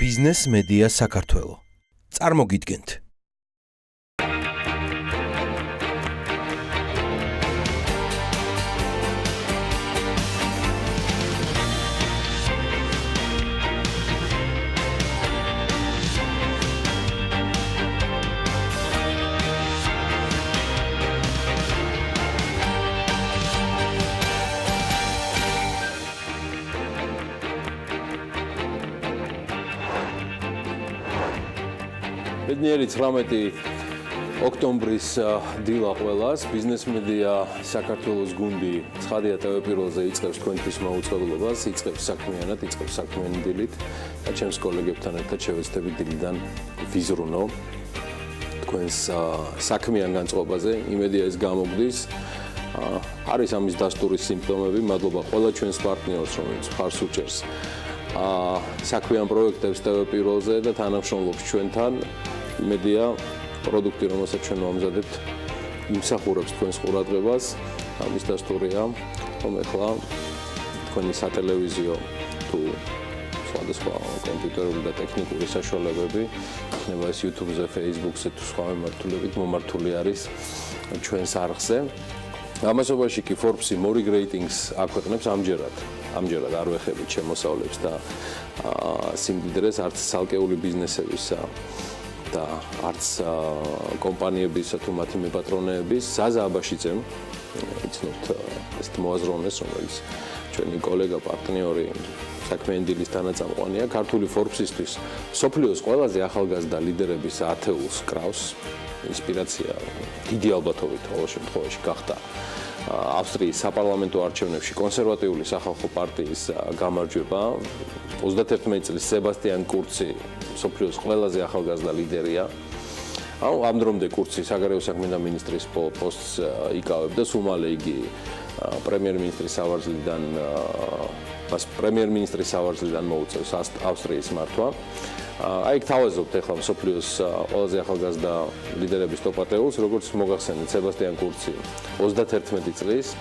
ბიზნეს მედია საქართველო. წარმოგიდგენთ. ბედნიერი 19 ოქტომბრის დილა ყველას ბიზნეს მედია საქართველოს გუნდი ცხადია ტელეპიროზე იწყებს თქვენთვის მოუწყებლობას, იწყებს საქმიანად, იწყებს საქმიანი დილით და ჩემს კოლეგებთან ერთად შევეცდებით დილიდან ვიზრუნო თქვენს საქმიან განწყობაზე. იმედია ეს გამოგდის. არის ამის დასტურის სიმპტომები. მადლობა ყველა ჩვენს პარტნიორს, რომელიც მხარს უჭერს საქმიან პროექტებს ტელეპიროზე და თანამშრომლობს ჩვენთან. იმედია პროდუქტი, რომელსაც ჩვენ ვამზადებთ, იმსახურებს თქვენს ყურადღებას. ამის დასტურია, რომ ეხლა თქვენი სატელევიზიო თუ სხვადასხვა კომპიუტერული და ტექნიკური საშუალებები, იქნება ეს YouTube-ზე, Facebook-ზე თუ სხვა მიმართულებით მომართული არის ჩვენს არხზე. ამასობაში კი Forbes-ი More Ratings აქვეყნებს ამჯერად არ ვეხებით შემოსავლებს და სიმდიდრეს არც ცალკეული ბიზნესებისა და არც კომპანიებისა თუ მათი მეპატრონეების ზაზა აბაშიძემ იცნობთ ეს მოაზროვნეს, რომელიც ჩვენი კოლეგა, პარტნიორი, საქმიანი დილის თანაწამყვანია, ქართული Forbes-ისთვის მსოფლიოს ყველაზე ახალგაზრდა ლიდერების ათეულს კრავს. ინსპირაცია დიდი ალბათობით ყოველ შემთხვევაში გახდა ავსტრიის საპარლამენტო არჩევნებში კონსერვატიული სახალხო პარტიის გამარჯვება. 31 წლის სებასტიან კურცი მსოფლიოს ყველაზე ახალგაზრდა ლიდერია. ამ დრომდე კურცი საგარეო საქმეთა მინისტრის პოსტს იკავებდა. სულ მალე იგი პრემიერ-მინისტრის სავარძლიდან მოუწევს ავსტრიის მართვა. იქ თავაზობთ ახლა მსოფლიოს ყველაზე ახალგაზრდა ლიდერების ტოპ ათეულს, როგორც მოგახსენეთ, სებასტიან კურცი 31 წლის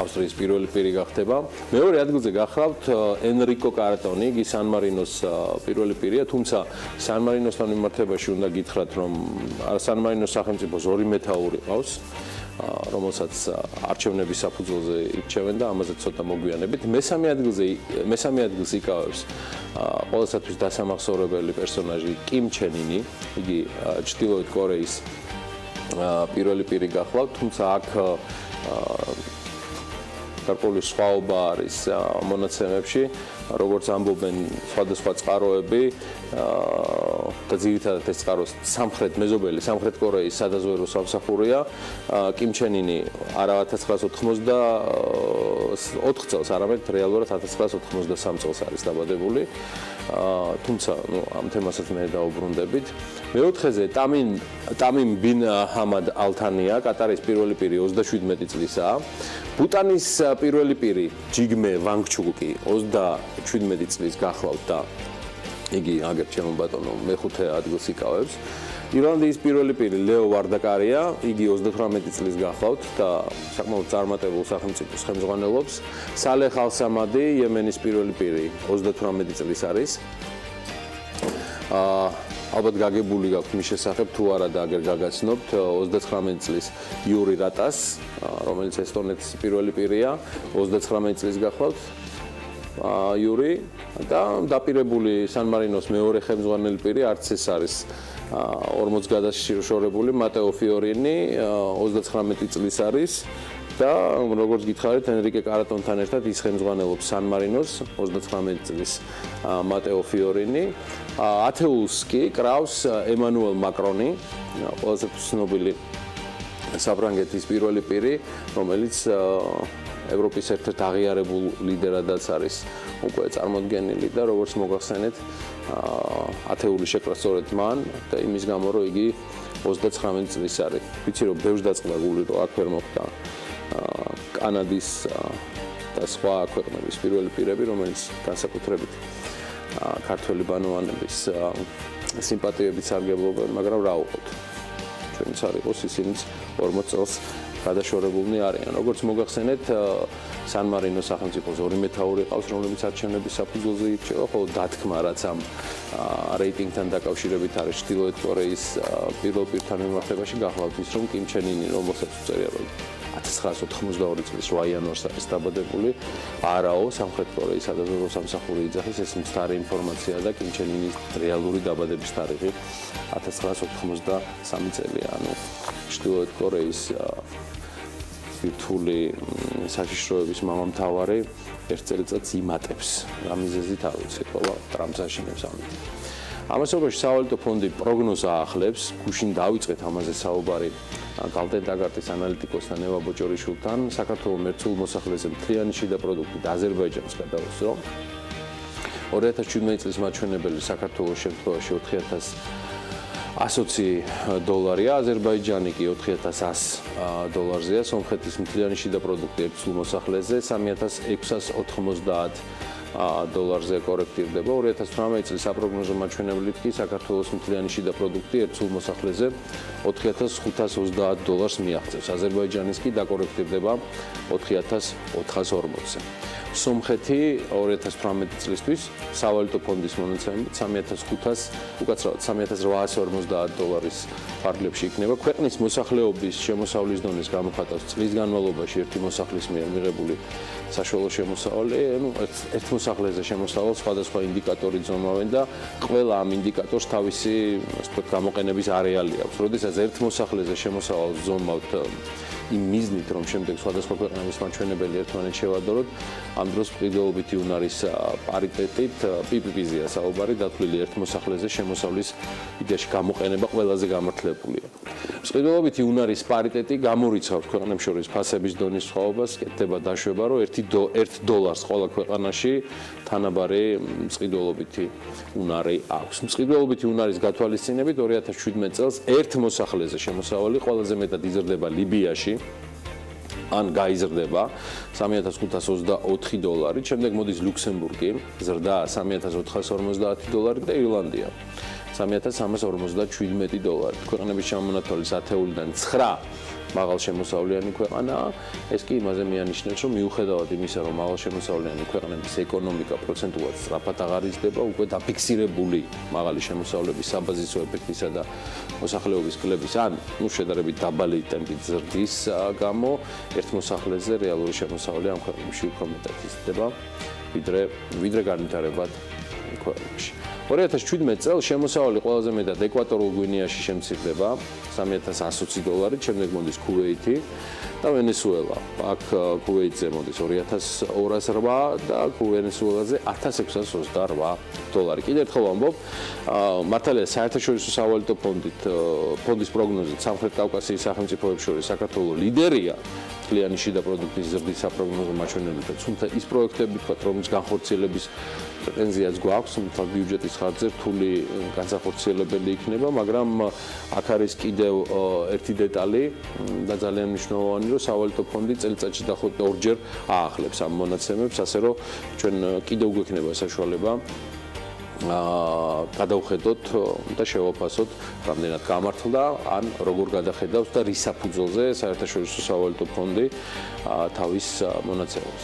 ავსტრიის პირველი პირი გახდება. მეორე ადგილზე გახლავთ ენრიკო კარატონი, იგი სან-მარინოს პირველი პირია, თუმცა სან-მარინოსთან მიმართებაში უნდა გითხრათ, რომ სან-მარინოს სახელმწიფოს ორი მეთაური ყავს, რომელსაც არჩევნების საფუძველზე ირჩევენ და ამაზე ცოტა მოგვიანებით. მესამე ადგილს იკავებს ყველასათვის დასამახსოვრებელი პერსონაჟი კიმ ჩენ ინი, იგი ჩრდილოეთ კორეის პირველი პირი გახლავთ, თუმცა აქ გარკვეული სხვაობა არის მონაცემებში, როგორც ამბობენ სხვადასხვა წყაროები და ძირითადად ეს წყარო მეზობელი სამხრეთ კორეის სადაზვერვო სამსახურია. კიმ ჩენ ინი არა 1984 წელს, არამედ რეალურად 1993 წელს არის დაბადებული. თუმცა ამ თემასაც მე დაუბრუნდებით. მეოთხეზე ტამიმ ბინ ჰამად ალთანია, კატარის პირველი პირი 37 წლისაა. ბუტანის პირველი პირი ჯიგმე ვანგჩუკი 27 წლის გახლავთ და იგი აგერ ჩემო ბატონო მეხუთე ადგილს იკავებს. ირლანდიის პირველი პირი ლეო ვარდაკარია, იგი 38 წლის გახლავთ და საკმაოდ წარმატებულ სახელმწიფოს ხელმძღვანელობს. სალეხ ალ-სამადი, იემენის პირველი პირი 38 წლის არის. ალბათ გაგებული გაქვთ მის შესახებ, თუ არა და აგერ გაგაცნობთ, 39 წლის იური რატას, რომელიც ესტონეთის პირველი პირია, 29 წლის გახლავთ იური და დაპირებული სან-მარინოს მეორე ხელმძღვანელი პირი, არც ეს არის 40 გადაშორებული, მატეო ფიორინი 39 წლის არის და როგორც გითხარით, ენრიკე კარატონთან ერთად ის ხელმძღვანელობს სან-მარინოს 39 წლის მატეო ფიორინი. ათეულს კი კრავს ემანუელ მაკრონი, ყველაზე ცნობილი საფრანგეთის პირველი პირი, რომელიც ევროპის ერთ-ერთ აღიარებულ ლიდერადაც არის უკვე წარმოდგენილი და როგორც მოგახსენეთ, ათეული შეკრა სწორედ მან და იმის გამო, რომ იგი 29 წლის არის. ვიცი, რომ ბევრს დაწყდა გული, რომ აქ ვერ მოხდა კანადის და სხვა ქვეყნების პირველი პირები, რომელიც განსაკუთრებით ქართველი ბანოვანების სიმპათიებით სარგებლობენ, მაგრამ რა უყოთ. ჩვენც არ იყოს ისინიც 40 წელს გადაშორებულნი არიან. როგორც მოგახსენეთ, სან-მარინოს სახელმწიფოს 2 მეთაური ყავს, რომლებიც არჩევნების საფუძველზე ირჩევა, ხოლო დათქმა, რაც ამ რეიტინგთან დაკავშირებით არის ჩრდილოეთ კორეის პირველ პირთან მიმართებაში გახლავთ ის, რომ კიმ ჩენ ინი, რომელსაც უწერია, რომ 1982 წლის 8 იანვარს არის დაბადებული, არაო სამხრეთ კორეის სადაზვერვო სამსახური იძახის, ეს მცდარი ინფორმაცია და კიმ ჩენ ინის რეალური დაბადების თარიღი 1983 წელია, ანუ ჩრდილოეთ კორეის ბირთვული საშიშროების მამამთავარი ერთ წელიწადს იმატებს. რა მიზეზით არ ვიცი, ხოლო ტრამპს აშინებს ამით. ამასობაში სავალუტო ფონდი პროგნოზს აახლებს, გუშინ დავიწყეთ ამაზე საუბარი გალდენ დაგარტის ანალიტიკოსთან ევა ბოჭორიშვილთან, საქართველოს მერცულ მოსახლეზე მთლიანი შიდა პროდუქტით აზერბაიჯანს გადაუსწრო. 2017 წლის მაჩვენებელი საქართველოს შემთხვევაში 4120 დოლარია, აზერბაიჯანი კი 4100 დოლარზეა, სომხეთის მთლიანი შიდა პროდუქტი ერთსულ მოსახლეზე 3690 დოლარზე კორექტირდება. 2018 წლის საპროგნოზო მაჩვენებლით კი საქართველოს მთლიანი შიდა პროდუქტი ერთსულ მოსახლეზე 4530 დოლარს მიაღწევს. აზერბაიჯანის კი დაკორექტირდება 4440-ზე. სომხეთი 2018 წლისთვის სავალუტო ფონდის მონაცემებით 3850 დოლარის ფარგლებში იქნება. ქვეყნის მოსახლეობის შემოსავლის დონის გამოხატავს წლის განმავლობაში ერთი მოსახლის მიერ მიღებული საშუალო შემოსავალი, ანუ ერთ მოსახლეზე შემოსავალ სხვადასხვა ინდიკატორი ზომავენ და ყველა ამ ინდიკატორს თავისი, ასე ვთქვათ, გამოყენების არეალი აქვს. როდესაც ერთ მოსახლეზე შემოსავალ ზომავთ იმ მიზნით, რომ შემდეგ სხვადასხვა ქვეყნების მაჩვენებელი ერთმანეთს შევადაროთ, ამ დროს მყიდველობითი უნარის პარიტეტით PPP-ზეა საუბარი, დათვლილი ერთ მოსახლეზე შემოსავლის იდეაში გამოყენება ყველაზე გამართლებულია. მყიდველობითი უნარის პარიტეტი გამორიცხავს ქვეყნებს შორის ფასების დონის სხვაობას, კეთდება დაშვება, რომ $1 ყველა ქვეყანაში თანაბარი მყიდველობითი უნარი აქვს. მყიდველობითი უნარის გათვალისწინებით 2017 წელს ერთ მოსახლეზე შემოსავალი ყველაზე მეტად იზრდება ლიბიაში, ან გაიზრდება 3524 დოლარი, შემდეგ მოდის ლუქსემბურგი, ზრდა 3450 დოლარი და ირლანდია 3357 დოლარი. ქვეყნების ჩამონათვალის ათეულიდან 9 მაღალშემოსავლიანი ქვეყანაა. ეს კი იმაზე მიანიშნებს, რომ მიუხედავად იმისა, რომ მაღალშემოსავლიანი ქვეყნების ეკონომიკა პროცენტულად სწრაფად აღარ იზრდება, უკვე დაფიქსირებული მაღალი შემოსავლების საბაზისო ეფექტისა და მოსახლეობის კლების, ან შედარებით დაბალი ტემპით ზრდის გამო ერთ მოსახლეზე რეალური შემოსავალი ამ ქვეყნებში უფრო მეტად იზრდება, ვიდრე განვითარებად ქვეყნებში. 2017 წელს შემოსავალი ყველაზე მეტად ეკვატორულ გვინეაში შემცირდება 3120 დოლარით, შემდეგ მოდის ქუვეითი და ვენესუელა. აქ ქუვეითზე მოდის 2208 და ვენესუელაზე 1628 დოლარი. კიდევ ერთხელ ვამბობ, მართალია საერთაშორისო სავალუტო ფონდის პროგნოზით სამხრეთ კავკასიის სახელმწიფოებს შორის საქართველოს ლიდერია მთლიანი შიდა პროდუქტის ზრდის საპროგნოზო მაჩვენებლით, თუმცა ის პროექტები, რომლის განხორციელების პრეტენზიაც გვაქვს, თუმცა ბიუჯეტის ხარჯზე რთული განსახორციელებელი იქნება, მაგრამ აქ არის კიდევ ერთი დეტალი და ძალიან მნიშვნელოვანი, რომ სავალუტო ფონდი წელიწადში დაახლოებით ორჯერ აახლებს ამ მონაცემებს, ასე რომ ჩვენ კიდევ გვექნება საშუალება გადავხედოთ და შევაფასოთ, რამდენად გამართლდა, ან როგორ გადახედავს და რის საფუძველზე საერთაშორისო სავალუტო ფონდი თავის მონაცემებს.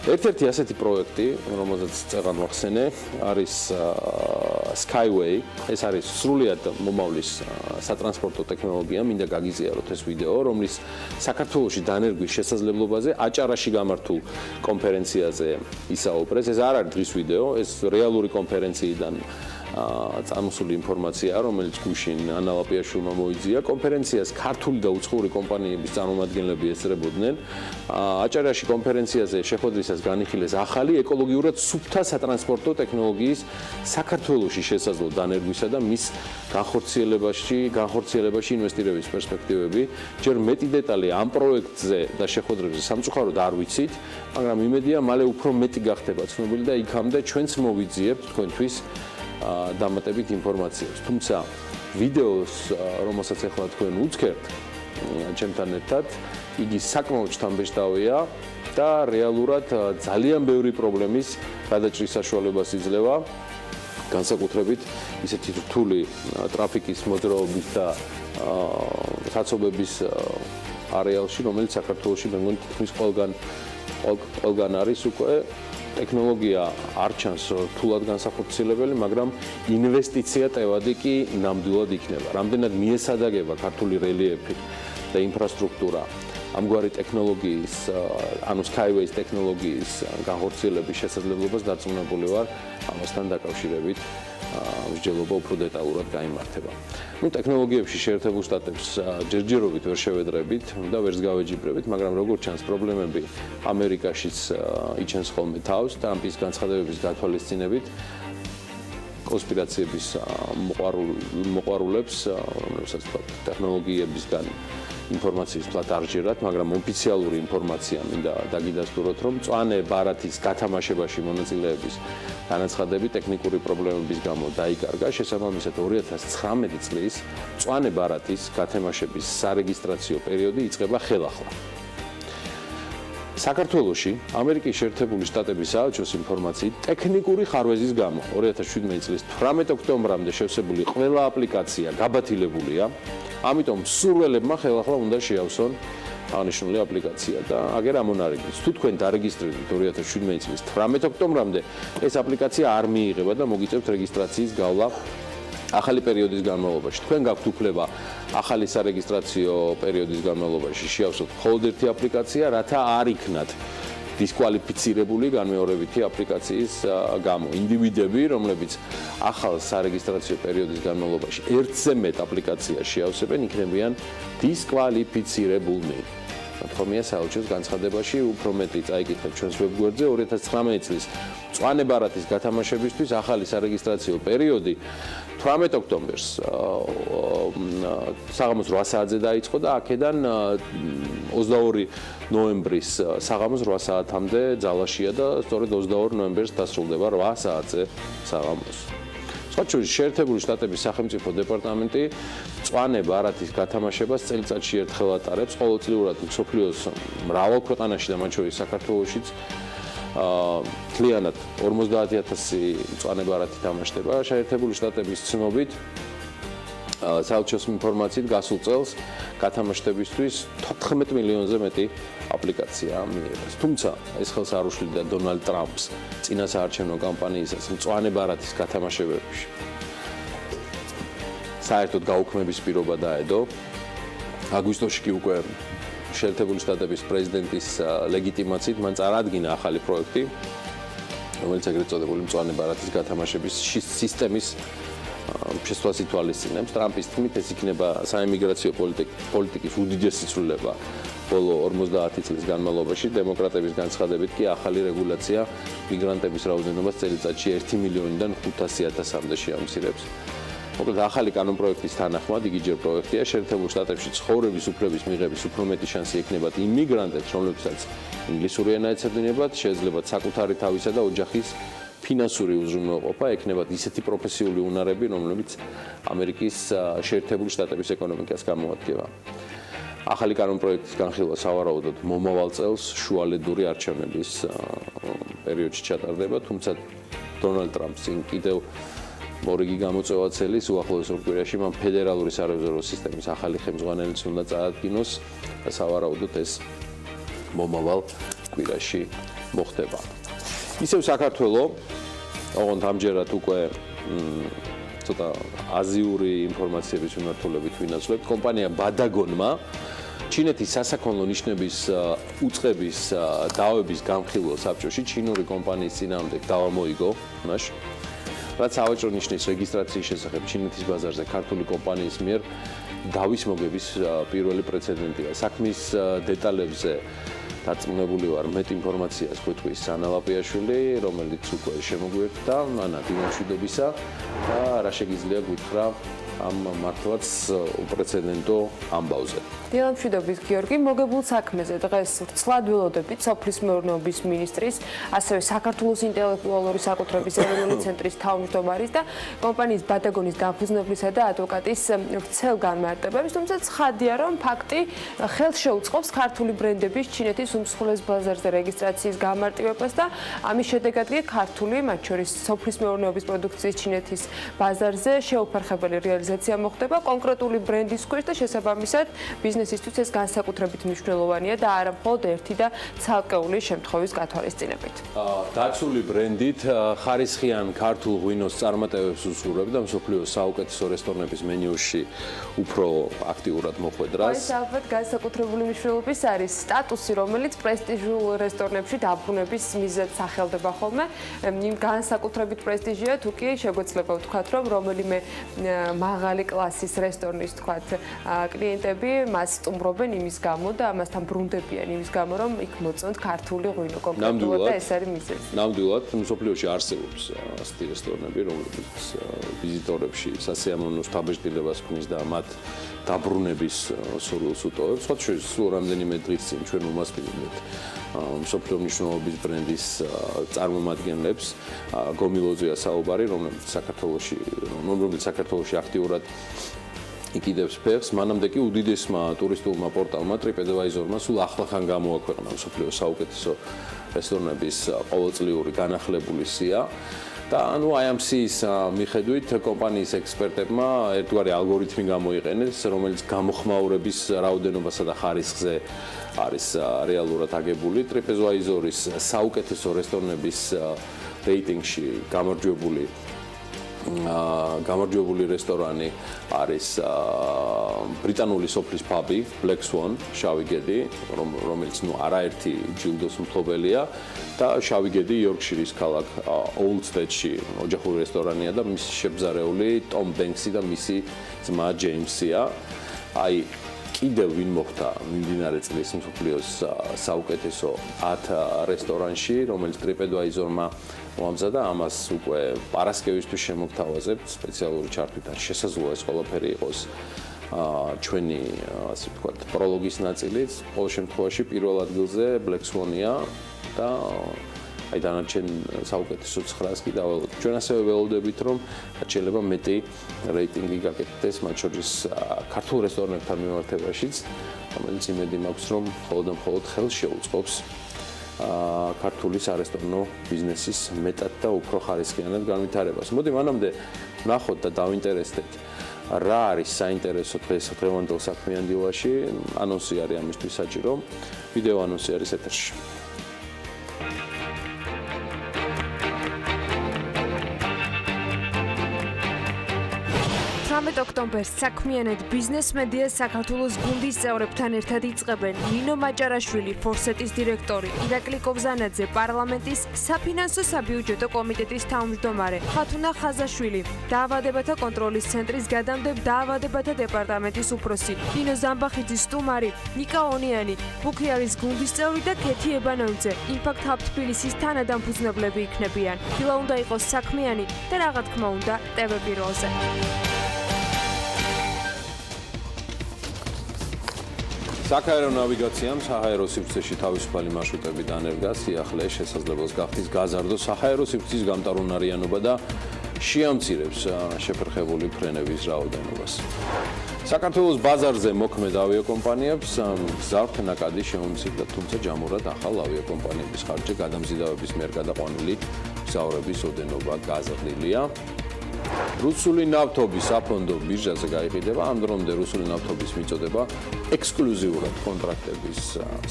ერთ-ერთი ასეთი პროექტი, რომელზეც წეღან ვახსენე, არის Skyway. ეს არის სრულად მომავლის სატრანსპორტო ტექნოლოგია, მინდა გაგიზიაროთ ეს ვიდეო, რომლის საქართველოში დანერგვის შესაძლებლობაზე აჭარაში გამართულ კონფერენციაზე ისაუბრეს. ეს არ არის დღის ვიდეო, ეს რეალური კონფერენციიდან წამოსული ინფორმაცია, რომელიც გუშინ ანა ლაპიაშვილმა მოიძია. კონფერენციას ქართული და უცხოური კომპანიების წარმომადგენლები ესწრებოდნენ. აჭარაში კონფერენციაზე შეხვედრისას განიხილეს ახალი ეკოლოგიურად სუფთა სატრანსპორტო ტექნოლოგიის საქართველოში შესაძლო დანერგვისა და მის განხორციელებაში ინვესტირების პერსპექტივები. ჯერ მეტი დეტალი ამ პროექტზე და შეხვედრებზე სამწუხაროდ არ ვიცით, მაგრამ იმედია მალე უფრო მეტი გახდება ცნობილი და იქამდე ჩვენც მოვიძიებთ თქვენთვის დამატებით ინფორმაციას. თუმცა ვიდეოს, რომელსაც ახლა თქვენ უძქერთ ჩემთან ერთად, იგი საკმაოდ შთამბეჭდავია და რეალურად ძალიან ბევრი პრობლემის გადაჭრის საშუალებას იძლევა, განსაკუთრებით ისეთი რთული ტრაფიკის მოძრაობის და საცობების არეალში, რომელიც საქართველოში მე მგონი თითქმის ყველგან არის უკვე ტექნოლოგია არ ჩანს რთულად განსახორციელებელი, მაგრამ ინვესტიცია ტევადი კი ნამდვილად იქნება. რამდენად მიესადაგება ქართული რელიეფი და ინფრასტრუქტურა ამგვარი ტექნოლოგიის, ანუ Skyways ტექნოლოგიის განხორციელების შესაძლებლობას დარწმუნებული ვარ, ამასთან დაკავშირებით მსჯელობა უფრო დეტალურად გაიმართება. ტექნოლოგიებში შეერთებულ შტატებს ჯერჯერობით ვერ შევედრებით და ვერც გავეჯიბრებით, მაგრამ როგორც ჩანს პრობლემები ამერიკაშიც იჩენს ხოლმე თავს ტრამპის განცხადებების გათვალისწინებით კონსპირაციების მოყვარულებს, რომელსაც ტექნოლოგიებისგან ინფორმაციის თვალთ არ ჯერათ, მაგრამ ოფიციალური ინფორმაცია მინდა დაგიდასტუროთ, რომ მწვანე ბარათის გათამაშებაში მონაწილეების განაცხადები ტექნიკური პრობლემების გამო დაიკარგა. შესაბამისად 2019 წლის მწვანე ბარათის გათამაშების სარეგისტრაციო პერიოდი იწყება ხელახლა. საქართველოში ამერიკის შეერთებული შტატების საელჩოს ინფორმაციით ტექნიკური ხარვეზის გამო 2017 წლის 18 ოქტომბრამდე შევსებული ყველა აპლიკაცია გაბათილებულია. ამიტომ მსურველებმა ხელახლა უნდა შეავსონ აღნიშნული აპლიკაცია და აგერ ამონარიდეს. თუ თქვენ დარეგისტრირდით 2017 წლის 18 ოქტომბრამდე, ეს აპლიკაცია არ მიიღება და მოგიწევთ რეგისტრაციის გავლა ახალი პერიოდის განმავლობაში. თქვენ გაქვთ უფლება ახალი სარეგისტრაციო პერიოდის განმავლობაში შეავსოთ მხოლოდ ერთი აპლიკაცია, რათა არ იქნათ დისკვალიფიცირებული განმეორებითი აპლიკაციის გამო. ინდივიდები, რომლებიც ახალ სარეგისტრაციო პერიოდის განმავლობაში ერთზე მეტ აპლიკაციას შეავსებენ, იქნებიან დისკვალიფიცირებულნი. ნათქვამია საელჩოს განცხადებაში, უფრო მეტი წაიკითხეთ ჩვენს ვებგვერდზე 2019 წლის მწვანე ბარათის გათამაშებისთვის ახალი სარეგისტრაციო პერიოდი 18 ოქტომბერს საღამოს 8 საათზე დაიწყო და აქედან 22 ნოემბრის საღამოს 8 საათამდე ძალაშია და სწორედ 22 ნოემბერს დასრულდება 8 საათზე საღამოს. სხვა შორის შეერთებული შტატების სახელმწიფო დეპარტამენტი მწვანე ბარათის გათამაშებას წელიწადში ერთხელ ატარებს, ყოველწლიურად მსოფლიოს მრავალ ქვეყანაში და მათ შორის საქართველოშიც მთლიანად 50,000 მწვანე ბარათი თამაშდება. შეერთებული შტატების ცნობით საელჩოს ინფორმაციით გასულ წელს გათამაშებისთვის 14 მილიონზე მეტი აპლიკაცია მიიღეს. თუმცა ეს ხელს არ უშლიდა დონალდ ტრამპს წინასაარჩევნო კამპანიისას მწვანე ბარათის გათამაშებებში საერთოდ გაუქმების პირობა დაედო. აგვისტოში კი უკვე შეერთებული შტატების პრეზიდენტის ლეგიტიმაციით მან წარადგინა ახალი პროექტი, რომელიც ეგრეთ წოდებული მწვანე ბარათის გათამაშების სისტემის შესწავლას ითვალისწინებს. ტრამპის თქმით, ეს იქნება საიმიგრაციო პოლიტიკის უდიდესი ცვლილება ბოლო 50 წლის განმავლობაში. დემოკრატების განცხადებით კი ახალი რეგულაცია მიგრანტების რაოდენობას წელიწადში 1 მილიონიდან 500,000-მდე შეამცირებს. მოკლედ ახალი კანონპროექტის თანახმად იგი ჯერ პროექტია შეერთებულ შტატებში ცხოვრების უფლების მიღების უფრო მეტი შანსი ექნებათ იმ მიგრანტებს, რომლებსაც ინგლისური ენა ეცოდინებათ, შეეძლებათ საკუთარი თავისა და ოჯახის ფინანსური უზრუნველყოფა, ექნებათ ისეთი პროფესიული უნარები, რომლებიც ამერიკის შეერთებული შტატების ეკონომიკას გამოადგენდა. ახალი კანონპროექტის განხილვა სავარაუდოდ მომავალ წელს შუალედური არჩევნების პერიოდში ჩატარდება, თუმცა დონალდ ტრამპს კიდევ მორიგი გამოწვევა ცელის უახლოეს ორ კვირაში მან ფედერალური სარეზერვო სისტემის ახალი ხელმძღვანელიც უნდა წაადგინოს და სავარაუდოდ ეს მომავალ კვირაში მოხდება. ისევ საქართველოს, ოღონდ ამჯერად უკვე ცოტა აზიური ინფორმაციების მიმართულებით ვინაცვლებთ, კომპანია ბადაგონმა ჩინეთის სასაქონლო ნიშნების უწყების დავების განხილვა საბჭოში ჩინური კომპანიის წინააღმდეგ დავა მოიგო მაშ რაც სავაჭრო ნიშნის რეგისტრაციის შესახებ ჩინეთის ბაზარზე ქართული კომპანიის მიერ დავის მოგების პირველი პრეცედენტია. საქმის დეტალებზე დარწმუნებული ვარ, მეტ ინფორმაციას გვეტყვის სანა ლაპიაშვილი, რომელიც უკვე შემოგვიერთდა, ანა დილამშვიდობისა და რა შეგიძლია გითხრა ამ მართლაც უპრეცედენტო ამბავზე. დილამშვიდობის გიორგი, მოგებულ საქმეზე დღეს ვრცლად ველოდებით სოფლის მეურნეობის მინისტრის, ასევე საქართველოს ინტელექტუალური საკუთრების ეროვნული ცენტრის თავმჯდომარის და კომპანიის ბადაგონის დამფუძნებლისა და ადვოკატის ვრცელ განმარტებებს, თუმცა ცხადია, რომ ფაქტი ხელს შეუწყობს ქართული ბრენდების ჩინეთის უმსხვილეს ბაზარზე რეგისტრაციის გამარტივებას და ამის შედეგად კი ქართული, მათ შორის სოფლის მეურნეობის პროდუქციის ჩინეთის ბაზარზე შეუფერხებელი რეალიზაცია პოპულარიზაცია მოხდება კონკრეტული ბრენდის ქვეშ და შესაბამისად ბიზნესისთვის ეს განსაკუთრებით მნიშვნელოვანია და არა მხოლოდ ერთი და ცალკეული შემთხვევის გათვალისწინებით. დაცული ბრენდით ხარისხიან ქართულ ღვინოს წარმატებებს უსურვებ და მსოფლიოს საუკეთესო რესტორნების მენიუში უფრო აქტიურად მოხვედრას. ეს ალბათ განსაკუთრებული მნიშვნელობის არის სტატუსი, რომელიც პრესტიჟულ რესტორნებში დაბრუნების მიზეზად სახელდება ხოლმე. იმ განსაკუთრებით პრესტიჟია თუ კი შეგვეძლება ვთქვათ, რომ რომელიმე მაღალი კლასის რესტორნის ვთქვათ კლიენტები მას სტუმრობენ იმის გამო და ამასთან ბრუნდებიან იმის გამო, რომ იქ მოწონთ ქართული ღვინო კონკრეტულად და ეს არის მიზეზი. ნამდვილად მსოფლიოში არსებობს ასეთი რესტორნები, რომლებიც ვიზიტორებში სასიამოვნოს დაბეჭდილებას ქმნის და მათ დაბრუნების სურვილს უტოვებს. სხვა შორის სულ რამდენიმე დღის წინ ჩვენ უმასპინძლეთ მსოფლიო მნიშვნელობის ბრენდის წარმომადგენლებს. გომილოზეა საუბარი, რომელიც საქართველოში აქტიურად იკიდებს ფეხს, მანამდე კი უდიდესმა ტურისტულმა პორტალმა TripAdvisor-მა სულ ახლახან გამოაქვეყნა მსოფლიოს საუკეთესო რესტორნების ყოველწლიური განახლებული სია. და ანუ აი ამ სიის მიხედვით კომპანიის ექსპერტებმა ერთგვარი ალგორითმი გამოიყენეს, რომელიც გამოხმაურების რაოდენობასა და ხარისხზე არის რეალურად აგებული. TripAdvisor-ის საუკეთესო რესტორნების რეიტინგში გამარჯვებული რესტორანი არის ბრიტანული სოფლის პაბი Black Swan, შავი გედი, რომელიც არაერთი ჯილდოს მფლობელია და შავი გედი იორკშირის ქალაქ Oldstead-ში ოჯახური რესტორანია და მისი შემზარეული Tom Banks-ი და მისი ძმა James-ია. აი კიდევ ვინ მოხდა მიმდინარე წლის მსოფლიოს საუკეთესო 10 რესტორანში, რომელიც TripAdvisor-მა მოამზადა, ამას უკვე პარასკევისთვის შემოგთავაზებთ სპეციალური ჩარტით. შესაძლოა ეს ყველაფერი იყოს ჩვენი ასე ვთქვათ პროლოგის ნაწილიც. ყოველ შემთხვევაში პირველ ადგილზე Black Swan-ია და აი დანარჩენ საუკეთესო 9-ს კი დაველოდოთ. ჩვენ ასევე ველოდებით, რომ შეიძლება მეტი რეიტინგი გაკეთდეს მათ შორის ქართულ რესტორნებთან მიმართებაშიც, რომელიც იმედი მაქვს, რომ მხოლოდ და მხოლოდ ხელს შეუწყობს ქართული სარესტორნო ბიზნესის მეტად და უფრო ხარისხიანად განვითარებას. მოდი მანამდე ვნახოთ და დავინტერესდეთ რა არის საინტერესო დღევანდელ საქმიან დილაში. ანონსი არის ამისთვის საჭირო. ვიდეო ანონსი არის ეთერში. 18 ოქტომბერს საქმიანად ბიზნეს მედია საქართველოს გუნდის წევრებთან ერთად იწყებენ ნინო მაჭარაშვილი, ფორსეტის დირექტორი, ირაკლი კობზანაძე, პარლამენტის საფინანსო საბიუჯეტო კომიტეტის თავმჯდომარე, ხათუნა ხაზაშვილი, დაავადებათა კონტროლის ცენტრის გადამდებთ დაავადებათა დეპარტამენტის უფროსი, ნინო ზამბახიძის სტუმარი, ნიკა ონიანი, ბუქიარის გუნდის წევრი და ქეთი ებანოიძე. იმპაქტ ჰაბ თბილისის თანადამფუძნებლები იქნებიან. დილა უნდა იყოს საქმიანი და რა თქმა უნდა TV პირველზე. საჰაერო ნავიგაციამ საჰაერო სივრცეში თავისუფალი მარშრუტები დანერგა, სიახლე შესაძლებელს გახდის გაზარდოს საჰაერო სივრცის გამტარუნარიანობა და შეამცირებს შეფერხებული ფრენების რაოდენობას. საქართველოს ბაზარზე მოქმედ ავიაკომპანიებს გზავრთ ნაკადი შეუმცირდა, თუმცა ჯამურად ახალ ავიაკომპანიების ხარჯზე გადამზიდავების მიერ გადაყვანილი მგზავრების ოდენობა გაზრდილია. რუსული ნავთობის საფონდო ბირჟაზე გაიყიდება, ამ დრომდე რუსული ნავთობის მიწოდება ექსკლუზიურად კონტრაქტების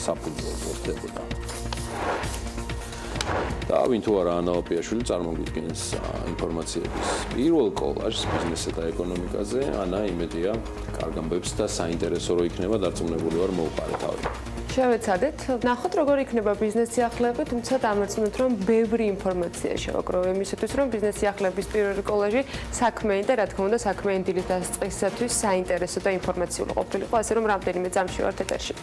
საფუძველზე ხდებოდა. და ვინ თუ არა ანა ოპიაშვილი წარმოგვიდგენს ინფორმაციების პირველ კოლაჟს ბიზნესსა და ეკონომიკაზე. ანა, იმედია, კარგ ამბებს და საინტერესო რო იქნება, დარწმუნებული ვარ მოვყარე თავი. შევეცადეთ, ნახოთ როგორ იქნება ბიზნეს სიახლეები, თუმცა დამარცხნოთ, რომ ბევრი ინფორმაცია შევაკროვე იმისათვის, რომ ბიზნეს სიახლეების პირველი კოლაჟი საქმიანი და რა თქმა უნდა საქმიანი დილის დასაწყისისათვის საინტერესო და ინფორმაციული ყოფილიყო, ასე რომ რამდენიმე წამში ვართ ეთერში.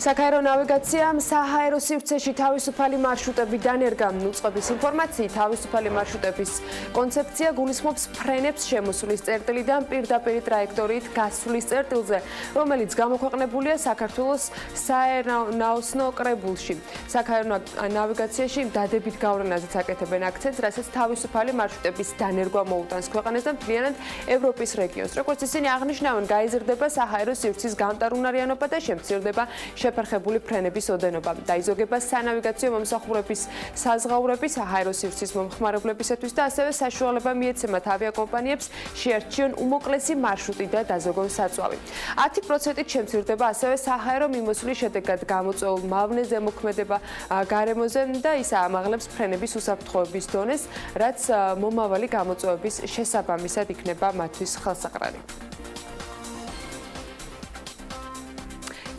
საჰაერო ნავიგაციამ საჰაერო სივრცეში თავისუფალი მარშრუტები დანერგა. უწყების ინფორმაციით, თავისუფალი მარშრუტების კონცეფცია გულისხმობს ფრენებს შემოსulis წერტილიდან პირდაპირ ტრაექტორიით გასulis წერტილზე, რომელიც გამოქვეყნებულია საქართველოს საეროვნაოსნო კრებულში. საჰაერო ნავიგაციაში დადებით გავლენაზეც აკეთებენ აქცენტს, რასაც თავისუფალი მარშრუტების დანერგვა მოუტანს ქვეყანას და მთლიანად ევროპის რეგიონს. როგორც ისინი აღნიშნავენ, გაიზრდება საჰაერო სივრცის გამტარუნარიანობა და შემცირდება შეფერხებული ფრენების ოდენობა. დაიზოგება სანავიგაციო მომსახურების საზღაურები საჰაერო სივრცის მომხმარებლებისათვის და ასევე საშუალება მიეცემათ ავიაკომპანიებს შეარჩიონ უმოკლესი მარშრუტი და დაზოგონ საწვავი. 10%-ით შემცირდება ასევე საჰაერო მიმოსვლის შედეგად გამოწვეულ მავნე ზემოქმედება გარემოზე და ის აამაღლებს ფრენების უსაფრთხოების დონეს, რაც მომავალი გამოწვევების შესაბამისად იქნება მათთვის ხელსაყრელი.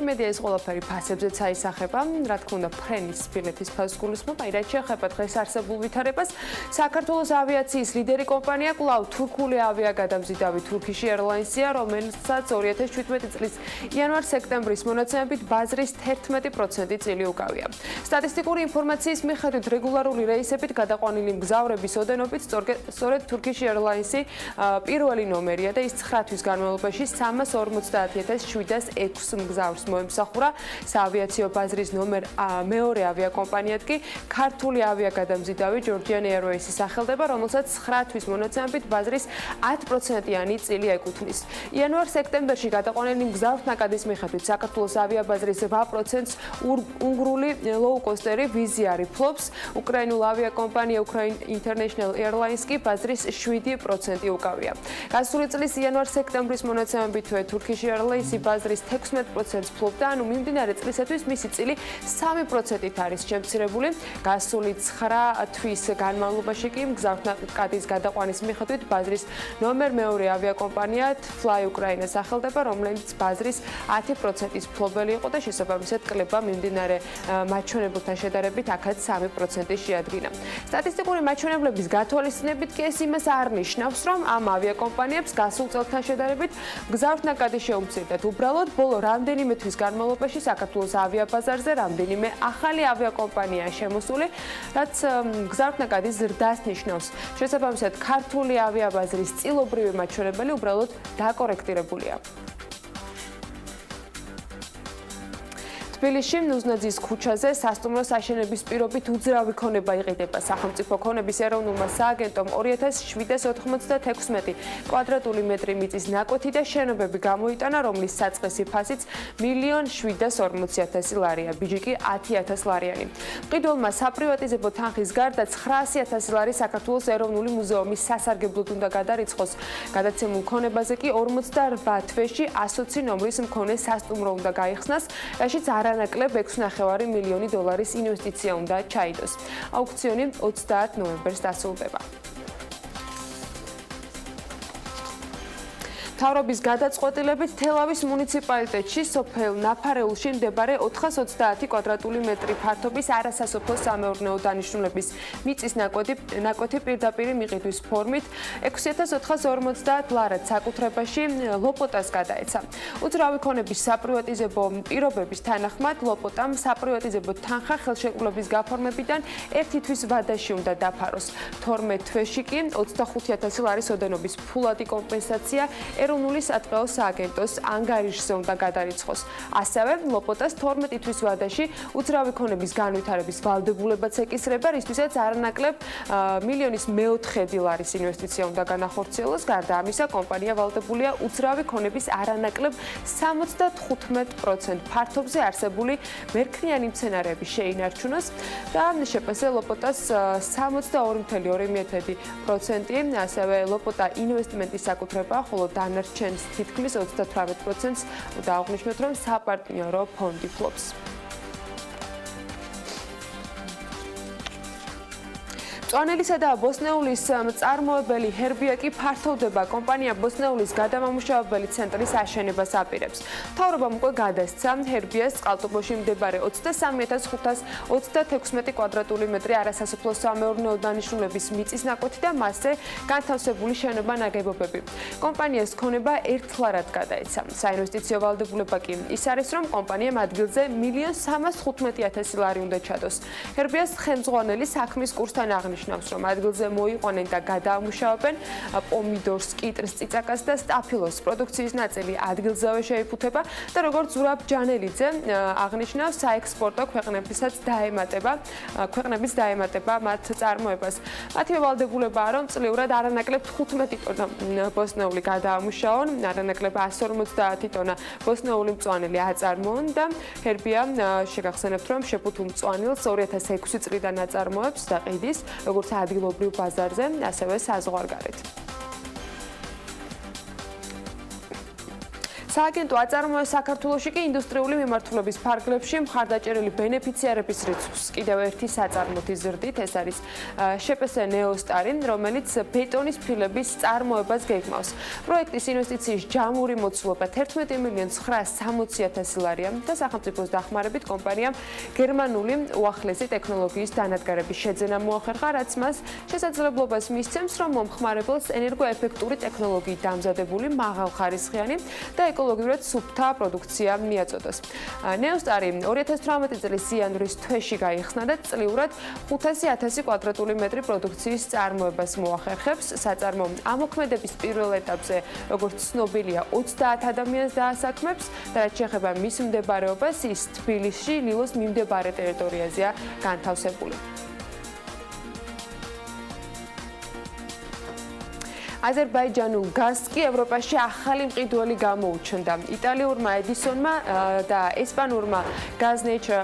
იმედია ეს ყველაფერი ფასებზეც აისახება, რა თქმა უნდა, ფრენის ბილეთის ფასს გულისხმობ, აი რაც შეეხება დღეს არსებულ ვითარებას, საქართველოს ავიაციის ლიდერი კომპანია კვლავ თურქული ავიაგადამზიდავი Turkish Airlines-ია, რომელსაც 2017 წლის იანვარ-სექტემბრის მონაცემებით ბაზრის 11% წილი უკავია. სტატისტიკური ინფორმაციის მიხედვით რეგულარული რეისებით გადაყვანილი მგზავრების ოდენობით სწორედ Turkish Airlines-ი პირველი ნომერია და ის 9 თვის განმავლობაში 350,706 მგზავრს მოემსახურა. საავიაციო ბაზრის მეორე ავიაკომპანიად კი ქართული ავიაგადამზიდავი Georgian Airways-ი სახელდება, რომელსაც 9 თვის მონაცემებით ბაზრის 10%-იანი წილი ეკუთვნის. იანვარ-სექტემბერში გადაყვანილი მგზავრთნაკადის მიხედვით საქართველოს ავიაბაზრის 8%-ს უნგრული low-coster-ი Wizz-ი ფლობს, უკრაინულ ავიაკომპანია Ukraine International Airlines კი ბაზრის 7% უკავია. გასული წლის იანვარ-სექტემბრის მონაცემებით Turkish Airlines-ი ბაზრის 16%-ს ფლობდა, ანუ მიმდინარე წლისათვის მისი წილი 3%-ით არის შემცირებული. გასული 9 თვის განმავლობაში კი მგზავრთნაკადის გადაყვანის მიხედვით ბაზრის მეორე ავიაკომპანია Fly Ukraine სახელდება, რომელიც ბაზრის 10%-ის ფლობელი იყო და შესაბამისად კლება მიმდინარე მაჩვენებელთან შედარებით აქაც 3% შეადგინა. სტატისტიკური მაჩვენებლების გათვალისწინებით კი ეს იმას არ ნიშნავს, რომ ამ ავიაკომპანიებს გასულ წელთან შედარებით მგზავრთნაკადი შეუმცირდათ. უბრალოდ ბოლო რამდენიმე თვის განმავლობაში საქართველოს ავიაბაზარზე რამდენიმე ახალი ავიაკომპანიაა შემოსული, რაც მგზავრთნაკადის ზრდას ნიშნავს. შესაბამისად, ქართული ავიაბაზრის წილობრივი მაჩვენებელი უბრალოდ დაკორექტირებულია. თბილისში ნუზნაძის ქუჩაზე სასტუმროს აშენების პირობით უძრავი ქონება იყიდება. სახელმწიფო ქონების ეროვნულმა სააგენტომ 2796 კვადრატული მეტრი მიწის ნაკვეთი და შენობები გამოიტანა, რომლის საწყისი ფასიც 1,740,000 ლარია, ბიჭი კი 10,000 ლარიანი. მყიდველმა საპრივატიზებო თანხის გარდა 900,000 ლარი საქართველოს ეროვნული მუზეუმის სასარგებლოდ უნდა გადარიცხოს. გადაცემულ ქონებაზე კი 48 თვეში 120 ნომრის მქონე სასტუმრო უნდა გაიხსნას, რაშიც არანაკლებ 6,5 მილიონი დოლარის ინვესტიცია უნდა ჩაიდოს. აუქციონი 30 ნოემბერს დასრულდება. მთავრობის გადაწყვეტილებით თელავის მუნიციპალიტეტში სოფელ ნაფარეულში მდებარე 420 კვადრატული მეტრი ფართობის არასასოფლო სამეურნეო დანიშნულების მიწის ნაკვეთი პირდაპირ მიყიდვის ფორმით 6450 ლარად საკუთრებაში ლოპოტას გადაეცა. უძრავი ქონების საპრივატიზებო პირობების თანახმად ლოპოტამ საპრივატიზებო თანხა ხელშეკრულების გაფორმებიდან 1 თვის ვადაში უნდა დაფაროს. 12 თვეში კი 25,000 ლარის ოდენობის ფულადი კომპენსაცია ეროვნული სატყეო სააგენტოს ანგარიშზე უნდა გადარიცხოს. ასევე ლოპოტას 12 თვის ვადაში უძრავი ქონების განვითარების ვალდებულებაც ეკისრება, რისთვისაც არანაკლებ 1,4 ლარის ინვესტიცია უნდა განახორციელოს. გარდა ამისა, კომპანია ვალდებულია უძრავი ქონების არანაკლებ 75% ფართობზე არსებული მერქნიანი მცენარეები შეინარჩუნოს და შეფასე ლოპოტას 62,2%, ასევე ლოპოტა ინვესტმენტის საკუთრებაა, ხოლო დანარჩენს თითქმის 38%-ს და აღნიშნოთ, რომ საპარტნიორო ფონდი ფლობს. მწვანელისა და ბოსნეულის მწარმოებელი ჰერბია კი ფართოვდება კომპანია ბოსნეულის გადამამუშავებელი ცენტრის აშენებას აპირებს. მთავრობამ უკვე გადასცა ჰერბიას წყალტუბოში მდებარე 23,526 კვადრატული მეტრი არასასოფლო სამეურნეო დანიშნულების მიწის ნაკვეთი და მასზე განთავსებული შენობა ნაგებობები. კომპანიას ქონება ერთლარად გადაეცა. საინვესტიციო ვალდებულება კი ის არის, რომ კომპანიამ ადგილზე 1,315,000 ლარი უნდა ჩადოს. ჰერბიას ხელმძღვანელი საქმის კურსთან აღნიშნავს, აღნიშნავს, რომ ადგილზე მოიყვანენ და გადაამუშავებენ პომიდორს, კიტრს, წიწაკას და სტაფილოს. პროდუქციის ნაწილი ადგილზევე შეიფუთება და როგორც ზურაბ ჯანელიძე აღნიშნავს, საექსპორტო ქვეყნებისაც ქვეყნების დაემატება მათ წარმოებას. მათი ვალდებულებაა, რომ წლიურად არანაკლებ 15 ტონა ბოსტნეული გადაამუშავონ, არანაკლებ 150 ტონა ბოსტნეული მწვანელი აწარმოონ და ჰერბია შეგახსენებთ, რომ შეფუთულ მწვანილს 2006 წლიდან აწარმოებს და ყიდის, როგორც ადგილობრივ ბაზარზე, ასევე საზღვარგარეთ. სააგენტო აწარმოებს საქართველოში კი ინდუსტრიული მიმართულების ფარგლებში მხარდაჭერილი ბენეფიციარების რიცხვს კიდევ ერთი საწარმოთი ზრდით. ეს არის შპს ნეოსტარი, რომელიც ბეტონის ფილების წარმოებას გეგმავს. პროექტის ინვესტიციის ჯამური მოცულობა 11.960.000 ლარია და სახელმწიფოს დახმარებით კომპანიამ გერმანული უახლესი ტექნოლოგიის დანადგარების შეძენა მოახერხა, რაც მას შესაძლებლობას მისცემს, რომ მომხმარებელს ენერგოეფექტური ტექნოლოგიით დამზადებული მაღალხარისხიანი და ეკოლოგიურად სუფთა პროდუქცია მიაწოდოს. ნეოსტარი 2018 წლის იანვრის თვეში გაიხსნა და წლიურად 500,000 კვადრატული მეტრი პროდუქციის წარმოებას მოახერხებს. საწარმო ამოქმედების პირველ ეტაპზე, როგორც ცნობილია, 30 ადამიანს დაასაქმებს და რაც შეეხება მის მდებარეობას, ის თბილისში, ლილოს მიმდებარე ტერიტორიაზეა განთავსებული. აზერბაიჯანულ გაზს კი ევროპაში ახალი მყიდველი გამოუჩნდა. იტალიურმა ედისონმა და ესპანურმა გაზ ნეიჩერ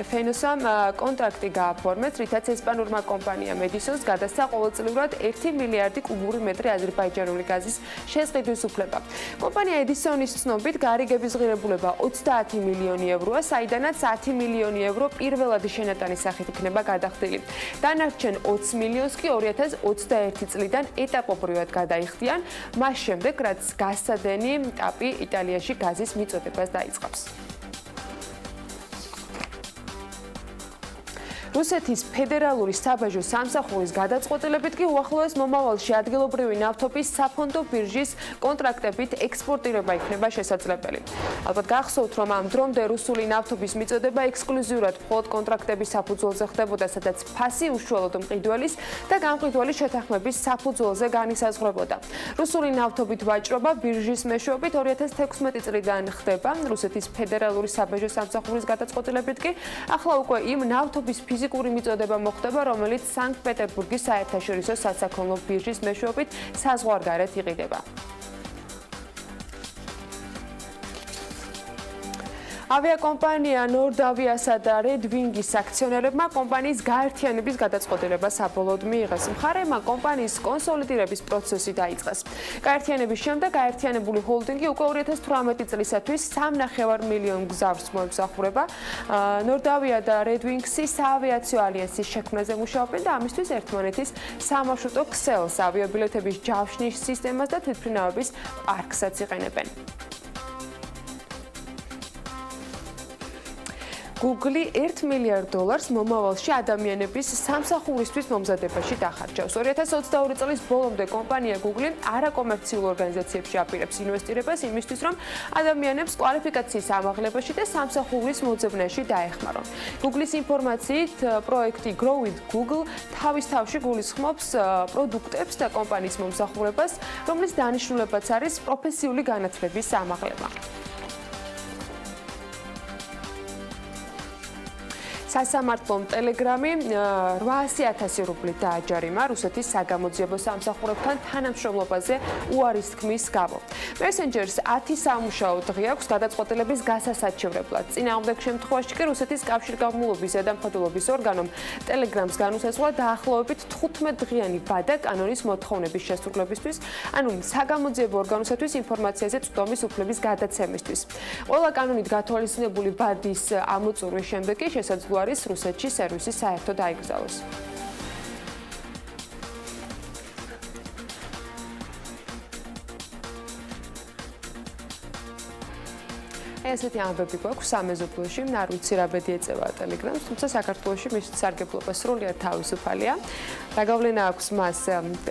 ფენოსამ კონტრაქტი გააფორმეს, რითაც ესპანურმა კომპანიამ ედისონს გადასცა ყოველწლიურად 1 მილიარდი კუბური მეტრი აზერბაიჯანული გაზის შეზღუდვის უფლება. კომპანია ედისონის ცნობით გარიგების ღირებულება 30 მილიონი ევროა, საიდანაც 10 მილიონი евро პირველად შენატანის სახით იქნება გადახდილი. დანარჩენ 20 მილიონს კი 2021 წლიდან ეტაპობრივ გადაიხდიან, მას შემდეგ, რაც გაზსადენი ტაპი იტალიაში გაზის მიწოდებას დაიწყებს. რუსეთის ფედერალური საბაჟო სამსახურის გადაწყვეტილებით კი უახლოეს მომავალში ადგილობრივი ნავთობის საფონდო ბირჟის კონტრაქტებით ექსპორტირება იქნება შესაძლებელი. ალბათ გახსოვთ, რომ ამ დრომდე რუსული ნავთობის მიწოდება ექსკლუზიურად მხოლოდ კონტრაქტების საფუძველზე ხდებოდა, სადაც ფასი უშუალოდ მყიდველის და გამყიდველის შეთანხმების საფუძველზე განისაზღვრებოდა. რუსული ნავთობით ვაჭრობა ბირჟის მეშვეობით 2016 წლიდან ხდება. რუსეთის ფედერალური საბაჟო სამსახურის გადაწყვეტილებით კი ახლა უკვე იმ ნავთობის ფიზიკური მიწოდება მოხდება, რომელიც სანქტ-პეტერბურგის საერთაშორისო სასაქონლო ბირჟის მეშვეობით საზღვარგარეთ იყიდება. ავიაკომპანია ნორდავიასა და რედვინგის აქციონერებმა კომპანიის გაერთიანების გადაწყვეტილება საბოლოოდ მიიღეს. მხარეებმა კომპანიის კონსოლიდირების პროცესი დაიწყეს. გაერთიანების შემდეგ გაერთიანებული ჰოლდინგი უკვე 2018 წლისათვის 3,5 მილიონ გზავრს მოემსახურება. ნორდავია და რედვინგსი საავიაციო ალიანსის შექმნაზე მუშაობენ და ამისთვის ერთმანეთის სამარშრუტო ქსელს, ავიაბილეთების ჯავშნის სისტემას და თვითმფრინავების პარკსაც იყენებენ. Google $1 მილიარდ მომავალში ადამიანების სამსახურისთვის მომზადებაში დახარჯავს. 2022 წლის ბოლომდე კომპანია Google არაკომერციულ ორგანიზაციებში აპირებს ინვესტირებას იმისთვის, რომ ადამიანებს კვალიფიკაციის ამაღლებაში და სამსახურის მოძებნაში დაეხმარონ. Google-ის ინფორმაციით, პროექტი Grow with Google თავის თავში გულისხმობს პროდუქტებს და კომპანიის მომსახურებას, რომლის დანიშნულებაც არის პროფესიული განათლების ამაღლება. სასამართლომ ტელეგრამი 800,000 რუბლით დააჯარიმა რუსეთის საგამოძიებო სამსახურებთან თანამშრომლობაზე უარის თქმის გამო. მესენჯერს 10 სამუშაო დღე აქვს გადაწყვეტილების გასასაჩივრებლად. წინააღმდეგ შემთხვევაში კი რუსეთის კავშირგაბმულობის ზედამხედველობის ორგანომ ტელეგრამს განუსაზღვრა დაახლოებით 15 დღიანი ვადა კანონის მოთხოვნების შესრულებისთვის, ანუ საგამოძიებო ორგანოსათვის ინფორმაციაზე წვდომის უფლების გადაცემისთვის. ყველა კანონით გათვალისწინებული ვადის ამოწურვის შემდეგ კი შესაძლოა არის რუსეთში სერვისი საერთოდ აიკრძალოს. ესეთი ამბები გვაქვს სამეზობლოში, არ ვიცი რა ბედი ეწევა ტელეგრამს, თუმცა საქართველოში მის სარგებლობა სრულიად თავისუფალია. გაგავლენა აქვს მას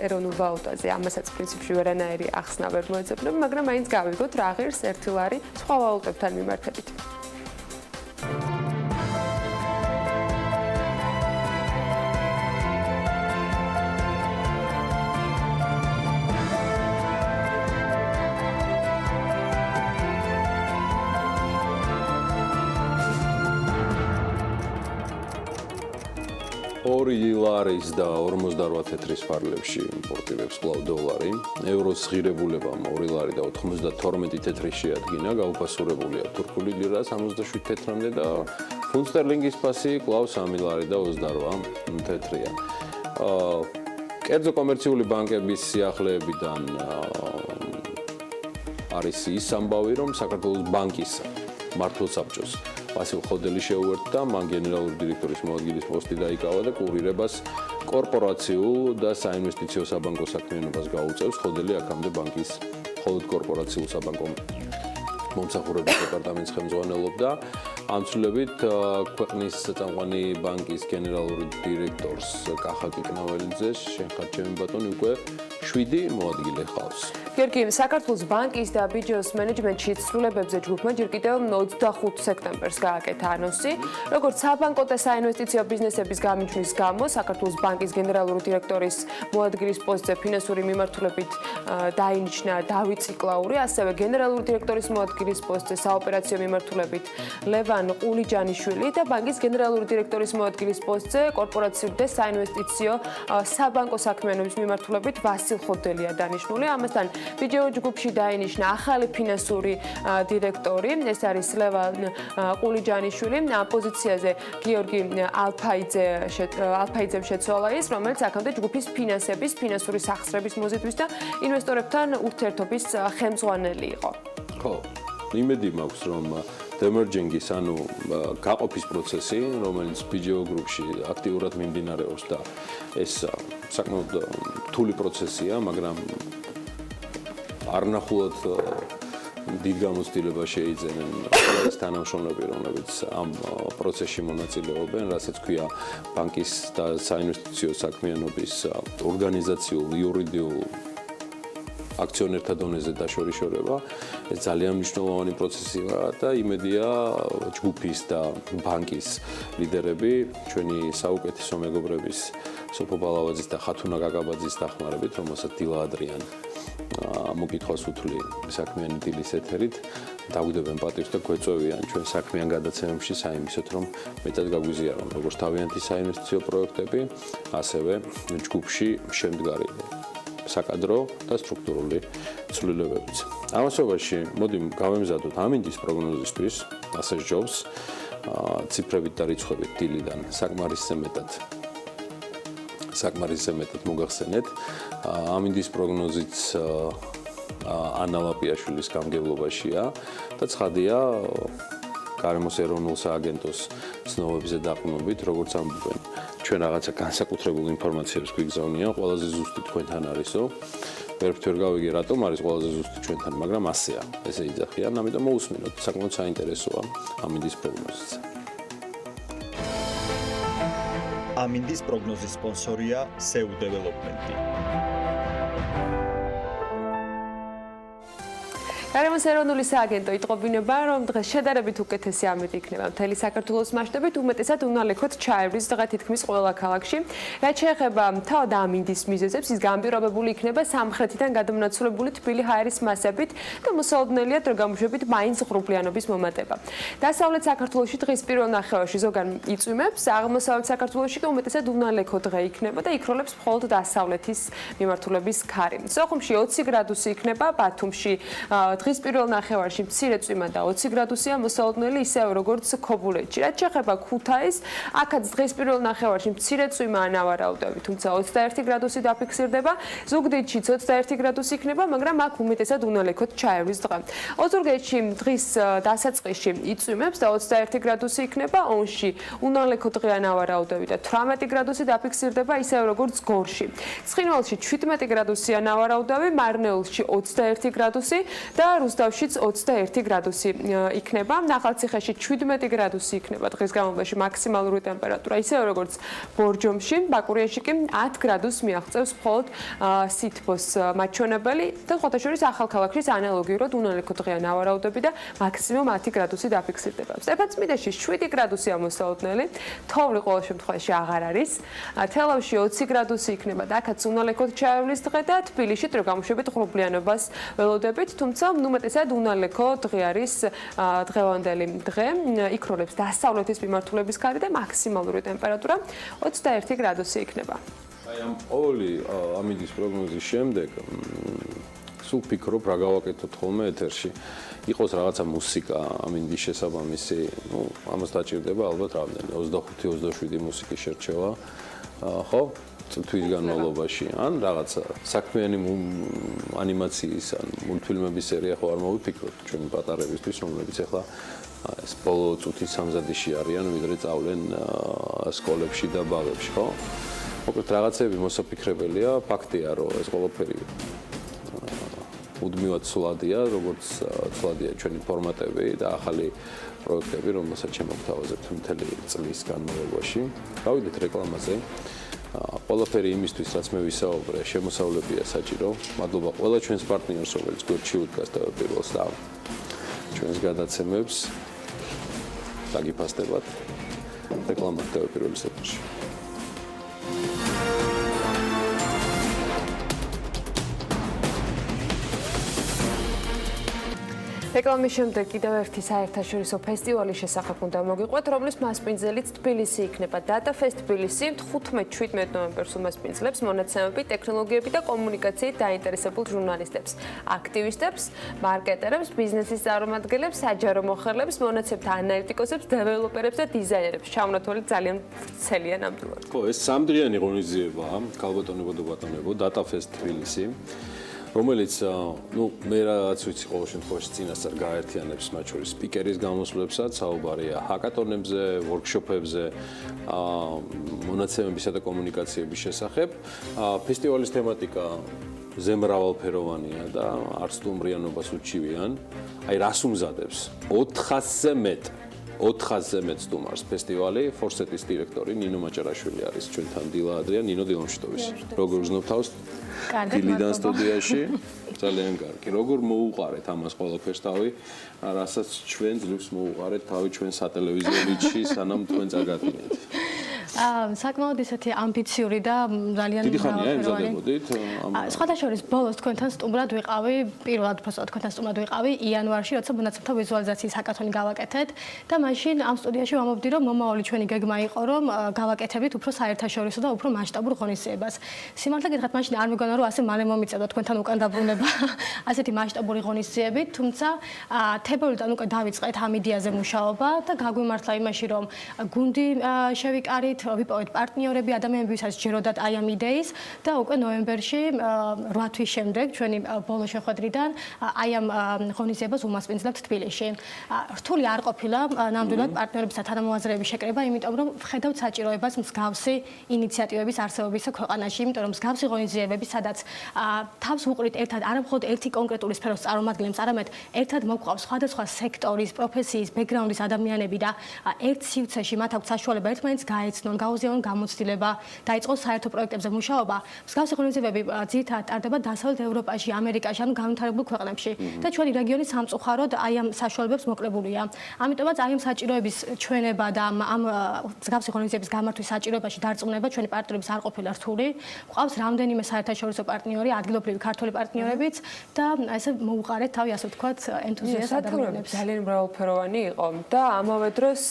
ეროვნულ ვალუტაზე, ამასაც პრინციპში ვერანაირი ახსნა ვერ მოეძებნება, მაგრამ მაინც გავიგოთ რა ღირს 1 ლარი სხვა ვალუტებთან მიმართებით. 2 ლარის და 48 თეთრის ფარლებში იმპორტირებს კვლავ დოლარი. ევროს ღირებულებამ 2 ლარი და 92 თეთრი შეადგინა, გაუფასურებულია თურქული ლირა 67 თეთრამდე და ფუნტ სტერლინგის ფასი კვლავ 3 ლარი და 28 თეთრია. კერძო კომერციული ბანკების სიახლეებიდან არის ის ამბავი, რომ საქართველოს ბანკის მართლმსაჯულს ვასილ ხოდელი შეუერთდა, მან გენერალური დირექტორის მოადგილის პოსტი დაიკავა და კურირებას კორპორაციულ და საინვესტიციო საბანკო საქმიანობას გაუწევს. ხოდელი აქამდე ბანკის მხოლოდ კორპორაციულ საბანკო მომსახურების დეპარტამენტს ხელმძღვანელობდა. ამ ცვლილებით ქვეყნის წამყვანი ბანკის გენერალური დირექტორს კახა კიკნაველიძეს შენხარჩევი ბატონი უკვე 7 მოადგილე ხავს. გიორგი, საქართველოს ბანკის და ბიჯოს მენეჯმენტში ცვლილებებზე ჯგუფმა ჯერ კიდევ 25 სექტემბერს გააკეთა ანონსი. როგორც საბანკო და საინვესტიციო ბიზნესების გამიჯვნის გამო, საქართველოს ბანკის გენერალური დირექტორის მოადგილის პოსტზე ფინანსური მიმართულებით დაინიშნა დავით ციკლაური, ასევე გენერალური დირექტორის მოადგილის პოსტზე საოპერაციო მიმართულებით ლევან ყულიჯანიშვილი და ბანკის გენერალური დირექტორის მოადგილის პოსტზე კორპორაციული და საინვესტიციო საბანკო საქმიანობის მიმართულებით ვასილ ხოდელია დანიშნული. ამასთან ბიჯო ჯგუფში დაინიშნა ახალი ფინანსური დირექტორი, ეს არის ლევან ყულიჯანიშვილი. ამ პოზიციაზე გიორგი ალფაიძემ შეცვალა ის, რომელიც აქამდე ჯგუფის ფინანსების, ფინანსური სახსრების მოზიდვის და ინვესტორებთან ურთიერთობის ხელმძღვანელი იყო. ხო, იმედი მაქვს, რომ დემერჯინგის, ანუ გაყოფის პროცესი, რომელიც ბიჯო ჯგუფში აქტიურად მიმდინარეობს და ეს საკმაოდ რთული პროცესია, მაგრამ არნახულად დიდ გამოცდილებას შეიძენენ ყველა თანამშრომლები, რომლებიც ამ პროცესში მონაწილეობენ, რასაც ქვია ბანკის და საინვესტიციო საქმიანობის ორგანიზაციულ, იურიდიულ აქციონერთა დონეზე დაშორიშორება. ეს ძალიან მნიშვნელოვანი პროცესია და იმედია ჯგუფის და ბანკის ლიდერები, ჩვენი საუკეთესო მეგობრების სოფო ბალავაძის და ხათუნა გაგაბაძის დახმარებით, რომელსაც დილა ადრიან მოკითხვას უთვლი საქმიანი დილის ეთერით, დაგვიდებენ პატივს და გვეწევიან ჩვენ საქმიან გადაცემებში საიმისოთ, რომ მეტად გაგვიზიარონ როგორც თავიანთი საინვესტიციო პროექტები, ასევე ჯგუფში შემდგარი საკადრო და სტრუქტურული ცვლილებებიც. ამასობაში მოდი გავემზადოთ ამინდის პროგნოზისთვის, ასე ჯობს, ციფრებით და რიცხვებით დილიდან საკმარისზე მეტად მოგახსენეთ. ამინდის პროგნოზიც ანა ლაპიაშვილის გამგებლობაშია და ცხადია გარემოს ეროვნულ სააგენტოს ცნობებზე დაყრდნობით, როგორც ამბობენ, ჩვენ რაღაცა განსაკუთრებულ ინფორმაციებს გვიგზავნიან, ყველაზე ზუსტი თქვენთან არისო. ვერაფერ ვერ გავიგე, რატომ არის ყველაზე ზუსტი ჩვენთან, მაგრამ ასეა, ესე იძახიან, ამიტომ მოусმინოთ, საკმაოდ საინტერესოა ამინდის პროგნოზიც. ამინდის პროგნოზის სპონსორია SEU Development. გარემოს ეროვნული სააგენტო იტყობინება, რომ დღეს შედარებით უკეთესი ამინდი იქნება მთელი საქართველოს მასშტაბით, უმეტესად უნალექოთ ჩაევრის დღე თითქმის ყველა ქალაქში. რაც შეეხება თავად ამინდის მიზეზებს, ის განპირობებული იქნება სამხრეთიდან გადამნაცვლებული თბილი ჰაერის მასებით და მოსალოდნელია დრო გამოშვებით მაინც ღრუბლიანობის მომატება. დასავლეთ საქართველოში დღის პირველ ნახევარში ზოგან იწვიმებს, აღმოსავლეთ საქართველოში კი უმეტესად უნალექო დღე იქნება და იქროლებს მხოლოდ დასავლეთის მიმართულების ქარი. სოხუმში 20 გრადუსი იქნება, ბათუმში დღის პირველ ნახევარში მცირე წვიმა და 20 გრადუსია მოსალოდნელი, ისევე როგორც ქობულეთში. რაც შეეხება ქუთაისს, აქაც დღის პირველ ნახევარში მცირე წვიმა ანავარაუდები, თუმცა 21 გრადუსი დაფიქსირდება, ზუგდიდშიც 21 გრადუსი იქნება, მაგრამ აქ უმეტესად უნალექოთ ჩაევრის დღე. ოზურგეთში დღის დასაწყისში იწვიმებს და 21 გრადუსი იქნება, ონში უნალექო დღე ანავარაუდები და 18 გრადუსი დაფიქსირდება, ისევე როგორც გორში. ცხინვალში 17 გრადუსი ანავარაუდები, მარნეულში 21 გრადუსი და რუსთავშიც 21 გრადუსი იქნება, ნახალციხეში 17 გრადუსი იქნება დღის განმავლობაში მაქსიმალური ტემპერატურა, ისევე როგორც ბორჯომში, ბაკურიაში კი 10 გრადუსს მიაღწევს მხოლოდ სითბოს მაჩვენებელი და ხოთაშორის ახალქალაქშიც ანალოგიურად უნალექო დღე ანავარაუდები და მაქსიმუმ 10 გრადუსი დაფიქსირდება. სტეფანწმინდაში 7 გრადუსია მოსალოდნელი, თოვრი ყოველ შემთხვევაში აღარ არის. თელავში 20 გრადუსი იქნება და აქაც უნალექოთ ჩაევრის დღე და თბილისში დრო გამოშვებით ღრუბლიანობას ველოდებით, თუმცა ნუ მეტესად უნალექო დღე არის დღევანდელი დღე. იქროლებს დასავლეთის მიმართულების ქარი და მაქსიმალური ტემპერატურა 21 გრადუსი იქნება. აი ამ ყოველი ამინდის პროგნოზის შემდეგ სულ ფიქრობ რა გავაკეთოთ ხოლმე ეთერში. იყოს რაღაცა მუსიკა ამინდის შესაბამისი, ნუ ამას დაჭირდება ალბათ რამდენი 25-27 მუსიკის შერჩევა. ხო? თვის განმავლობაში ან რაღაცა საქმიანი ანიმაციის ან მულტფილმების სერია ხო არ მოვიფიქროთ ჩვენი პატარებისთვის, რომლებიც ახლა ეს ბოლო წუთის სამზადიში არიან, ვიდრე წავლენ სკოლებში და ბაღებში, ხო? მოკლედ რაღაცები მოსაფიქრებელია, ფაქტია, რომ ეს ყველაფერი უდმივად სვლადია, როგორც სვლადია ჩვენი ფორმატები და ახალი პროექტები, რომელსაც შემოგთავაზებთ მთელი წლის განმავლობაში. გავიდეთ რეკლამაზე. ყველაფერი იმისთვის, რაც მე ვისაუბრე, შემოსავლებია საჭირო. მადლობა ყველა ჩვენს პარტნიორს, რომელიც გვერდში უდგას თავდაპირველს და ჩვენს გადაცემებს დაგიფასდებათ. რეკლამა თავდაპირველის ეთერში. რეკლამის შემდეგ კიდევ ერთი საერთაშორისო ფესტივალის შესახებ უნდა მოგიყვეთ, რომლის მასპინძელიც თბილისი იქნება. დატა-ფესტ თბილისი 15-17 ნოემბერს უმასპინძლებს მონაცემები, ტექნოლოგიები და კომუნიკაციით დაინტერესებულ ჟურნალისტებს, აქტივისტებს, მარკეტერებს, ბიზნესის წარმომადგენლებს, საჯარო მოხელეებს, მონაცემთა ანალიტიკოსებს, დეველოპერებს და დიზაინერებს. ჩავნათვალი ძალიან ვრცელია ნამდვილად. ხო, ეს სამდღიანი ღონისძიებაა, ქალბატონებო და ბატონებო, დატა-ფესტ თბილისი. რომელიც ნუ მე რაც ვიცი ყოველ შემთხვევაში წინასწარ გაერთიანებს მათ შორის სპიკერის გამოსვლებსაც, საუბარია ჰაკატონებზე, ვორქშოპებზე, მონაცემებისა და კომუნიკაციების შესახებ. ფესტივალის თემატიკა ზემრავალფეროვანია და არც სტუმრიანობას უჩივიან. აი რას უმზადებს? 400-ზე მეტ სტუმარს ფესტივალი, ფორსეტის დირექტორი ნინო მაჭარაშვილი არის ჩვენთან დილა ადრია, ნინო დილამშვიდობის. როგორ გზნობ თავს? დილიდან სტუდიაში. ძალიან კარგი. როგორ მოუყარეთ ამას ყველაფერს თავი, რასაც ჩვენ ძლივს მოუყარეთ თავი ჩვენ სატელევიზიო რიგში, სანამ თქვენ წაგატინეთ. საკმაოდ ისეთი ამბიციური და ძალიან დიდი ხანია ემზადებოდით? სხვადასხვა ბოლოს თქვენთან სტუმრად ვიყავი, პირველად უბრალოდ თქვენთან სტუმრად ვიყავი იანვარში, როცა მონაცემთა ვიზუალიზაციის ჰაკათონი გავაკეთეთ და მაშინ ამ სტუდიაში ვამბობდი, რომ მომავალი ჩვენი გეგმა იყო, რომ გავაკეთებით უფრო საერთაშორისო და უფრო მასშტაბურ ღონისძიებას. სიმართლე გითხრათ, მაშინ არ მეგონა, რომ ასე მალე მომიწევდა თქვენთან უკან დაბრუნება ასეთი მასშტაბური ღონისძიებით, თუმცა თებერვლიდან უკვე დავიწყეთ ამ იდეაზე მუშაობა და გაგვიმართლა იმაში, რომ გუნდი შევიკარით, ვიპოვეთ პარტნიორები, ადამიანები, ვისაც ჯეროდათ აი ამ იდეის და უკვე ნოემბერში 8 თვის შემდეგ ჩვენი ბოლო შეხვედრიდან აი ამ ღონისძიებას უმასპინძლებთ თბილისში. რთული არ ყოფილა ნამდვილად პარტნიორების და თანამოაზრეების შეკრება, იმიტომ რომ ვხედავთ საჭიროებას მსგავსი ინიციატივების არსებობისა ქვეყანაში, იმიტომ რომ მსგავსი ღონისძიებები, სადაც თავს უყრით ერთად არა მხოლოდ ერთი კონკრეტული სფეროს წარმომადგენლებს, არამედ ერთად მოგვყავს სხვადასხვა სექტორის, პროფესიის, ბექგრაუნდის ადამიანები და ერთ სივრცეში მათ აქვს საშუალება ერთმანეთს გაეცნონ, გაუზიარონ გამოცდილება, დაიწყოს საერთო პროექტებზე მუშაობა. მსგავსი ღონისძიებები ძირითადად ტარდება დასავლეთ ევროპაში, ამერიკაში, ანუ განვითარებულ ქვეყნებში და ჩვენი რეგიონი სამწუხაროდ აი ამ საშუალებებს მოკლებულია. ამიტომაც აი ამ საჭიროების ჩვენება და ამ მსგავსი ღონისძიების გამართვის საჭიროებაში დარწმუნება ჩვენი პარტნიორების არ ყოფილა რთული. გვყავს რამდენიმე საერთაშორისო პარტნიორი, ადგილობრივი ქართული პარტნიორებიც და ესე მოუყარეთ თავი, ასე ვთქვათ, ენთუზიასტ ადამიანებს. ძალიან მრავალფეროვანი იყო და ამავე დროს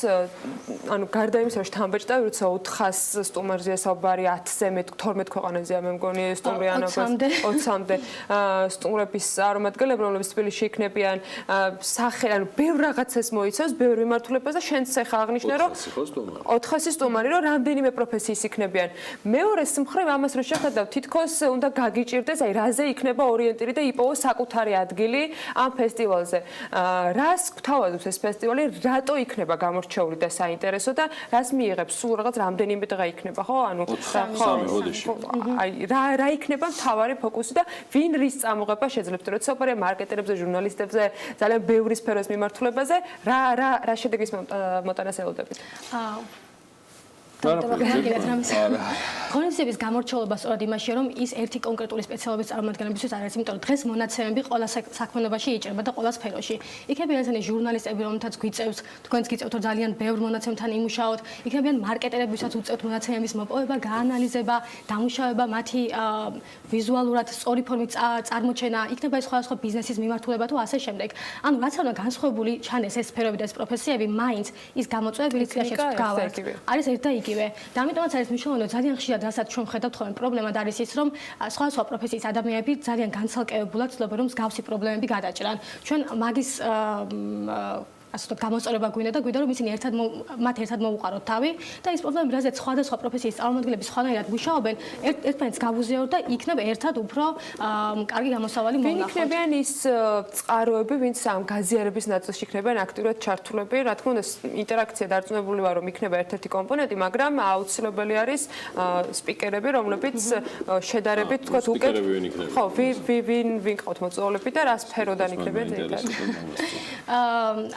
ანუ გარდა იმისა, რომ შთამბეჭდავი, როცა 400 სტუმარზეა საუბარი, 10-ზე მეტ 12 ქვეყანაზეა მე მგონი სტუმრიანობა 20-მდე სტუმრების წარმომადგენლები, რომლებიც თბილისში იქნებიან, სახე, ანუ ბევრ რაღაცას მოიცავს, ბევრ მიმართულებას და შენც ახლა აღნიშნე, რომ 400 სტუმარი, რომ რამდენიმე პროფესიის იქნებიან. მეორე მხრივ ამას რო შეხედავ, თითქოს უნდა გაგიჭირდეს, აი რაზე იქნება ორიენტირი და იპოვოს საკუთარი ადგილი ამ ფესტივალზე. რას გვთავაზობს ეს ფესტივალი, რატო იქნება გამორჩეული და საინტერესო და რას მიიღებს? სულ რაღაც რამდენიმე დღე იქნება, ხო? ანუ აი რა იქნება მთავარი ფოკუსი და ვინ რის წამოღება შეძლებს? როცა ვფარია მარკეტერებზე, ჟურნალისტებზე, ძალიან ბევრი სფეროს მიმართულებაზე, რა შედეგის მოტანას ელოდებით? ღონისძიების გამორჩეულობა სწორად იმაშია, რომ ის ერთი კონკრეტული სპეციალობის წარმომადგენლებისთვის არ არის, იმიტომ რომ დღეს მონაცემები ყველა საქმიანობაში იჭრება და ყველა სფეროში. იქნებიან ესენი ჟურნალისტები, რომელთაც გვიწევს, თქვენც გიწევთ, რომ ძალიან ბევრ მონაცემთან იმუშაოთ, იქნებიან მარკეტერები, ვისაც უწევთ მონაცემების მოპოვება, გაანალიზება, დამუშავება, მათი ვიზუალურად სწორი ფორმით წარმოჩენა, იქნება ეს სხვადასხვა ბიზნესის მიმართულება თუ ასე შემდეგ. ანუ რაც უნდა განსხვავებული ჩანდეს ეს სფეროები და ეს პროფესიები, მაინც ის გამოწვევები, რიცხვებშიც გავართ. არის ერთ და იგივე. და ამიტომაც არის მნიშვნელოვანი, რომ ძალიან ხშირად რასაც ჩვენ ხედავთ ხოლმე პრობლემა და არის ის, რომ სხვადასხვა პროფესიის ადამიანები ძალიან განცალკევებულად ცდილობენ, რომ მსგავსი პრობლემები გადაჭრან. ჩვენ მაგის ასე ვთქვათ, გამოსწორება გვინდა და გვინდა რომ ისინი მათ ერთად მოუყაროთ თავი და ის პრობლემები, რაზეც სხვადასხვა პროფესიის წარმომადგენლები სხვანაირად მუშაობენ, ერთმანეთს გავუზიაროთ და იქნებ ერთად უფრო კარგი გამოსავალი მოვნახოთ. იქნებიან ის წყაროები, ვინც ამ გაზიარების ნაწილში იქნებიან აქტიურად ჩართულები, რა თქმა უნდა, ინტერაქცია დარწმუნებული ვარ, რომ იქნება ერთ-ერთი კომპონენტი, მაგრამ აუცილებელი არის სპიკერები, რომლებიც შედარებით ვთქვათ უკვე ხო, ვინ ყავთ მოწვეულები და რა სფეროდან იქნებიან ძირითადად.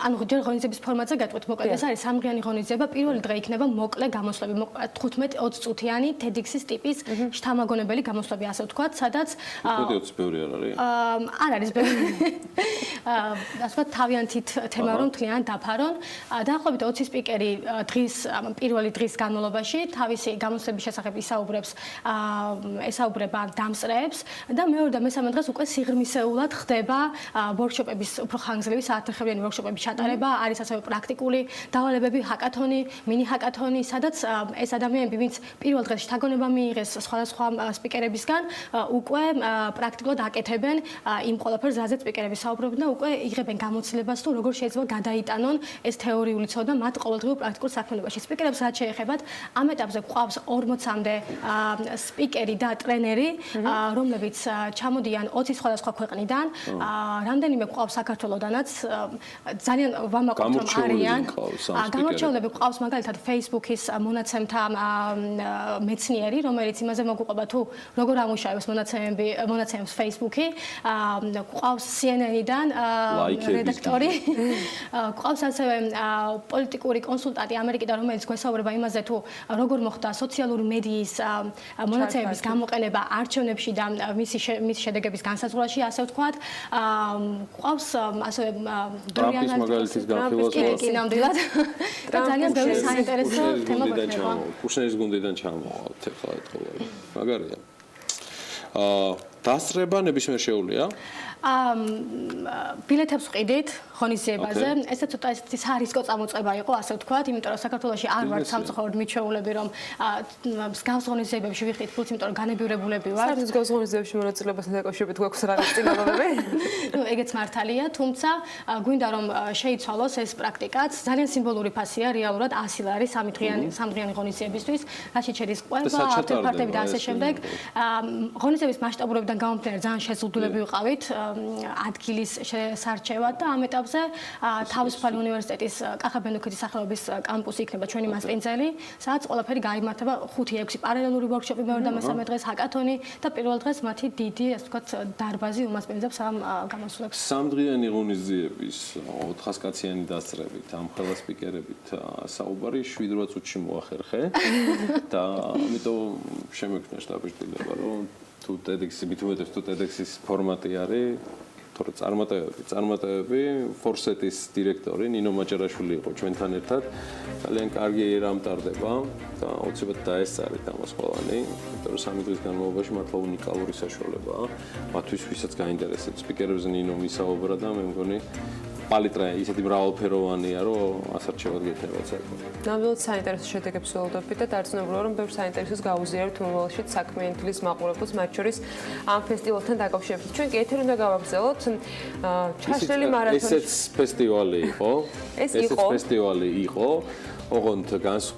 ანუ ჯერ ღონისძიების ფორმატზე გეტყვით, მოკლედ ეს არის სამდღიანი ღონისძიება, პირველი დღე იქნება მოკლე გამოსვლები, 15-20 წუთიანი TEDx-ის ტიპის შთამაგონებელი გამოსვლები, ასე ვთქვათ, სადაც 20 ბევრი არ არის? არ არის ბევრი. ასე ვთქვათ, თავიანთი თემა რომ თლიან დაფარონ. დაახლოებით 20 სპიკერი პირველი დღის განმავლობაში თავისი გამოსვლების შესახებ ესაუბრება დამსწრეებს და მეორე და მესამე დღეს უკვე სიღრმისეულად ხდება ვორქშოპების უფრო ხანგრძლივი საათნახევრიანი ვორქშოპების ჩატარება, არის ასევე პრაქტიკული დავალებები, ჰაკათონი, მინი ჰაკათონი, სადაც ეს ადამიანები, ვინც პირველ დღეს შთაგონება მიიღეს სხვადასხვა სპიკერებისგან, უკვე პრაქტიკულად აკეთებენ იმ ყველაფერს, რაზეც სპიკერები საუბრობენ და უკვე იღებენ გამოცდილებას თუ როგორ შეიძლება გადაიტანონ ეს თეორიული ცოდნა მათ ყოველდღიურ პრაქტიკულ საქმიანობაში. სპიკერებს რაც შეეხებათ, ამ ეტაპზე გვყავს 40-მდე სპიკერი და ტრენერი, რომლებიც ჩამოდიან 20 სხვადასხვა ქვეყნიდან, რამდენიმე გვყავს საქართველოდანაც, ძალიან ვამაყობთ რომ არიან. გამორჩეულები გვყავს მაგალითად Facebook-ის მონაცემთა მეცნიერი, რომელიც იმაზე მოგუყვება თუ როგორ ამუშავებს მონაცემებს Facebook-ი, გვყავს CNN-დან რედაქტორი, გვყავს ასევე პოლიტიკური კონსულტანტი ამერიკიდან, რომელიც გვესაუბრება იმაზე თუ როგორ მოხდა სოციალური მედიის მონაცემების გამოყენება არჩევნებში და მისი შედეგების განსაზღვრაში, ასე ვთქვათ. გვყავს ასევე ტრამპის მაგალითის განხილვას კი, ნამდვილად. და ძალიან ბევრი საინტერესო თემა გვექნება. კუშნერის გუნდიდან ჩამოვალთ ახლა ეთქვა. მაგარია. დასწრება ნებისმიერ შეუულია? ბილეთებს ვყიდით ღონისძიებაზე. ესეც ცოტა ესეთი სარისკო წამოწყება იყო, ასე ვთქვათ, იმიტომ რომ საქართველოში არ ვართ სამწუხაროდ მიჩვეულები, რომ მსგავს ღონისძიებებში ვიხდით, ფულს, იმიტომ რომ განებივრებულები ვართ. მსგავს ღონისძიებებში მონაწილეობასთან დაკავშირებით გვაქვს რაღაც წინაპრები? ნუ ეგეც მართალია, თუმცა გვინდა რომ შეიცვალოს ეს პრაქტიკაც. ძალიან სიმბოლური ფასია რეალურად 100 ლარი სამდღიანი ღონისძიებისთვის, რაშიც შედის ყვება, ავტორპარტები და ასე შემდეგ. ღონისძიების მასშტაბურობიდან გამომდინარე ძალიან შეზღუდულები ვიყავით ადგილის შესარჩევად და ამ ეტაპზე თავისუფალი უნივერსიტეტის კახაბენდუქეთის სახელობის კამპუსი იქნება ჩვენი მასპინძელი, სადაც ყველაფერი გაიმართება 5-6 პარალელური ვორქშოპი მეორე და მესამე დღეს ჰაკათონი და პირველ დღეს მათი დიდი, ასე ვთქვათ, დარბაზი უმასპინძლებს ამ გამოსვლებს. სამდღიანი ღონისძიების 400-კაციანი დასწრებით, ამ ხელა სპიკერებით საუბარი 7-8 წუთში მოახერხე და ამიტომ შემექმნა შტაბ-ბიჭდილება, რომ თუ TEDx-ი მithumetes თუ TEDx-ის ფორმატი არის, თორე წარმატებები ფორსეტის დირექტორი ნინო მაჭარაშვილი იყო ჩვენთან ერთად. ძალიან კარგი ერა მტარდება და აუცილებლად დაესწარით ამას ყველანი, იმიტომ რომ 3 დღის განმავლობაში მართლა უნიკალური საშუალებაა. მათთვის ვისაც გაინტერესებს სპიკერებზე ნინო მისაუბრა და მე მგონი პალიტრა ისეთი მრავალფეროვანია, რომ ასარჩევად გექნება საქმე. ნამდვილად საინტერესო შედეგებს ველოდებით და დარწმუნებული რომ ბევრ საინტერესოს გაუზიარებთ მომავალში საქმიანი თვლის მაყურებელს, მათ შორის ამ ფესტივალთან დაკავშირებით. ჩვენ კი ეთერი უნდა გავაგრძელოთ ჩაშლილი მარათონის. ესეც ფესტივალი იყო. ეს ფესტივალი იყო. ოღონდ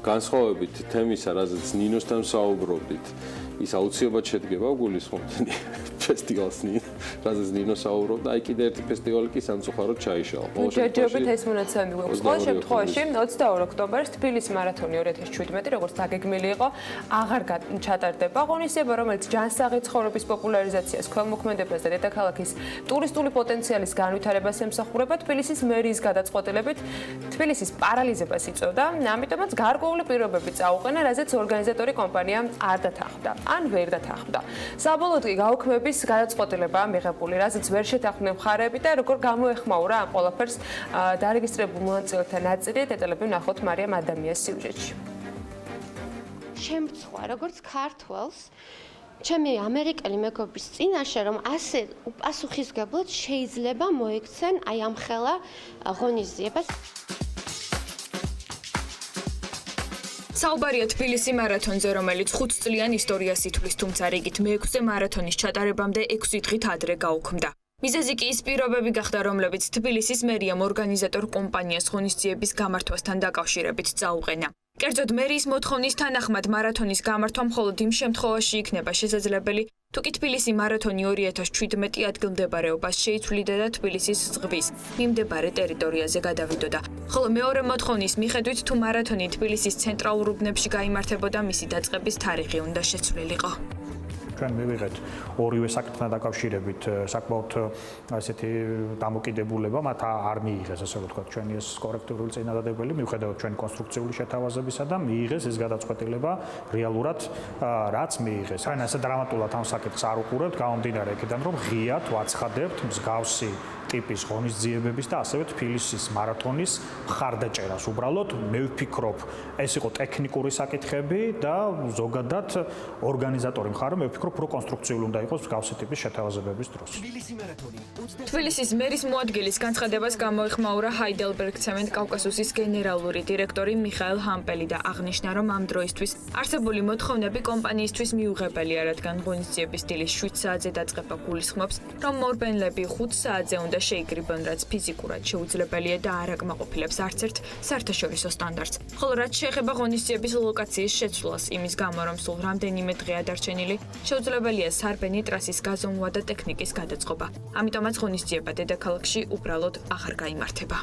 განსხვავებით თემისა, რაზეც ნინოსთან საუბრობდით, ის აუცილებლად შედგება გულისხმობთ ფესტივალს რაზეც ნინო საუბრობდა, აი კიდე ერთი ფესტივალი კი სამწუხაროდ ჩაიშალა. ჯერჯერობით ეს მონაცემი გვაქვს. ყოველ შემთხვევაში 22 ოქტომბერს თბილისის მარათონი 2017, როგორც დაგეგმილი იყო, აღარ ჩატარდება. ღონისძიება, რომელიც ჯანსაღი ცხოვრების პოპულარიზაციას, ქველმოქმედებას და დედაქალაქის ტურისტული პოტენციალის განვითარებას ემსახურება, თბილისის მერიის გადაწყვეტილებით თბილისის პარალიზებას იწვევდა. ამიტომაც გარკვეული პირობები წაუყენა, რაზეც ორგანიზატორი კომპანია არ დათანხმდა, ან ვერ დათანხმდა. საბოლოოდ კი გაუქმების გადაწყვეტილებაა მიღებული, რაზეც ვერ შეთანხმდნენ მხარეები და როგორ გამოეხმაურა ამ ყველაფერს დარეგისტრირებულ მონაწილეთა ნაწილი, დეტალები ვნახოთ მარიამ ადამიანის სიუჟეტში. შემცვა, როგორც ქართველს, ჩემი ამერიკელი მეგობრის წინაშე, რომ ასე უპასუხისმგებლოდ შეიძლება მოექცენ აი ამ ხელა ღონისძიებას. საუბარია თბილისი მარათონზე, რომელიც 5 წლიან ისტორიას ითვლის, თუმცა რიგით მე-6 მარათონის ჩატარებამდე 6 დღით ადრე გაუქმდა. მიზეზი კი ის პირობები გახდა, რომლებიც თბილისის მერიამ ორგანიზატორ კომპანიას ღონისძიების გამართვასთან დაკავშირებით წაუყენა. კერძოდ მერიის მოთხოვნის თანახმად მარათონის გამართვა მხოლოდ იმ შემთხვევაში იქნება შესაძლებელი, თუ კი თბილისი მარათონი 2017 ადგილმდებარეობას შეიცვლიდა და თბილისის ზღვის მიმდებარე ტერიტორიაზე გადავიდოდა. ხოლო მეორე მოთხოვნის მიხედვით, თუ მარათონი თბილისის ცენტრალურ უბნებში გაიმართებოდა, მისი დაწყების თარიღი უნდა შეცვლილიყო. ჩვენ მივიღეთ ორივე საკითხთან დაკავშირებით საკმაოდ ასეთი დამოკიდებულება, მათ არ მიიღეს, ასე ვთქვათ, ჩვენი ეს კორექტიული წინადადებელი, მიუხედავად ჩვენი კონსტრუქციული შეთავაზებისა და მიიღეს ეს გადაწყვეტილება რეალურად რაც მიიღეს. ან ასე დრამატულად ამ საკითხს არ უყურებთ, გამომდინარე იქიდან, რომ ღიად ვაცხადებთ მსგავსი ტიპის ღონისძიებების და ასევე თბილისის მარათონის მხარდაჭერას. უბრალოდ მე ვფიქრობ, ეს იყო ტექნიკური საკითხები და ზოგადად ორგანიზატორი მხარე მე ვფიქრობ, რომ კონსტრუქციული უნდა იყოს მსგავსი ტიპის შეთავაზებების დროს. თბილისის მერის მოადგილის განცხადებას გამოეხმაურა ჰაიდელბერგ ცემენტ კავკასუსის გენერალური დირექტორი მიხაელ ჰამპელი და აღნიშნა, რომ ამ დროისთვის არსებული მოთხოვნები კომპანიისთვის მიუღებელია, რადგან ღონისძიების დილის 7 საათზე დაწყება გულისხმობს, რომ მორბენლები 5 საათზე უნდა შეიკრიბონ, რაც ფიზიკურად შეუძლებელია და არ აკმაყოფილებს არც ერთ საერთაშორისო სტანდარტს. ხოლო რაც შეეხება ღონისძიების ლოკაციის შეცვლას, იმის გამო, რომ სულ რამდენიმე დღეა დარჩენილი, შეუძლებელია სარბენი ტრასის გაზომვა და ტექნიკის გადაწყობა. ამიტომაც ღონისძიება დედაქალაქში უბრალოდ აღარ გაიმართება.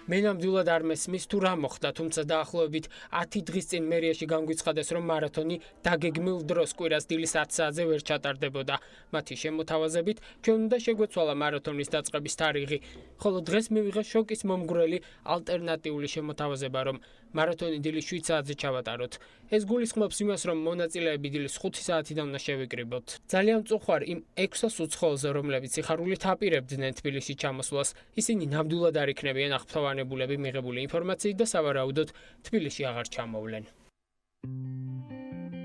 მე ნამდვილად არ მესმის თუ რა მოხდა, თუმცა დაახლოებით 10 დღის წინ მერიაში განგვიცხადეს, რომ მარათონი დაგეგმილ დროს კვირას დილის 10 საათზე ვერ ჩატარდებოდა. მათი შემოთავაზებით, ჩვენ უნდა შეგვეცვალა მარათონის დაწყების თარიღი, ხოლო დღეს მივიღე შოკის მომგვრელი ალტერნატიული შემოთავაზება, რომ მარათონი დილის 7 საათზე ჩავატაროთ. ეს გულისხმობს იმას, რომ მონაწილეები დილის 5 საათიდან უნდა შევიკრიბოთ. ძალიან მწუხვარ იმ 600 უცხოელზე, რომლებიც სიხარულით აპირებდნენ თბილისში ჩამოსვლას, ისინი ნამდვილად არ იქნებიან აღფრთოვანებულები მიღებული ინფორმაციით და სავარაუდოდ თბილისში აღარ ჩამოვლენ.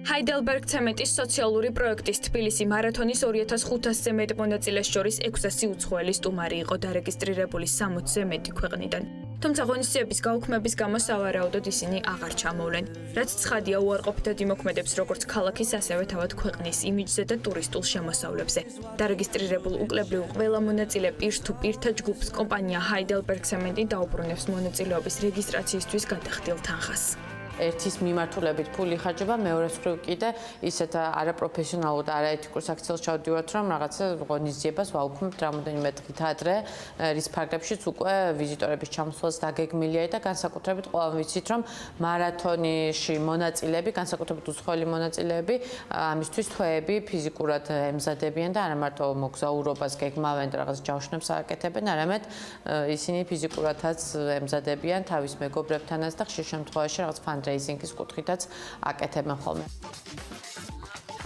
ჰაიდელბერგ ცემენტის სოციალური პროექტის თბილისი მარათონის 2500-ზე მეტ მონაწილეს შორის 600 უცხოელი სტუმარი იყო დარეგისტრირებული 60-ზე მეტი ქვეყნიდან. თუმცა ღონისძიების გაუქმების გამო სავარაუდოდ ისინი აღარ ჩამოვლენ, რაც ცხადია უარყოფითად იმოქმედებს როგორც ქალაქის, ასევე თავად ქვეყნის იმიჯზე და ტურისტულ შემოსავლებზე. დარეგისტრირებულ უკლებრივ ყველა მონაწილე პირს თუ პირთა ჯგუფს კომპანია ჰაიდელბერგ ცემენტი დაუბრუნებს მონაწილეობის რეგისტრაციისთვის გადახდილ თანხას. ერთის მიმართულებით ფული ხარჯება, მეორეს მხრივ კიდე ისეთ არაპროფესიონალურ და არაეთიკურ საქციელს ჩავდივართ, რომ რაღაცა ღონისძიებას ვაუქმებთ რამოდენიმე დღით ადრე, რის ფარგლებშიც უკვე ვიზიტორების ჩამოსვლაც დაგეგმილია და განსაკუთრებით ყველამ ვიცით, რომ მარათონიში მონაწილეები, განსაკუთრებით უცხოელი მონაწილეები, ამისთვის თვეები ფიზიკურად ემზადებიან და არა მარტო მოგზაურობას გეგმავენ და რაღაც ჯავშნებს ააკეთებენ, არამედ ისინი ფიზიკურადაც ემზადებიან თავის მეგობრებთანაც და ხშირ შემთხვევაში რაღაც ფანდრეიზინგის კუთხითაც აკეთებენ ხოლმე.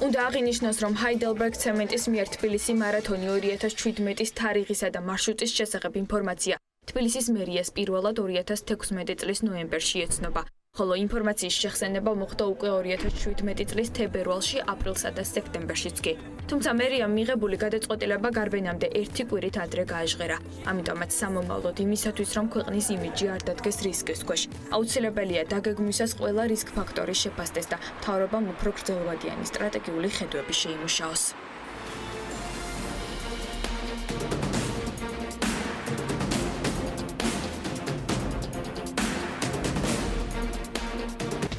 უნდა აღინიშნოს, რომ ჰაიდელბერგ ცემენტის მიერ თბილისი მარათონი 2017-ის თარიღისა და მარშრუტის შესახებ ინფორმაცია თბილისის მერიას პირველად 2016 წლის ნოემბერში ეცნობა. ხოლო ინფორმაციის შეხსენება მოხდა უკვე 2017 წლის თებერვალში, აპრილსა და სექტემბერშიც კი. თუმცა მერიამ მიღებული გადაწყვეტილება გარბენამდე 1 კვირით ადრე გააჟღერა. ამიტომაც სამომავლოდ იმისათვის, რომ ქვეყნის იმიჯი არ დადგეს რისკის ქვეშ, აუცილებელია დაგეგმვისას ყველა რისკ ფაქტორის შეფასდეს და მთავრობამ უფრო გრძელვადიანი სტრატეგიული ხედვები შეიმუშაოს.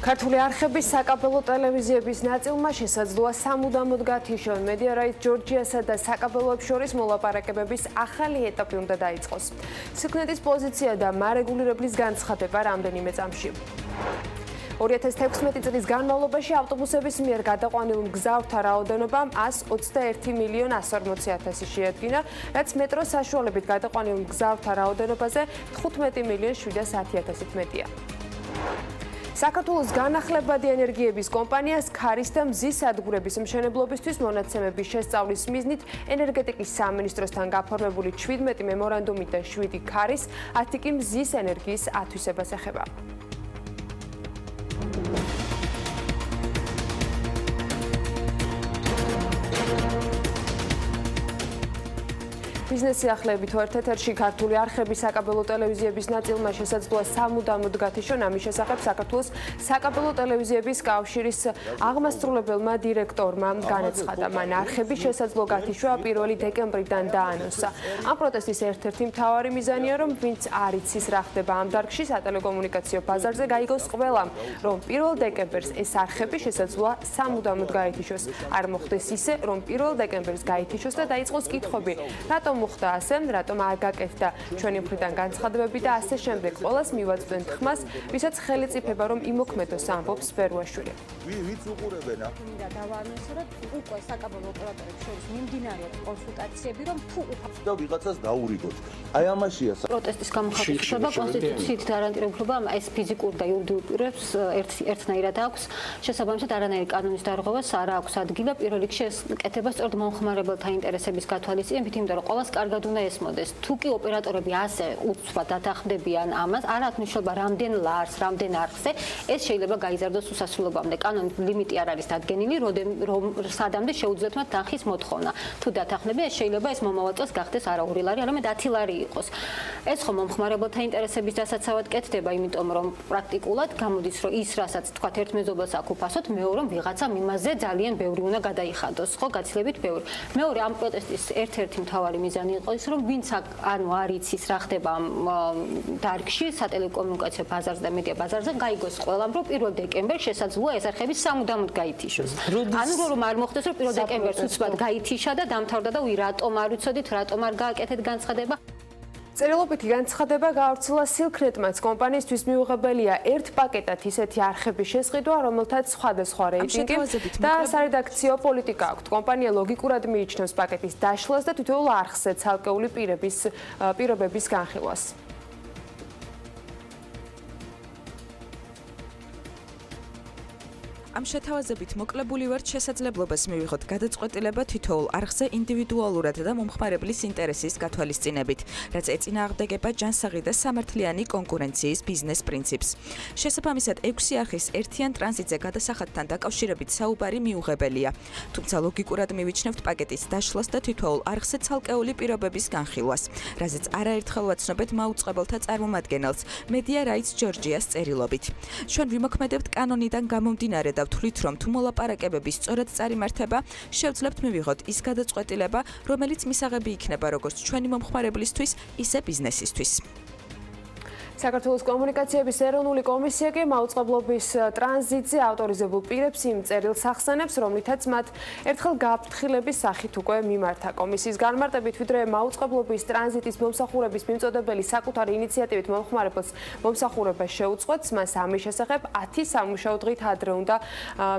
ქართული არხების საკაბელო ტელევიზიების ნაწილმა შესაძლოა სამუდამოდ გათიშონ მედია რაიტ ჯორჯიასა და საკაბელოებს შორის მოლაპარაკებების ახალი ეტაპი უნდა დაიწყოს. სიკვდილის პოზიცია და მარეგულირებლის განცხადება რამდენიმე წამში. 2016 წლის განმავლობაში ავტობუსების მიერ გადაყვანილ მგზავრთა რაოდენობა 121,140,000 შეადგინა, რაც მეტროს საშუალებით გადაყვანილ მგზავრთა რაოდენობაზე 15,710,000-ით მეტია. საქართველოს განახლებადი ენერგიების კომპანიას ქარის და მზის სადგურების მშენებლობისთვის მონაცემების შესწავლის მიზნით ენერგეტიკის სამინისტროსთან გაფორმებული 17 მემორანდუმი და 7 ქარის, 10 კი მზის ენერგიის ათვისებას ეხება. ბიზნესი ახლებით ერთ-ერთი ქართული არხების საკაბელო ტელევიზიების ნაწილმა შესაძლოა სამუდამოდ გათიშონ. ამის შესახებ საქართველოს საკაბელო ტელევიზიების კავშირის აღმასრულებელმა დირექტორმა განაცხადა. მან არხების შესაძლო გათიშვა 1 დეკემბრიდან დაანონსა. ამ პროტესტის ერთ-ერთი მთავარი მიზანია, რომ ვინც არ იცის რა ხდება ამ დარგში სატელეკომუნიკაციო ბაზარზე, გაიგოს ყველამ, რომ 1 დეკემბერს ეს არხები შესაძლოა სამუდამოდ გაითიშოს. არ მოხდეს ისე, რომ 1 დეკემბერს გაითიშოს და დაიწყოს კითხვები, რატომ მოხდა ასე, რატომ არ გაკეთდა ჩვენი მხრიდან განცხადებები და ასე შემდეგ. ყველას მივაწვდენთ ხმას, ვისაც ხელიწიფება რომ იმოქმედოს, ამბობს ბერუაშვილი. ვიც უყურებენ მინდა დავაანონსო, რომ უკვე საკაბელო ოპერატორებს შორის მიმდინარეობს კონსულტაციები, რომ თუ და ვიღაცას დაურიგოთ. აი ამაშია პროტესტის გამოხატვა კონსტიტუციით გარანტირება, ეს ფიზიკურ და იურიდიულ პირებს ერთნაირად აქვს. შესაბამისად, არანაირი კანონის დარღვევას არ აქვს ადგილი. პირველ რიგში ეს კეთება სწორედ მომხმარებელთა ინტერესების გათვალისწინებით, იმიტომ რომ ყოველს კარგად უნდა ესმოდეს. თუ კი ოპერატორები ასე უცბად დათანხმდებიან ამას, არ აქვს მნიშვნელობა რამდენ ლარს, რამდენ არხზე, ეს შეიძლება გაიზარდოს უსასრულობამდე. კანონის ლიმიტი არ არის დადგენილი, რომ სადამდე შეუძლიათ მათ თანხის მოთხოვნა. თუ დათანხმდება, ეს შეიძლება ეს მომავალ წელს გახდეს არა 2 ლარი, არამედ 10 ლარი იყოს. ეს ხომ მომხმარებელთა ინტერესების დასაცავად კეთდება, იმიტომ რომ პრაქტიკულად გამოდის, რომ ის, რასაც თქვა ერთ მეზობელს აქ უფასოთ, მეორე ვიღაცამ იმაზე ძალიან ბევრი უნდა გადაიხადოს, ხო, გაცილებით ბევრი. მეორე ამ პროტესტის ერთ-ერთი მთავარი მიზანი იყო ის, რომ ვინც ანუ არ იცის რა ხდება ამ დარგში, სატელეკომუნიკაციო ბაზარზე და მედია ბაზარზე, გაიგოს ყველამ, რომ 1 დეკემბერს შესაძლოა ეს არხები სამუდამოდ გაითიშოს. ანუ რომ არ მოხდეს, რომ 1 დეკემბერს უცბად გაითიშა და დამთავრდა და რატომ არ ვიცოდით, რატომ არ გააკეთეთ განცხადება. წერილობითი განცხადება გაავრცელა სილქნეტმაც. კომპანიისთვის მიუღებელია ერთ პაკეტად ისეთი არხების შესყიდვა, რომელთაც სხვადასხვა რეიტინგი და სარედაქციო პოლიტიკა აქვთ. კომპანია ლოგიკურად მიიჩნევს პაკეტის დაშლას და თითოეულ არხზე ცალკეული პირობების განხილვას. ამ შეთავაზებით მოკლებული ვართ შესაძლებლობას მივიღოთ გადაწყვეტილება თითოეულ არხზე ინდივიდუალურად და მომხმარებლის ინტერესის გათვალისწინებით, რაც ეწინააღმდეგება ჯანსაღი და სამართლიანი კონკურენციის ბიზნეს პრინციპს. შესაბამისად, 6 არხის ერთიან ტრანზიტზე გადასახადთან დაკავშირებით საუბარი მიუღებელია. თუმცა ლოგიკურად მივიჩნევთ პაკეტის დაშლას და თითოეულ არხზე ცალკეული პირობების განხილვას, რაზეც არაერთხელ ვაცნობეთ მაუწყებელთა წარმომადგენელს მედია რაიტს ჯორჯიას წერილობით. ჩვენ ვიმოქმედებთ კანონიდან გამომდინარე და ვთვლით, რომ თუ მოლაპარაკებების სწორად წარიმართება, შევძლებთ მივიღოთ ის გადაწყვეტილება, რომელიც მისაღები იქნება როგორც ჩვენი მომხმარებლისთვის, ისე ბიზნესისთვის. საქართველოს კომუნიკაციების ეროვნული კომისია კი მაუწყებლობის ტრანზიტზე ავტორიზებულ პირებს იმ წერილს ახსენებს, რომლითაც მათ ერთხელ გაფრთხილების სახით უკვე მიმართა. კომისიის განმარტებით, ვიდრე მაუწყებლობის ტრანზიტის მომსახურების მიმწოდებელი საკუთარი ინიციატივით მომხმარებელს მომსახურება შეუწყვეტს, მას ამის შესახებ 10 სამუშაო დღით ადრე უნდა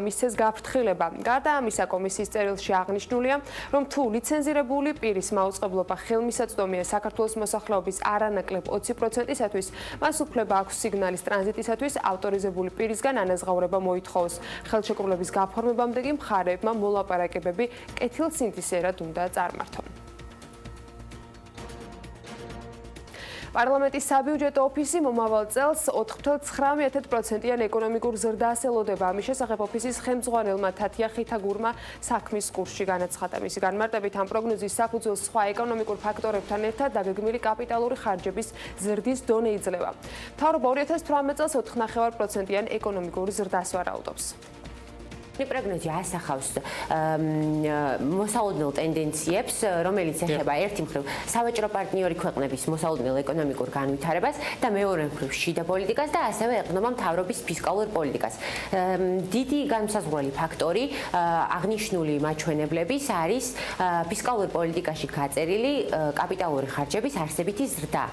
მისცეს გაფრთხილება. გარდა ამისა, კომისიის წერილში აღნიშნულია, რომ თუ ლიცენზირებული პირის მაუწყებლობა ხელმისაწვდომია საქართველოს მოსახლეობის არანაკლებ 20%-ისათვის, მას უფლება აქვს სიგნალის ტრანზიტისათვის ავტორიზებული პირისგან ანაზღაურება მოითხოვოს. ხელშეკრულების გაფორმებამდე კი მხარეებმა მოლაპარაკებები კეთილსინდისერად უნდა წარმართონ. პარლამენტის საბიუჯეტო ოფისი მომავალ წელს 4,9%-იან ეკონომიკურ ზრდას ელოდება. ამის შესახებ ოფისის ხელმძღვანელმა თათია ხითაგურმა საქმის კურსში განაცხადა. მისი განმარტებით ამ პროგნოზის საფუძველს სხვა ეკონომიკურ ფაქტორებთან ერთად დაგეგმილი კაპიტალური ხარჯების ზრდის დონე იძლევა. მთავრობა 2018 წელს 4,9%-იან ეკონომიკურ ზრდას ვარაუდობს. პროგნოზი ასახავს მოსაუდნელ ტენდენციებს, რომელიც ეხება ერთი მხრივ სავაჭრო პარტნიორი ქვეყნების მოსაუდნელ ეკონომიკურ განვითარებას და მეორე მხრივ შიდა პოლიტიკას და ასევე ეყრდნობა მთავრობის ფისკალურ პოლიტიკას. დიდი განმსაზღვრელი ფაქტორი აღნიშნული მაჩვენებლების არის ფისკალურ პოლიტიკაში გაწერილი კაპიტალური ხარჯების არსებითი ზრდა.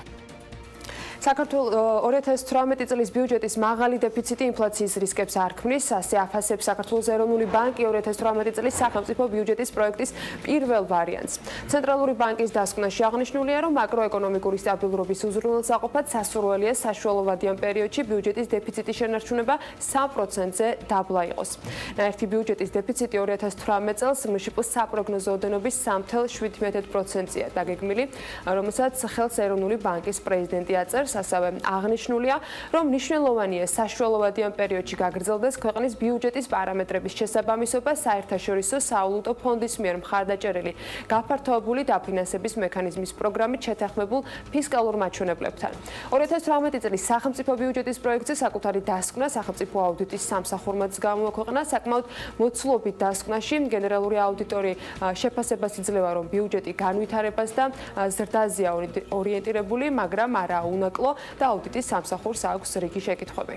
საქართველოს 2018 წლის ბიუჯეტის მაღალი დეფიციტი ინფლაციის რისკებს არ ქმნის, ასე აფასებს საქართველოს ეროვნული ბანკი 2018 წლის სახელმწიფო ბიუჯეტის პროექტის პირველ ვარიანტს. ცენტრალური ბანკის დასკვნაში აღნიშნულია, რომ მაკროეკონომიკური სტაბილურობის უზრუნველსაყოფად სასურველია საშუალოვადიან პერიოდში ბიუჯეტის დეფიციტის შენარჩუნება 3%-ზე დაბლა იყოს. ნაერთი ბიუჯეტის დეფიციტი 2018 წელს მშპ-ს საპროგნოზო ოდენობის 3.7%-ია დაგეგმილი, რომელსაც ხელს ეროვნული ბანკის პრეზიდენტი აწერს. ასევე აღნიშნულია, რომ მნიშვნელოვანია საშუალოვადიან პერიოდში გაგრძელდეს ქვეყნის ბიუჯეტის პარამეტრების შესაბამისობა საერთაშორისო სავალუტო ფონდის მიერ მხარდაჭერილი გაფართოებული დაფინანსების მექანიზმის პროგრამით შეთანხმებულ ფისკალურ მაჩვენებლებთან. 2018 წლის სახელმწიფო ბიუჯეტის პროექტზე საკუთარი დასკვნა სახელმწიფო აუდიტის სამსახურმაც გამოაქვეყნა. საკმაოდ მოცულობით დასკვნაში გენერალური აუდიტორი შეფასებას იძლევა, რომ ბიუჯეტი განვითარებას და ზრდაზეა ორიენტირებული, მაგრამ არა უნაკლო და აუდიტის სამსახურს აქვს რიგი შეკითხვები.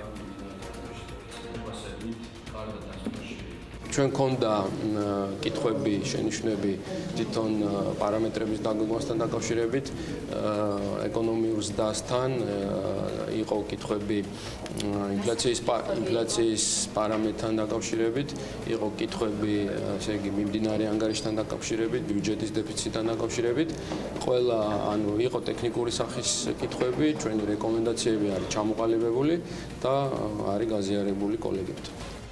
ჩვენ გქონდა კითხვები, შენიშვნები თვითონ პარამეტრების დაგეგმვასთან დაკავშირებით, ეკონომიურ ზრდასთან, იყო კითხვები ინფლაციის პარამეტრთან დაკავშირებით, იყო კითხვები, ესე იგი, მიმდინარე ანგარიშთან დაკავშირებით, ბიუჯეტის დეფიციტთან დაკავშირებით. ყველა, იყო ტექნიკური სახის კითხვები, ჩვენი რეკომენდაციები არის ჩამოყალიბებული და არის გაზიარებული კოლეგებთან.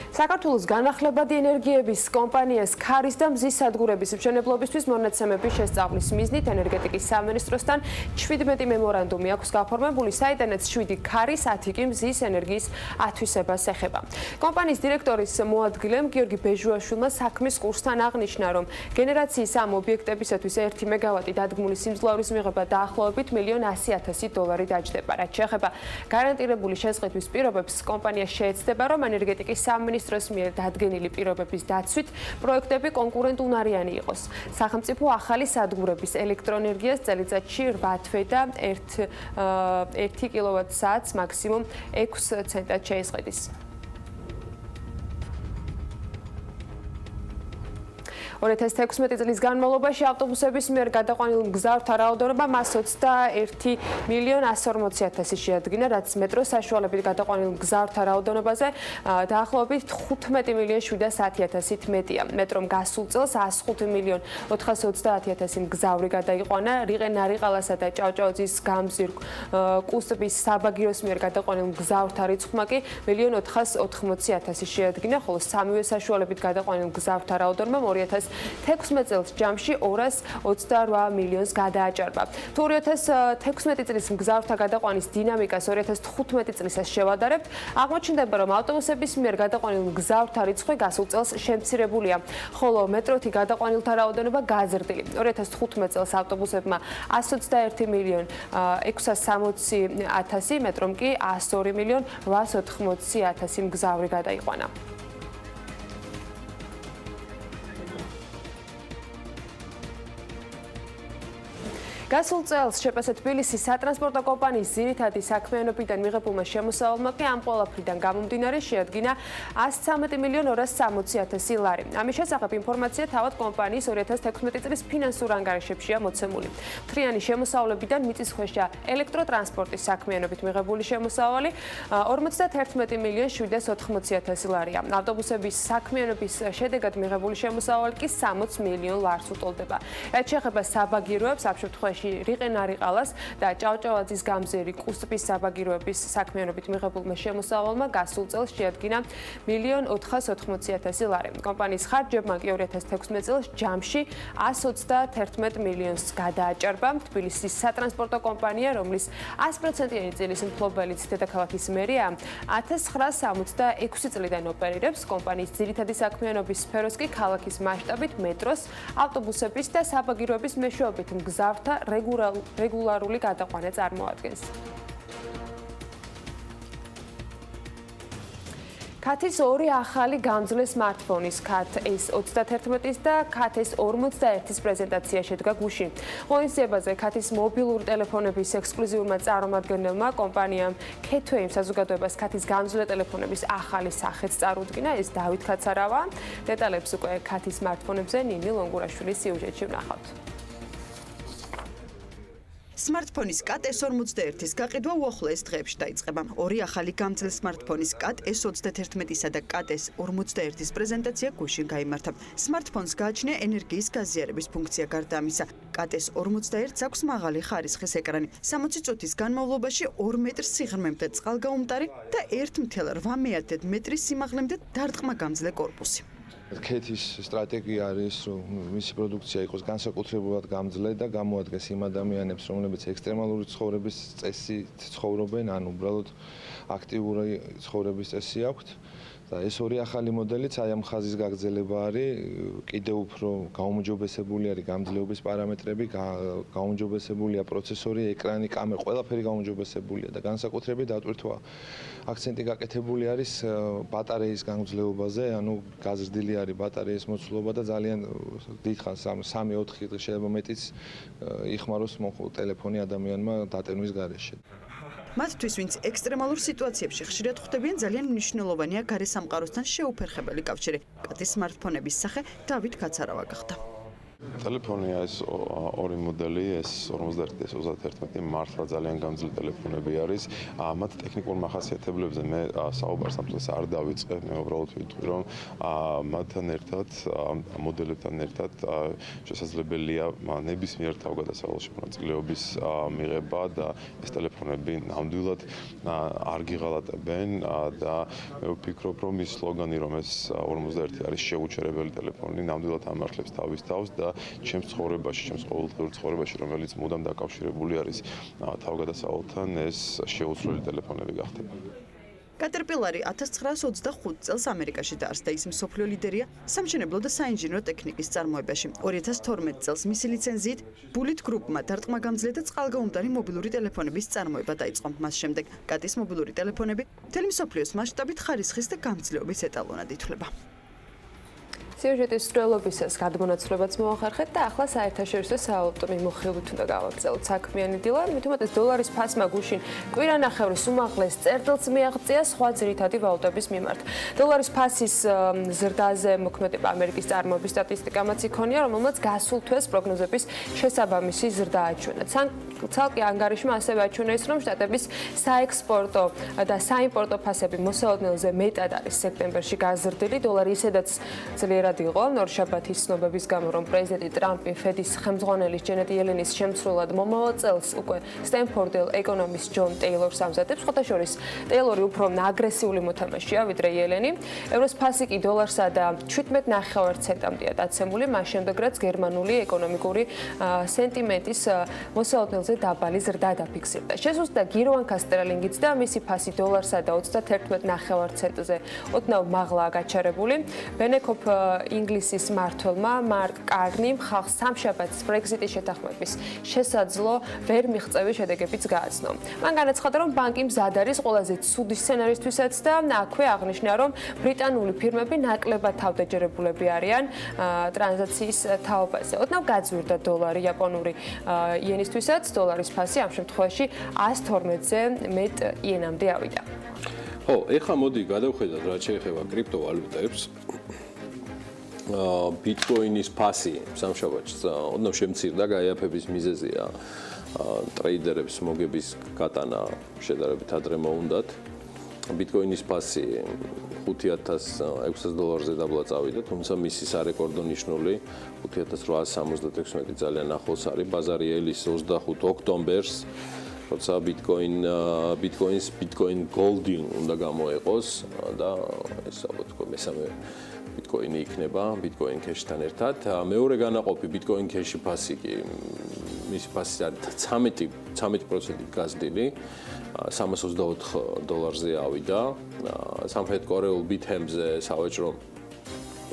საქართველოს განახლებადი ენერგიების კომპანიას ქარის და მზის სადგურების მშენებლობისთვის მონაცემების შესწავლის მიზნით ენერგეტიკის სამინისტროსთან 17 მემორანდუმი აქვს გაფორმებული, საიდანაც 7 ქარის, 10 კი მზის ენერგიის ათვისებას ეხება. კომპანიის დირექტორის მოადგილემ გიორგი ბეჟუაშვილმა საქმის კურსთან აღნიშნა, რომ გენერაციის ამ ობიექტებისათვის 1 მეგავატი დადგმული სიმძლავრის მიღება დაახლოებით $1,100,000 დაჯდება. რაც შეეხება გარანტირებული შესყიდვის პირობებს, კომპანია შეეცდება, რომ ენერგეტიკის სამინისტროს მიერ დადგენილი პირობების დაცვით პროექტები კონკურენტუნარიანი იყოს. სახელმწიფო ახალი სადგურების ელექტროენერგიას წელიწადში 8 თვე და 1 კილოვატ-საათს მაქსიმუმ 6 ცენტად შეიზღიდის. 2016 წლის განმავლობაში ავტობუსების მიერ გადაყვანილ მგზავრთა რაოდენობა მას 21,140,000 შეადგინა, რაც მეტროს საშუალებით გადაყვანილ მგზავრთა რაოდენობაზე დაახლოებით 15,710,000-ით მეტია. მეტრომ გასულ წელს 105,430,000 მგზავრი გადაიყვანა, რიყე-ნარიყალასა და ჭავჭავაძის გამზირ კუსტბის საბაგიროს მიერ გადაყვანილ მგზავრთა რიცხვმა კი 1,480,000 შეადგინა, ხოლო სამივე საშუალებით გადაყვანილ მგზავრთა რაოდენობა 2016 წელს ჯამში 228 მილიონს გადააჭარბა. თუ 2016 წლის მგზავრთა გადაყვანის დინამიკას 2015 წლისას შევადარებთ, აღმოჩნდება, რომ ავტობუსების მიერ გადაყვანილ მგზავრთა რიცხვი გასულ წელს შემცირებულია, ხოლო მეტროთი გადაყვანილთა რაოდენობა გაზრდილი. 2015 წელს ავტობუსებმა 121,660,000, მეტრომ კი 102,880,000 მგზავრი გადაიყვანა. გასულ წელს შეპასე თბილისის სატრანსპორტო კომპანიის ძირითადი საქმიანობიდან მიღებულმა შემოსავალმა კი ამ ყველაფრიდან გამომდინარე შეადგინა 113,260,000 ლარი. ამის შესახებ ინფორმაცია თავად კომპანიის 2016 წლის ფინანსურ ანგარიშებშია მოცემული. მთლიანი შემოსავლებიდან მიწისქვეშა ელექტროტრანსპორტის საქმიანობით მიღებული შემოსავალი 51,780,000 ლარია. ავტობუსების საქმიანობის შედეგად მიღებული შემოსავალი კი 60 მილიონ ლარს უტოლდება. რაც შეეხება საბაგიროებს, ამ შემთხვევაში რიყე-ნარიყალას და ჭავჭავაძის გამზირი კუსტბის საბაგიროების საქმიანობით მიღებულმა შემოსავალმა გასულ წელს შეადგინა 1,480,000 ლარი. კომპანიის ხარჯებმა კი 2016 წელს ჯამში 131 მილიონს გადააჭარბა. თბილისის სატრანსპორტო კომპანია, რომლის 100%-იანი წილის მფლობელიც დედაქალაქის მერია, 1966 წლიდან ოპერირებს. კომპანიის ძირითადი საქმიანობის სფეროს კი ქალაქის მასშტაბით მეტროს, ავტობუსების და საბაგიროების მეშვეობით მგზავრთა რეგულარული გადაყვანა წარმოადგენს. ქათის ორი ახალი გამძლე smartphone-ის ქათ S31-ის და ქათ S41-ის პრეზენტაცია შედგა გუშინ. ღონისძიებაზე ქათის მობილური ტელეფონების ექსკლუზიურმა წარმომადგენელმა კომპანიამ K2-იმ საზოგადოებას ქათის გამძლე ტელეფონების ახალი სახეც წარუდგინა. ეს დავით კაცარავა. დეტალებს უკვე ქათის smartphone-ებზე ნინი ლონგურაშვილის სიუჟეტში ვნახავთ. Smartphone-ის კატ S41-ის გაყიდვა უახლოეს დღეებში დაიწყება. ორი ახალი გამძლე smartphone-ის კატ S31-ისა და კატ S41-ის პრეზენტაცია გუშინ გაიმართა. Smartphone-ს გააჩნია ენერგიის გაზიარების ფუნქცია გარდა ამისა. კატ S41-ს აქვს მაღალი ხარისხის ეკრანი. 60 წუთის განმავლობაში 2 მეტრს სიღრმემდე წყალგაუმტარი და 1.8 მეტრის სიმაღლემდე დარტყმაგამძლე კორპუსი. ქეთის სტრატეგია არის, რომ მისი პროდუქცია იყოს განსაკუთრებულად გამძლე და გამოადგეს იმ ადამიანებს, რომლებიც ექსტრემალური ცხოვრების წესით ცხოვრობენ, ან უბრალოდ აქტიური ცხოვრების წესი აქვთ. და ეს ორი ახალი მოდელიც აი ამ ხაზის გაგრძელება არის, კიდევ უფრო გაუმჯობესებული არის გამძლეობის პარამეტრები, გაუმჯობესებულია პროცესორი, ეკრანი, კამერა, ყველაფერი გაუმჯობესებულია და განსაკუთრებით დატვირთვა აქცენტი გაკეთებული არის ბატარეის გამძლეობაზე, ანუ გაზრდილი არის ბატარეის მოცულობა და ძალიან დიდხანს 3-4 დღე შეიძლება მეტიც იხმაროს ტელეფონი ადამიანმა დატენვის გარეშე. მათთვის, ვინც ექსტრემალურ სიტუაციებში ხშირად ხვდებიან, ძალიან მნიშვნელოვანია გარესამყაროსთან შეუფერხებელი კავშირი. კატის smartphone-ების სახე დავით კაცარავა გახდა. ტელეფონია ეს ორი მოდელი, S41 და S31 მართლა ძალიან გამძლე ტელეფონები არის. მათ ტექნიკურ მახასიათებლებზე მე საუბარს ამ დღეს არ დავიწყე, მე უბრალოდ ვიტყვი, რომ მათთან ერთად, მოდელებთან ერთად შესაძლებელია ნებისმიერ თავგადასავალში მონაწილეობის მიღება და ეს ტელეფონები ნამდვილად არ გიღალატებენ და მე ვფიქრობ, რომ ის სლოგანი, რომ ეს 41 არის შეუჩერებელი ტელეფონი, ნამდვილად ამართლებს თავის თავს და ჩემს ცხოვრებაში, ჩემს ყოველდღიურ ცხოვრებაში, რომელიც მუდამ დაკავშირებული არის თავგადასავალთან, ეს შეუცვლელი ტელეფონები გახდება. Caterpillar 1925 წელს ამერიკაში დაარსდა, ის მსოფლიო ლიდერია სამშენებლო და საინჟინრო ტექნიკის წარმოებაში. 2012 წელს მისი ლიცენზიით Bullet Group-მა დარტყმაგამძლე და წყალგაუმტარი მობილური ტელეფონების წარმოება დაიწყო. მას შემდეგ კატის მობილური ტელეფონები მთელი მსოფლიოს მასშტაბით ხარისხის და გამძლეობის ეტალონად ითვლება. სიუჟეტის სრულობისას გადმონაცვლებაც მოახერხეთ და ახლა საერთაშორისო საავტომობილო მიმოხილვით უნდა გავაგრძელოთ. საქმიანი დილა, მithumetes დოლარის ფასმა გუშინ კვირანახევრის უმაღლეს წერტილს მიაღწია სხვა ძირითადი ვალუტების მიმართ. დოლარის ფასის ზრდაზე მოქმედება ამერიკის წარმოების სტატისტიკამაც იქონია, რომელმაც გასულ თვეს პროგნოზების შესაბამისი ზრდა აჩვენა. ცალკე ანგარიშმა ასევე აჩვენეს, რომ შტატების საექსპორტო და საიმპორტო ფასები მოსალოდნელზე მეტად არის სექტემბერში გაზრდილი. დოლარი ისედაც ძლიერ იყო ნორშაბათის ცნობების გამო, რომ პრეზიდენტი ტრამპი ფედის ხელმძღვანელის ჯენეტ იელენის შემცვლელად მომავალ წელს უკვე სტენფორდელ ეკონომის ჯონ ტეილორს ამზადებს. ხოთაშორის ტეილორი უფრო აგრესიული მოთამაშეა ვიდრე იელენი. ევროს ფასი კი დოლარსა და 17.9 ცენტამდეა დაცემული, მას შემდეგ რაც გერმანული ეკონომიკური სენტიმენტის მოსალოდნელზე დაბალი ზრდა დაფიქსირდა. შესუსტდა გიროვანქა სტერლინგიც და მისი ფასი დოლარსა და 31.9 ცენტზე ოდნავ მაღლაა გაჩარებული. ბენეკოფ ინგლისის მმართველმა მარკ კარნიმ ხალხს სამშაბათს ბრექსიტის შეთანხმების შესაძლო ვერ მიღწევის შედეგებიც გააცნო. მან განაცხადა, რომ ბანკი მზად არის ყველაზე ცუდი სცენარისთვისაც და აქვე აღნიშნა, რომ ბრიტანული ფირმები ნაკლებად თავდაჯერებულები არიან ტრანზაქციის თაობაზე. ოდნავ გაძვირდა დოლარი იაპონური იენისთვისაც, დოლარის ფასი ამ შემთხვევაში 112-ზე მეტ იენამდე ავიდა. ხო, ეხლა მოდი გადავხედოთ, რაც შეეხება კრიპტოვალუტებს. ბიტკოინის ფასი სამშაბათს ოდნავ შემცირდა, გაიაფების მიზეზია ტრეიდერებს მოგების გატანა შედარებით ადრე მოუნდათ. ბიტკოინის ფასი $5,600-ზე დაბლა წავიდა, თუმცა მისი სარეკორდო ნიშნული 5,876 ძალიან ახლოს არის. ბაზარი ელის 25 ოქტომბერს, როცა ბიტკოინ გოლდი უნდა გამოეყოს და ეს ალბათ მესამე ბიტკოინი იქნება ბიტკოინ ქეშთან ერთად. მეორე განაყოფი ბიტკოინ ქეში ფასი კი მისი ფასი არის 13% გაზრდილი, $324-ზე ავიდა. სამხრეთ კორეულ ბითჰემზე სავაჭრო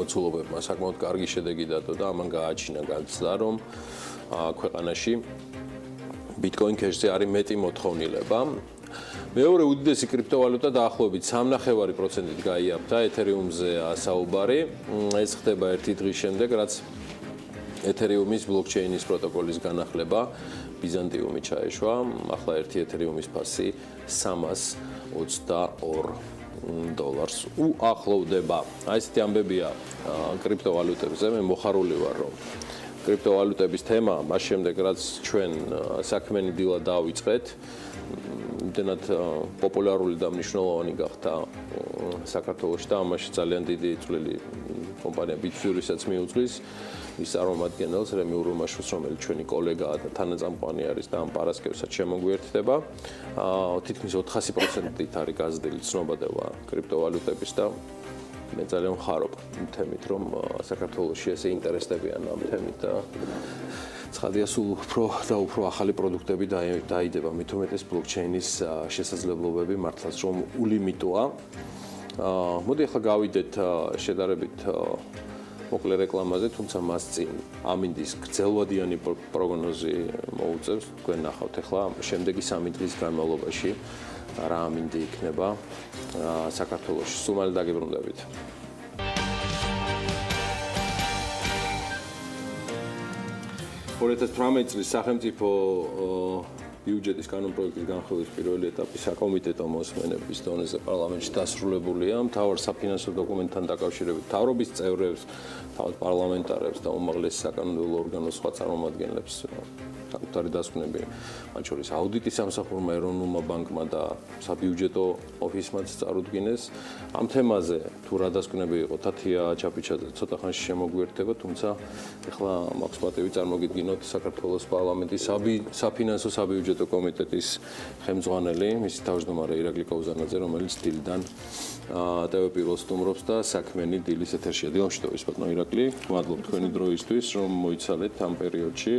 მოცულობებმა საკმაოდ კარგი შედეგი დადო და ამან გააჩინა განცდა, რომ ქვეყანაში ბიტკოინ ქეშზე არის მეტი მოთხოვნილება. მეორე უდიდესი კრიპტოვალუტა დაახლოებით 3.5%-ით გაიაფთა ეთერიუმზე საუბარი. ეს ხდება ერთი დღის შემდეგ, რაც ეთერიუმის ბლოკჩეინის პროტოკოლის განახლება ბიზანტიუმი ჩაეშვა. ახლა ერთი ეთერიუმის ფასი $322 უახლოვდება. აი ესეთი ამბებია კრიპტოვალუტებზე. მე მოხარული ვარ, რომ კრიპტოვალუტების თემა მას შემდეგ, რაც ჩვენ საქმიანი დილა დავიწყეთ, იმდენად პოპულარული და მნიშვნელოვანი გახდა საქართველოში და ამაში ძალიან დიდი წვლილი კომპანია ბიტფიურისაც მიუძღვის ის წარმომადგენელს რემი ურუმაშვილს, რომელიც ჩვენი კოლეგაა და თანაწამყვანი არის და ამ პარასკევსაც შემოგვიერთდება. თითქმის 400%-ით არის გაზრდილი ცნობადობა კრიპტოვალუტების და მე ძალიან ვხარობ იმ თემით, რომ საქართველოში ესე ინტერესდებიან ამ თემით და ცხადია სულ უფრო და უფრო ახალი პროდუქტები დაიდება, მით უმეტეს ბლოკჩეინის შესაძლებლობები მართლაც რომ ულიმიტოა. მოდი ახლა გავიდეთ შედარებით მოკლე რეკლამაზე, თუმცა მას წინ ამინდის გრძელვადიანი პროგნოზი მოუწევს. თქვენ ნახავთ ახლა შემდეგი 3 დღის განმავლობაში რა ამინდი იქნება საქართველოში. სულ მალე დაგებრუნდებით. წლის სახელმწიფო ბიუჯეტის კანონპროექტის განხილვის პირველი ეტაპი საკომიტეტო მოსმენების დონეზე პარლამენტში დასრულებულია. მთავარ საფინანსო დოკუმენტთან დაკავშირებით მთავრობის წევრებს, თავად პარლამენტარებს და უმაღლეს საკანონმდებლო ორგანოს სხვა წარმომადგენლებს საკუთარი დასკვნები, მათ შორის აუდიტის სამსახურმა, ეროვნულმა ბანკმა და საბიუჯეტო ოფისმაც წარუდგინეს. ამ თემაზე თუ რა დასკვნები იყო, თათია ჩაფიჩაძე ცოტა ხანში შემოგვიერთდება, თუმცა ახლა მაქვს პატივი წარმოგიდგინოთ საქართველოს პარლამენტის საფინანსო საბიუჯეტო კომიტეტის ხელმძღვანელი, მისი თავმჯდომარე ირაკლი კოვზანაძე, რომელიც დილიდან TV პირველს სტუმრობს და საქმიანი დილის ეთერშია. დილამშვიდობის ბატონო ირაკლი, მადლობ თქვენი დროისთვის, რომ მოიცალეთ ამ პერიოდში.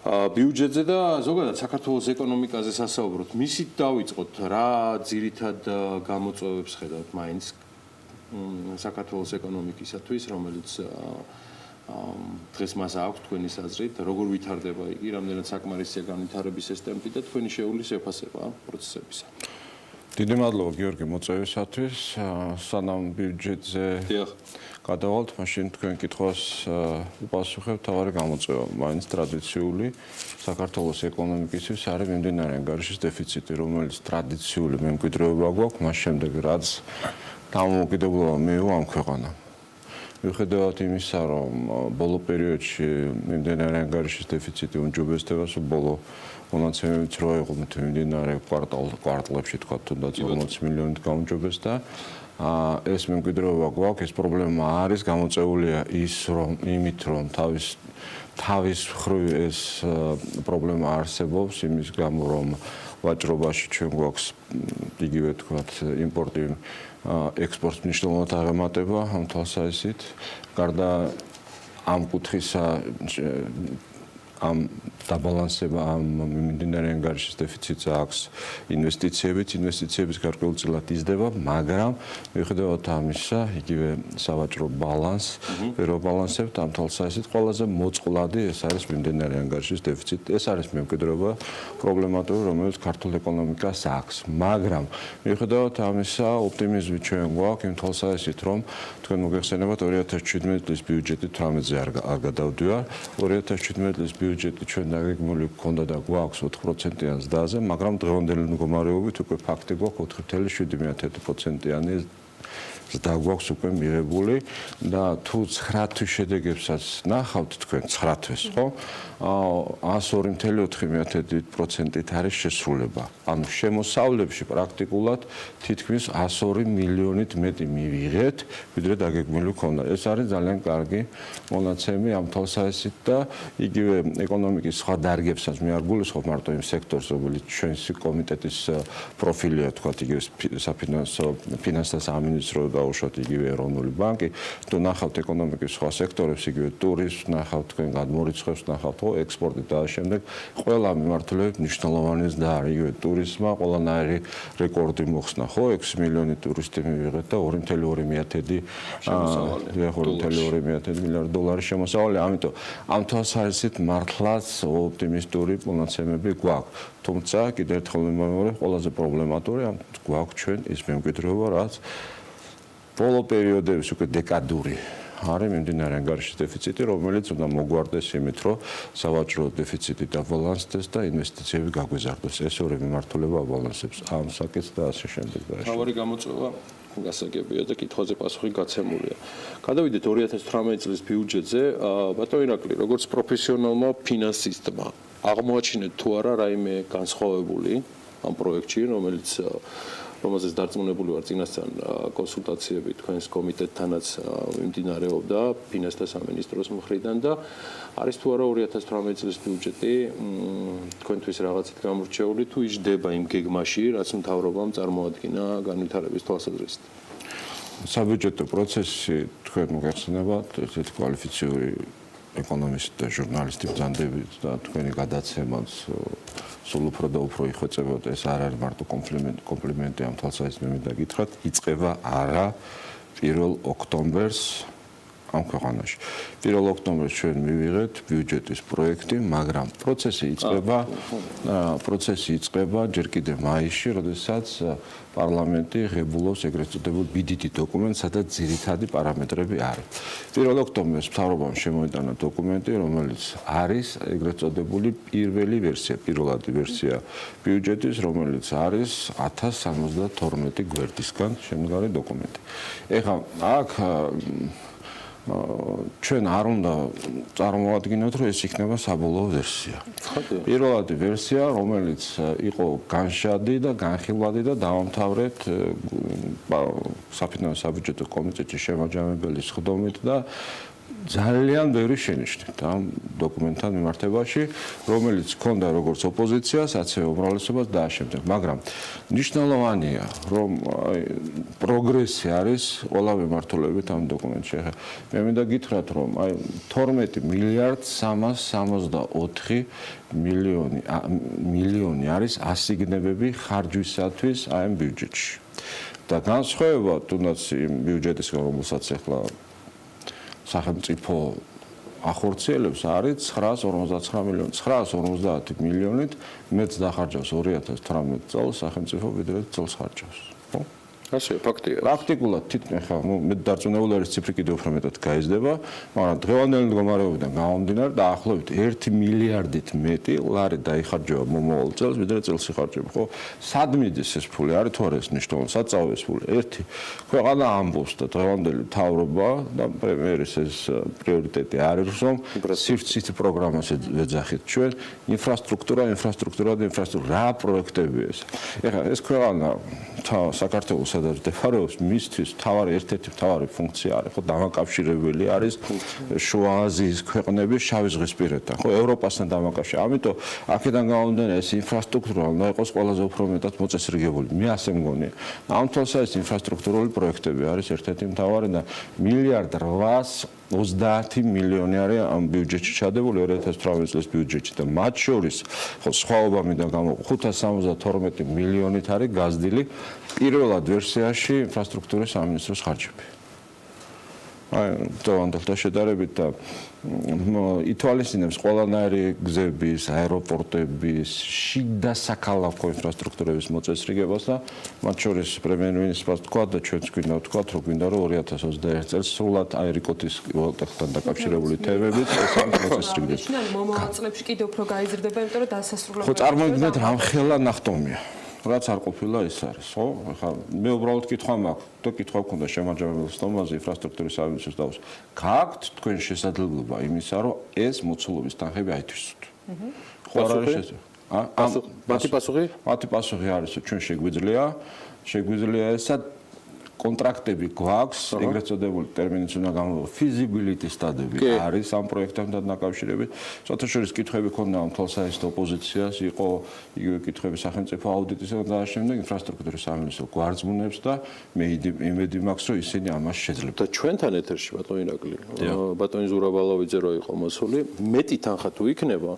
ბიუჯეტზე და ზოგადად საქართველოს ეკონომიკაზე სასაუბროთ. მისით დავიწყოთ, რა ძირითად გამოწვევებს ხედავთ მაინც საქართველოს ეკონომიკისათვის, რომელიც დღეს მას აქვს თქვენის აზრით, როგორ ვითარდება იგი, რამდენად საკმარისია განვითარების ეს ტემპი და თქვენი შეულის შეფასება პროცესებისა. დიდი მადლობა გიორგი მოწვევისათვის. სანამ ბიუჯეტზე გადავალთ, მაშინ თქვენ კითხვას უპასუხებ თავარი გამოწვევა. მაინც ტრადიციული საქართველოს ეკონომიკისთვის არის მიმდინარე ანგარიშის დეფიციტი, რომელიც ტრადიციული მემკვიდრეობა გვაქვს, მას შემდეგ რაც დამოუკიდებლობა მიიღო ამ ქვეყანამ. მიუხედავად იმისა, რომ ბოლო პერიოდში მიმდინარე ანგარიშის დეფიციტი უმჯობესდება, ბოლო მონაცემებიც რო იყო მიმდინარე კვარტალებში თქვა თუნდაც 40 მილიონით გაუმჯობესდა. ეს მემკვიდრეობა გვაქვს, ეს პრობლემა არის გამოწეულია იმით, რომ თავის მხრივ ეს პრობლემა არსებობს, იმის გამო, რომ ვაჭრობაში ჩვენ გვაქვს იგივე თქვათ იმპორტი ექსპორტს მნიშვნელოვნად აღემატება ამ თვალსაზრისით. გარდა ამ კუთხისა ამ დაბალანსება ამ მიმდინარე ანგარიშის დეფიციტს აქვს ინვესტიციების გარკვეულწილად იზრდება, მაგრამ მიუხედავად ამისა, იგივე სავაჭრო ბალანსს ვერ ვაბალანსებთ ამ თვალსაზრისით. ყველაზე მოწყვლადი ეს არის მიმდინარე ანგარიშის დეფიციტი. ეს არის მემკვიდრეობა პრობლემატური, რომელიც ქართულ ეკონომიკას აქვს. მაგრამ მიუხედავად ამისა, ოპტიმიზმი ჩვენ გვაქვს იმ თვალსაზრისით, რომ თქვენ მოგეხსენებათ 2017 წლის ბიუჯეტი 18-ზე არ გადავდივარ. 2017 წლის ბიუჯეტი ჩვენ დაგეგმილი გქონდა და გვაქვს 4%-იან ზრდაზე, მაგრამ დღევანდელი მდგომარეობით უკვე ფაქტი გვაქვს 4.7%-იანი ზრდა გვაქვს უკვე მიღებული და თუ 9 თვის შედეგებსაც ნახავთ თქვენ 9 თვის, ხო? 102.4%-ით არის შესრულება. ანუ შემოსავლებში პრაქტიკულად თითქმის 102 მილიონით მეტი მივიღეთ, ვიდრე დაგეგმილი გქონდა. ეს არის ძალიან კარგი მონაცემი ამ თვალსაზრისით და იგივე ეკონომიკის სხვა დარგებსაც მე არ გულისხმობ მარტო იმ სექტორს, რომელიც ჩვენს კომიტეტის პროფილია, თქვა იგივე საფინანსო ფინანსთა სამინისტრო და დაუშვათ იგივე ეროვნული ბანკი, თუ ნახავთ ეკონომიკის სხვა სექტორებს, იგივე ტურიზმს, ნახავთ თქვენ გადმორიცხვებს, ნახავთ ექსპორტი და შემდეგ ყველა მიმართულებით მნიშვნელოვანიც და არის იგივე ტურიზმმა ყველანაირი რეკორდი მოხსნა, ხო, 6 მილიონი ტურისტი მივიღეთ და 2.2 მილიარდი დოლარი შემოსავალი, ამიტომ ამ თვალსაზრისით მართლაც ოპტიმისტური მონაცემები გვაქვს. თუმცა კიდევ ერთხელ ვიმეორებ, ყველაზე პრობლემატური ამ გვაქვს ჩვენ ის მემკვიდრეობა, რაც ბოლო პერიოდების უკვე დეკადური არის მიმდინარე ანგარიშის დეფიციტი, რომელიც უნდა მოგვარდეს იმით, რომ სავაჭრო დეფიციტი დაბალანსდეს და ინვესტიციები გაგვიზარდოს. ეს ორი მიმართულება აბალანსებს ამ საკითხს და ასე შემდეგ და ასე. თავარი გამოწვევა გასაგებია და კითხვაზე პასუხი გაცემულია. გადავიდეთ 2018 წლის ბიუჯეტზე. ბატონო ირაკლი, როგორც პროფესიონალმა ფინანსისტმა, აღმოაჩინეთ თუ არა რაიმე განსხვავებული ამ პროექტში, რომელზეც დარწმუნებული ვარ წინასწარ კონსულტაციები თქვენს კომიტეტთანაც მიმდინარეობდა ფინანსთა სამინისტროს მხრიდან და არის თუ არა 2018 წლის ბიუჯეტი თქვენთვის რაღაცით გამორჩეული თუ იჯდება იმ გეგმაში, რაც მთავრობამ წარმოადგინა განვითარების თვალსაზრისით. საბიუჯეტო პროცესი თქვენ მოგეხსენებათ ერთ-ერთი კვალიფიციური ეკონომისტი და ჟურნალისტი ბრძანდებით და თქვენი გადაცემაც სულ უფრო და უფრო იხვეწებოდა. ეს არ არის მარტო კომპლიმენტი ამ თვალსაზრისით მე მინდა გითხრათ, იწყება არა 1 ოქტომბერს ამ ქვეყანაში. 1 ოქტომბერს ჩვენ მივიღეთ ბიუჯეტის პროექტი, მაგრამ პროცესი იწყება ჯერ კიდევ მაისში, როდესაც პარლამენტი ღებულობს ეგრეთ წოდებულ ბიდიტი დოკუმენტს, სადაც ძირითადი პარამეტრები არის. 1 ოქტომბერს მთავრობამ შემოიტანა დოკუმენტი, რომელიც არის ეგრეთ წოდებული პირველი ვერსია, პირველადი ვერსია ბიუჯეტის, რომელიც არის 1072 გვერდისგან შემდგარი დოკუმენტი. ეხლა აქ ჩვენ არ უნდა წარმოვადგინოთ, რომ ეს იქნება საბოლოო ვერსია. პირველადი ვერსია, რომელიც იყო განშადი და განხილვადი და დავამთავრეთ საფინანსო საბიუჯეტო კომიტეტის შემაჯამებელი სხდომით და ძალიან ბევრი შენიშვნით ამ დოკუმენტთან მიმართებაში, რომელიც ჰქონდა როგორც ოპოზიციას, ასევე უმრავლესობას და ამავდროულად. მაგრამ მნიშვნელოვანია, რომ პროგრესი არის ყველა მიმართულებით ამ დოკუმენტში. მე მინდა გითხრათ, რომ 12 მილიარდ 364 მილიონი არის ასიგნებები ხარჯვისათვის ამ ბიუჯეტში. და განსხვავება თუნდაც იმ ბიუჯეტისგან, რომელსაც ახლა სახელმწიფო ახორციელებს არის 959 მილიონი. 950 მილიონით მეც დახარჯავს 2018 წელს სახელმწიფო ვიდრე წელს ხარჯავს. ხო? ასე ფაქტია. პრაქტიკულად თითქმის ხა მე დარწმუნებული ვარ, ციფრი კიდევ უფრო მეტად გაიზრდება, მაგრამ დღევანდელი მდგომარეობიდან გამომდინარე დაახლოებით 1 მილიარდით მეტი ლარი დაიხარჯება მომავალ წელს, ვიდრე წელს იხარჯება, ხო? სად მიდის ეს ფული? არის თუ არა ეს მნიშვნელოვანი? სად წავეს ფული? ერთი ქვეყანა ამბობს და დღევანდელი მთავრობა და პრემიერის ეს პრიორიტეტი არის, რომ სივრცით პროგრამას ვეძახით ჩვენ, ინფრასტრუქტურა. რა პროექტებია ეს? ეხლა ეს ქვეყანა საქართველოს სადაც მდებარეობს, მისთვის ერთ-ერთი მთავარი ფუნქცია არის, ხო, დამაკავშირებელი არის შუა აზიის ქვეყნების შავი ზღვისპირეთთან, ხო, ევროპასთან დამაკავშირებელი. ამიტომ აქედან გამომდინარე ეს ინფრასტრუქტურა უნდა იყოს ყველაზე უფრო მეტად მოწესრიგებული. მე ასე მგონია. ამ თვალსაზრისით ინფრასტრუქტურული პროექტები არის ერთ-ერთი მთავარი და 1.830 მილიონი არის ამ ბიუჯეტში ჩადებული 2018 წლის ბიუჯეტში და მათ შორის ხო სხვაობამიდან გამო 572 მილიონით არის გაზრდილი პირველად ვერსიაში ინფრასტრუქტურის სამინისტროს ხარჯები. დღევანდელთან შედარებით და ითვალისწინებს ყველანაირი გზების, აეროპორტების, შიდა საქალაქო ინფრასტრუქტურების მოწესრიგებას და მათ შორის პრემიერ-მინისტრმა თქვა და ჩვენც გვინდა ვთქვათ, რომ გვინდა რომ 2021 წელს სრულად აერიკოტის ველტეხთან დაკავშირებული თემებიც ეს მოწესრიგდეს. მომავალ წლებში კიდევ უფრო გაიზრდება, იმიტომ რომ დასასრულებლად ხო წარმოგიდგენთ რამხელა ნახტომია. რაც არ ყოფილა ის არის, ხო? ხა მე უბრალოდ კითხვა მაქვს, და კითხვა მქონდა შემაჯამებელ სტომაზე ინფრასტრუქტურის სამინისტროს დავს. გააქვთ თქვენ შესაძლებლობა იმისა, რომ ეს მოცულობის თანხები აითვისოთ. ხო არ არის შესაძლებელი? მათი პასუხი? მათი პასუხი არის, რომ ჩვენ შეგვიძლია ესა კონტრაქტები გვაქვს, ეგრეთ წოდებული ტერმინიც უნდა გამოვა feasibility study-ები არის ამ პროექტებთან დაკავშირებით. საერთაშორისო კითხვები ქონდა ამ თვალსაჩინო ოპოზიციას, იყო იგივე კითხვები სახელმწიფო აუდიტისა და შემდეგ ინფრასტრუქტურის სამინისტრო გვარწმუნებს და მე იმედი მაქვს, რომ ისინი ამას შეძლებენ. და ჩვენთან ეთერში ბატონო ირაკლი, ბატონი ზურაბალავიძე რო იყო მოსული, მეტი თანხა თუ იქნება,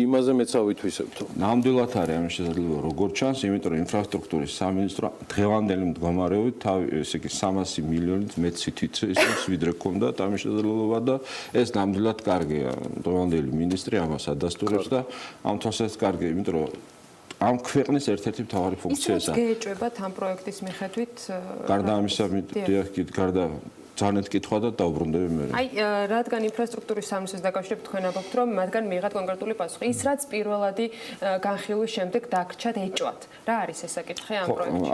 იმაზე მეც ავითვისებთო. ნამდვილად არის ამის შესაძლებლობა, როგორც ჩანს, იმიტომ რომ ინფრასტრუქტურის სამინისტრო დღევანდელი მდგომარეობით ესე იგი 300 მილიონით მეტ სითით ის ვიდრე ქონდა ამის შესაძლებლობა და ეს ნამდვილად კარგია. დღევანდელი მინისტრი ამას ადასტურებს და ამ თვალსაზრისით კარგია, იმიტომ რომ ამ ქვეყნის ერთ-ერთი მთავარი ფუნქციაა. ის გეეჭვებათ ამ პროექტის მიხედვით? გარდა ამისა, გარდა ძალიან კითხვა და დაუბრუნდები მე. აი, რადგან ინფრასტრუქტურის სამინისტროს დაკავშირებით თქვენ ამბობთ, რომ მათგან მიიღათ კონკრეტული პასუხი. ის რაც პირველადი განხილვის შემდეგ დაგრჩათ ეჭვათ. რა არის ეს საკითხი ამ პროექტში?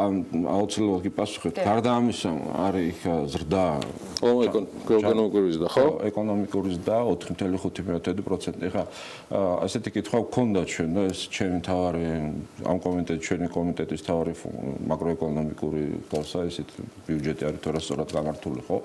აუცილებლად კი პასუხი. გარდა ამისა, არის იქ ზრდა. ეკონომიკური ზრდა, ხო? ეკონომიკური ზრდა 4.5%. ეხლა ასეთი კითხვა გქონდა ჩვენ და ეს ჩემი თავარი ამ ჩვენი კომიტეტის თავარი მაკროეკონომიკური თვალსაზრისით ბიუჯეტი არის თორე სწორად გამართული, ხო?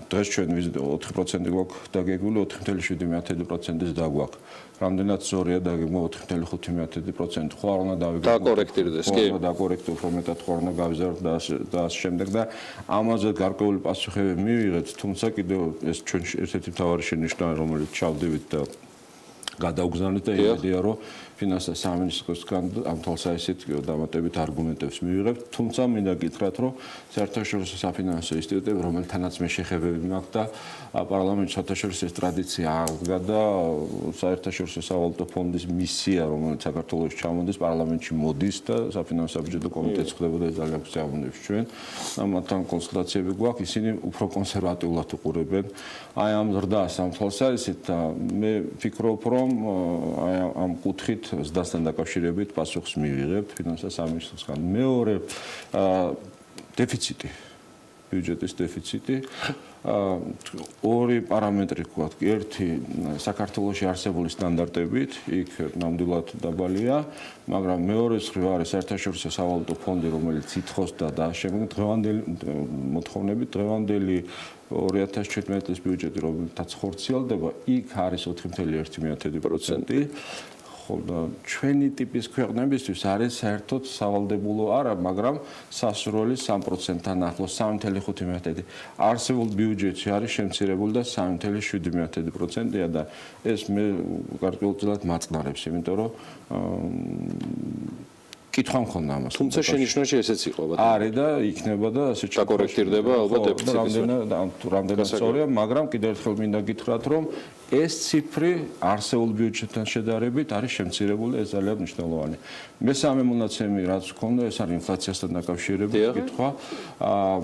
დღეს ჩვენ 4% გვაქვს დაგეგმილი, 4.7%-ის დაგვაქვს. რამდენად სწორია დაგეგმა 4.5%. ხო არ უნდა დავიგებო. დაკორექტირდეს, კი. დაკორექტო უფრო მეტად ხო არ უნდა გავიზარდოთ და ამ შემდეგ და ამაზე გარკვეული პასუხები მივიღეთ, თუმცა კიდევ ეს ჩვენ ერთ-ერთი მთავარი შენიშვნაა, რომელიც ჩავდივით და გადავგზავნეთ და იმედია, რომ ფინანსთა სამინისტროსგან ამ თვალსაზრისით დამატებით არგუმენტებს მივიღებთ, თუმცა მინდა გითხრათ, რომ საერთაშორისო საფინანსო ინსტიტუტები, რომელთანაც მე შეხებები მაქვს და პარლამენტში საერთაშორისო ეს ტრადიცია აღდგა და საერთაშორისო სავალუტო ფონდის მისია, რომელიც საქართველოში ჩამოდის, პარლამენტში მოდის და საფინანსო საბიუჯეტო კომიტეტს ხდებოდა ეს ძალიან გვწევნებს ჩვენ. მათთან კონსულტაციები გვაქვს, ისინი უფრო კონსერვატიულად უყურებენ აი ამ ზრდას ამ თვალსაზრისით და მე ვფიქრობ, რომ აი ამ კუთხით ზრდასთან დაკავშირებით პასუხს მივიღებთ ფინანსთა სამინისტროსგან. მეორე დეფიციტი, ბიუჯეტის დეფიციტი. ორი პარამეტრი გვაქვს. ერთი საქართველოში არსებული სტანდარტებით, იქ ნამდვილად დაბალია, მაგრამ მეორე მხრივ არის საერთაშორისო სავალუტო ფონდი, რომელიც ითხოვს და შემდეგ დღევანდელი მოთხოვნებით, დღევანდელი 2017 წლის ბიუჯეტი, რომელთაც ხორციელდება, იქ არის 4.1%. და ჩვენი ტიპის ქვეყნებისთვის არის საერთოდ სავალდებულო არა, მაგრამ სასურველი 3%-თან ახლოს 3.5%. არსებულ ბიუჯეტში არის შემცირებული და 3.7%-ია და ეს მე გარკვეულწილად მაწყნარებს, იმიტომ რომ კითხვა მქონდა ამას. თუმცა შენიშვნაში ესეც იყო, ბატონო. არის და იქნება და ასე დაკორექტირდება ალბათ დეფიციტის. რამდენად სწორია, მაგრამ კიდევ ერთხელ მინდა გითხრათ, რომ ეს ციფრი არსებულ ბიუჯეტთან შედარებით არის შემცირებული, ეს ძალიან მნიშვნელოვანია. მესამე მონაცემი რაც გქონდა, ეს არის ინფლაციასთან დაკავშირებული კითხვა.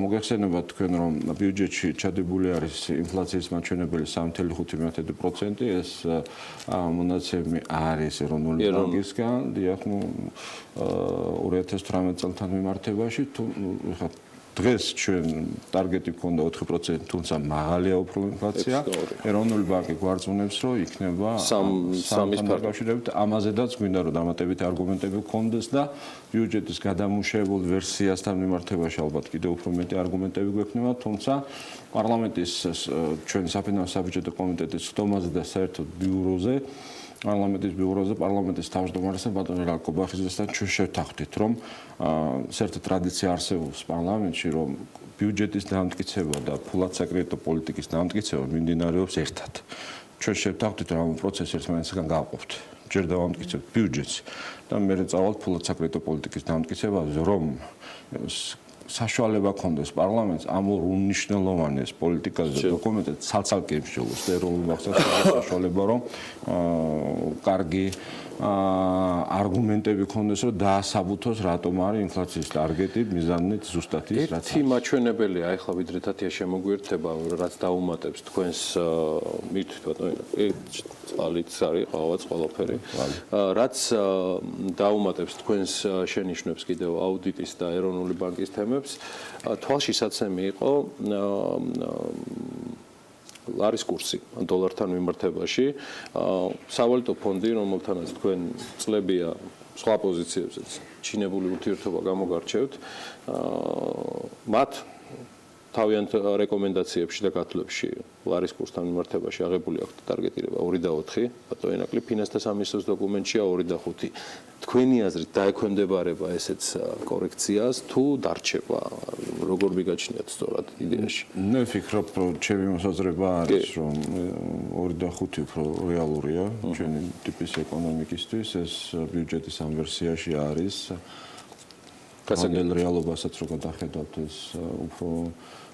მოგეხსენებათ თქვენ, რომ ბიუჯეტში ჩადებული არის ინფლაციის მაჩვენებელი 3.5%. ეს მონაცემი არის ეროვნული ბანკისგან, დიახ, 2018 წელთან მიმართებაში, ხა დღეს ჩვენ ტარგეტი გქონდა 4%, თუმცა მაღალია უფრო ინფლაცია. ეროვნული ბანკი გვარწმუნებს, რომ იქნება 3-ის დაკავშირებით, ამაზედაც გვინდა რომ დამატებითი არგუმენტები გქონდეს და ბიუჯეტის გადამუშავებულ ვერსიასთან მიმართებაში ალბათ კიდევ უფრო მეტი არგუმენტები გვექნება, თუმცა პარლამენტის ჩვენი საფინანსო საბიუჯეტო კომიტეტის ხდომაზე და საერთოდ ბიუროზე პარლამენტის თავმჯდომარესთან ბატონ რაკობახიძესთან ჩვენ შევთანხმდით, რომ საერთოდ ტრადიცია არსებობს პარლამენტში, რომ ბიუჯეტის დამტკიცება და ფულად საკრედიტო პოლიტიკის დამტკიცება მიმდინარეობს ერთად. ჩვენ შევთანხმდით, რომ ამ პროცესს ერთმანეთისგან გავყოფთ. ჯერ დავამტკიცებთ ბიუჯეტს და მერე წავალთ ფულად საკრედიტო პოლიტიკის დამტკიცებაზე, რომ საშუალება ქონდეს პარლამენტს ამ ორ უნიშნელოვანეს პოლიტიკაზე დოკუმენტებს ცალ-ცალკე იმსჯელოს და ეროვნულ ბანკსაც საშუალება რომ კარგი არგუმენტები ქონდეს რომ დაასაბუთოს რატომ არის ინფლაციის ტარგეტი მიზანით ზუსტად ის რაც ერთი მაჩვენებელია ახლა ვიდრე თათია შემოგვიერთება რაც დაუმატებს თქვენს მითქვით ბატონო წყალიც არის ყავაც ყველაფერი რაც დაუმატებს თქვენს შენიშვნებს კიდევ აუდიტის და ეროვნული ბანკის თემებს თვალშისაცემი იყო ლარის კურსი დოლართან მიმართებაში. სავალუტო ფონდი, რომელთანაც თქვენ წლებია სხვა პოზიციებზეც ჩინებული ურთიერთობა გამოგარჩევთ, მათ თავიანთ რეკომენდაციებში და გათვლებში ლარის კურსთან მიმართებაში აღებული აქვთ ტარგეტირება 2 და 4, ბატონო ენაკლი ფინანსთა სამინისტროს დოკუმენტშია 2 და 5. თქვენი აზრით დაექვემდებარება ესეც კორექციას თუ დარჩება? როგორ მიგაჩნიათ სწორად იდეაში? მე ვფიქრობ, რომ ჩემი მოსაზრება არის, რომ 2 და 5 უფრო რეალურია ჩვენი ტიპის ეკონომიკისთვის. ეს ბიუჯეტის ამ ვერსიაში არის. გასაგებია რეალობასაც რო გადახედავთ, ეს უფრო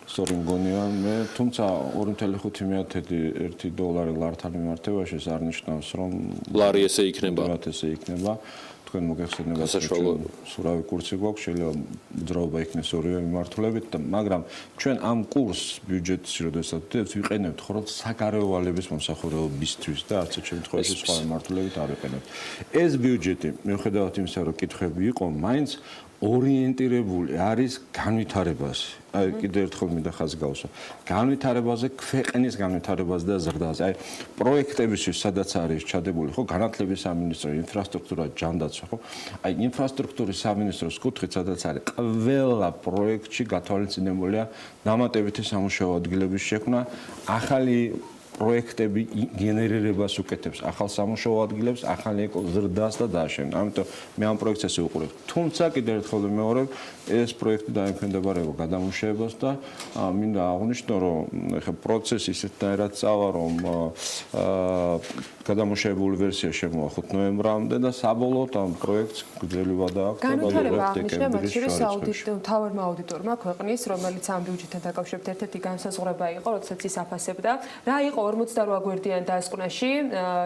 სწორი მგონია მე, თუმცა 2.5 $1 ლართან მიმართებაში ეს არ ნიშნავს, რომ ლარი ესე იქნება. ესე იქნება. თქვენ მოგეხსენებათ, რომ სურავი კურსი გვაქვს, შეიძლება ძრაობა იქნეს ორივე მიმართულებით, მაგრამ ჩვენ ამ კურსს ბიუჯეტში როდესაც ვიყენებთ, ხოლმე საგარეო ვალების მომსახურებისთვის და არც ერთ შემთხვევაში სხვა მიმართულებით არ ვიყენებთ. ეს ბიუჯეტი, მიუხედავად იმისა, რომ კითხვები იყო, მაინც ორიენტირებული არის განვითარებაზე. აი კიდევ ერთხელ მინდა ხაზი გავუსვა. განვითარებაზე, ქვეყნის განვითარებაზე და ზრდაზე. აი პროექტებისთვის სადაც არის ჩადებული, ხო, განათლების სამინისტრო, ინფრასტრუქტურა, ჯანდაცვა, ხო? აი ინფრასტრუქტურის სამინისტროს კუთხით სადაც არის ყველა პროექტში გათვალისწინებულია დამატებითი სამუშაო ადგილების შექმნა, ახალი პროექტები გენერირებას უკეთებს, ახალ სამუშაო ადგილებს, ახალი ზრდას და დააშენება. ამიტომ მე ამ პროექტს ესე ვუყურებ. თუმცა კიდევ ერთხელ ვიმეორებ, ეს პროექტი დაექვემდებარება გადამუშავებას და მინდა აღვნიშნო, რომ ეხლა პროცესი ისეთნაირად წავა, რომ გადამუშავებული ვერსია შემოახოთ ნოემბრამდე და საბოლოოდ ამ პროექტს გრძელი ვადა აქვს. განვითარება აღნიშნა მათ შორის მთავარმა აუდიტორმა ქვეყნის, რომელიც ამ ბიუჯეტთან დაკავშირებით ერთ-ერთი განსაზღვრება იყო, როდესაც ის აფასებდა, რა იყო 48 გვერდიან დასკვნაში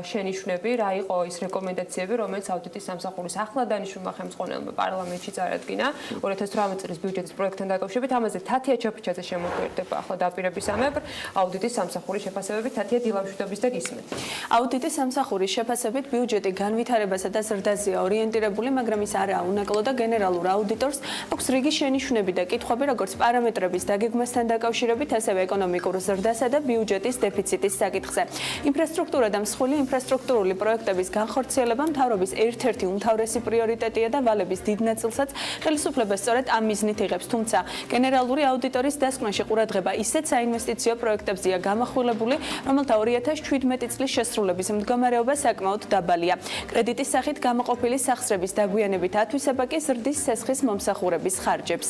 შენიშვნები, რა იყო ის რეკომენდაციები, რომელიც აუდიტის სამსახურის ახლა დანიშნულმა ხელმძღვანელმა პარლამენტში წარადგინა 2018 წლის ბიუჯეტის პროექტთან დაკავშირებით. ამაზე თათია ჩაფიჩაძე შემოგვიერთდება ახლა დაპირებისამებრ აუდიტის სამსახურის შეფასებებით. თათია დილამშვიდობის და გისმენთ. აუდიტის სამსახურის შეფასებით ბიუჯეტი განვითარებასა და ზრდაზეა ორიენტირებული, მაგრამ ის არაა უნაკლო და გენერალურ აუდიტორს აქვს რიგი შენიშვნები და კითხვები, როგორც პარამეტრების დაგეგმასთან დაკავშირებით, ასევე ეკონომიკურ ზრდასა და ბიუჯეტის დეფიციტის საკითხზე. ინფრასტრუქტურა და მსხვილი ინფრასტრუქტურული პროექტების განხორციელება მთავრობის ერთ-ერთი უმთავრესი პრიორიტეტია და ვალების დიდ ნაწილსაც ხელისუფლება სწორედ ამ მიზნით იღებს. თუმცა გენერალური აუდიტორის დასკვნაში ყურადღება ისეთ საინვესტიციო პროექტებზეა გამახვილებული, რომელთა 2017 წლის შესრულების მდგომარეობა საკმაოდ დაბალია. კრედიტის სახით გამოყოფილი სახსრების დაგვიანებით ათვისება კი ზრდის სესხის მომსახურების ხარჯებს.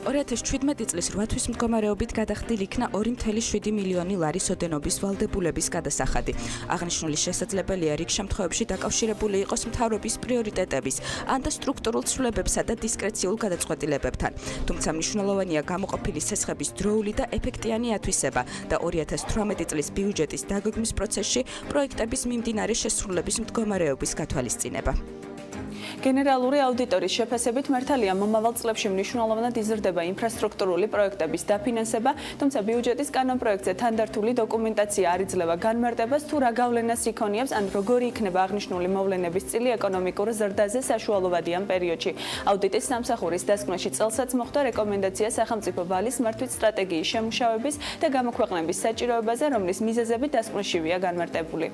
2017 წლის 8 თვის მდგომარეობით გადახდილ იქნა 2.7 მილიონი ლარის ოდენობის ვალდებულების გადასახადი. აღნიშნული შესაძლებელია რიგ შემთხვევებში დაკავშირებული იყოს მთავრობის პრიორიტეტების ან და სტრუქტურულ ცვლილებებსა და დისკრეციულ გადაწყვეტილებებთან. თუმცა მნიშვნელოვანია გამოყოფილი სესხების დროული და ეფექტიანი ათვისება და 2018 წლის ბიუჯეტის დაგეგმვის პროცესში პროექტების მიმდინარე შესრულების მდგომარეობის გათვალისწინება. გენერალური აუდიტორის შეფასებით მართალია მომავალ წლებში მნიშვნელოვნად იზრდება ინფრასტრუქტურული პროექტების დაფინანსება, თუმცა ბიუჯეტის კანონპროექტზე თანდართული დოკუმენტაცია არ იძლევა განმარტებას თუ რა გავლენას იქონიებს ან როგორი იქნება აღნიშნული მოვლენების წილი ეკონომიკურ ზრდაზე საშუალოვადიან პერიოდში. აუდიტის სამსახურის დასკვნაში წელსაც მოხდა რეკომენდაცია სახელმწიფო ვალის მართვით სტრატეგიის შემუშავების და გამოქვეყნების საჭიროებაზე, რომლის მიზეზები დასკვნაშივეა განმარტებული.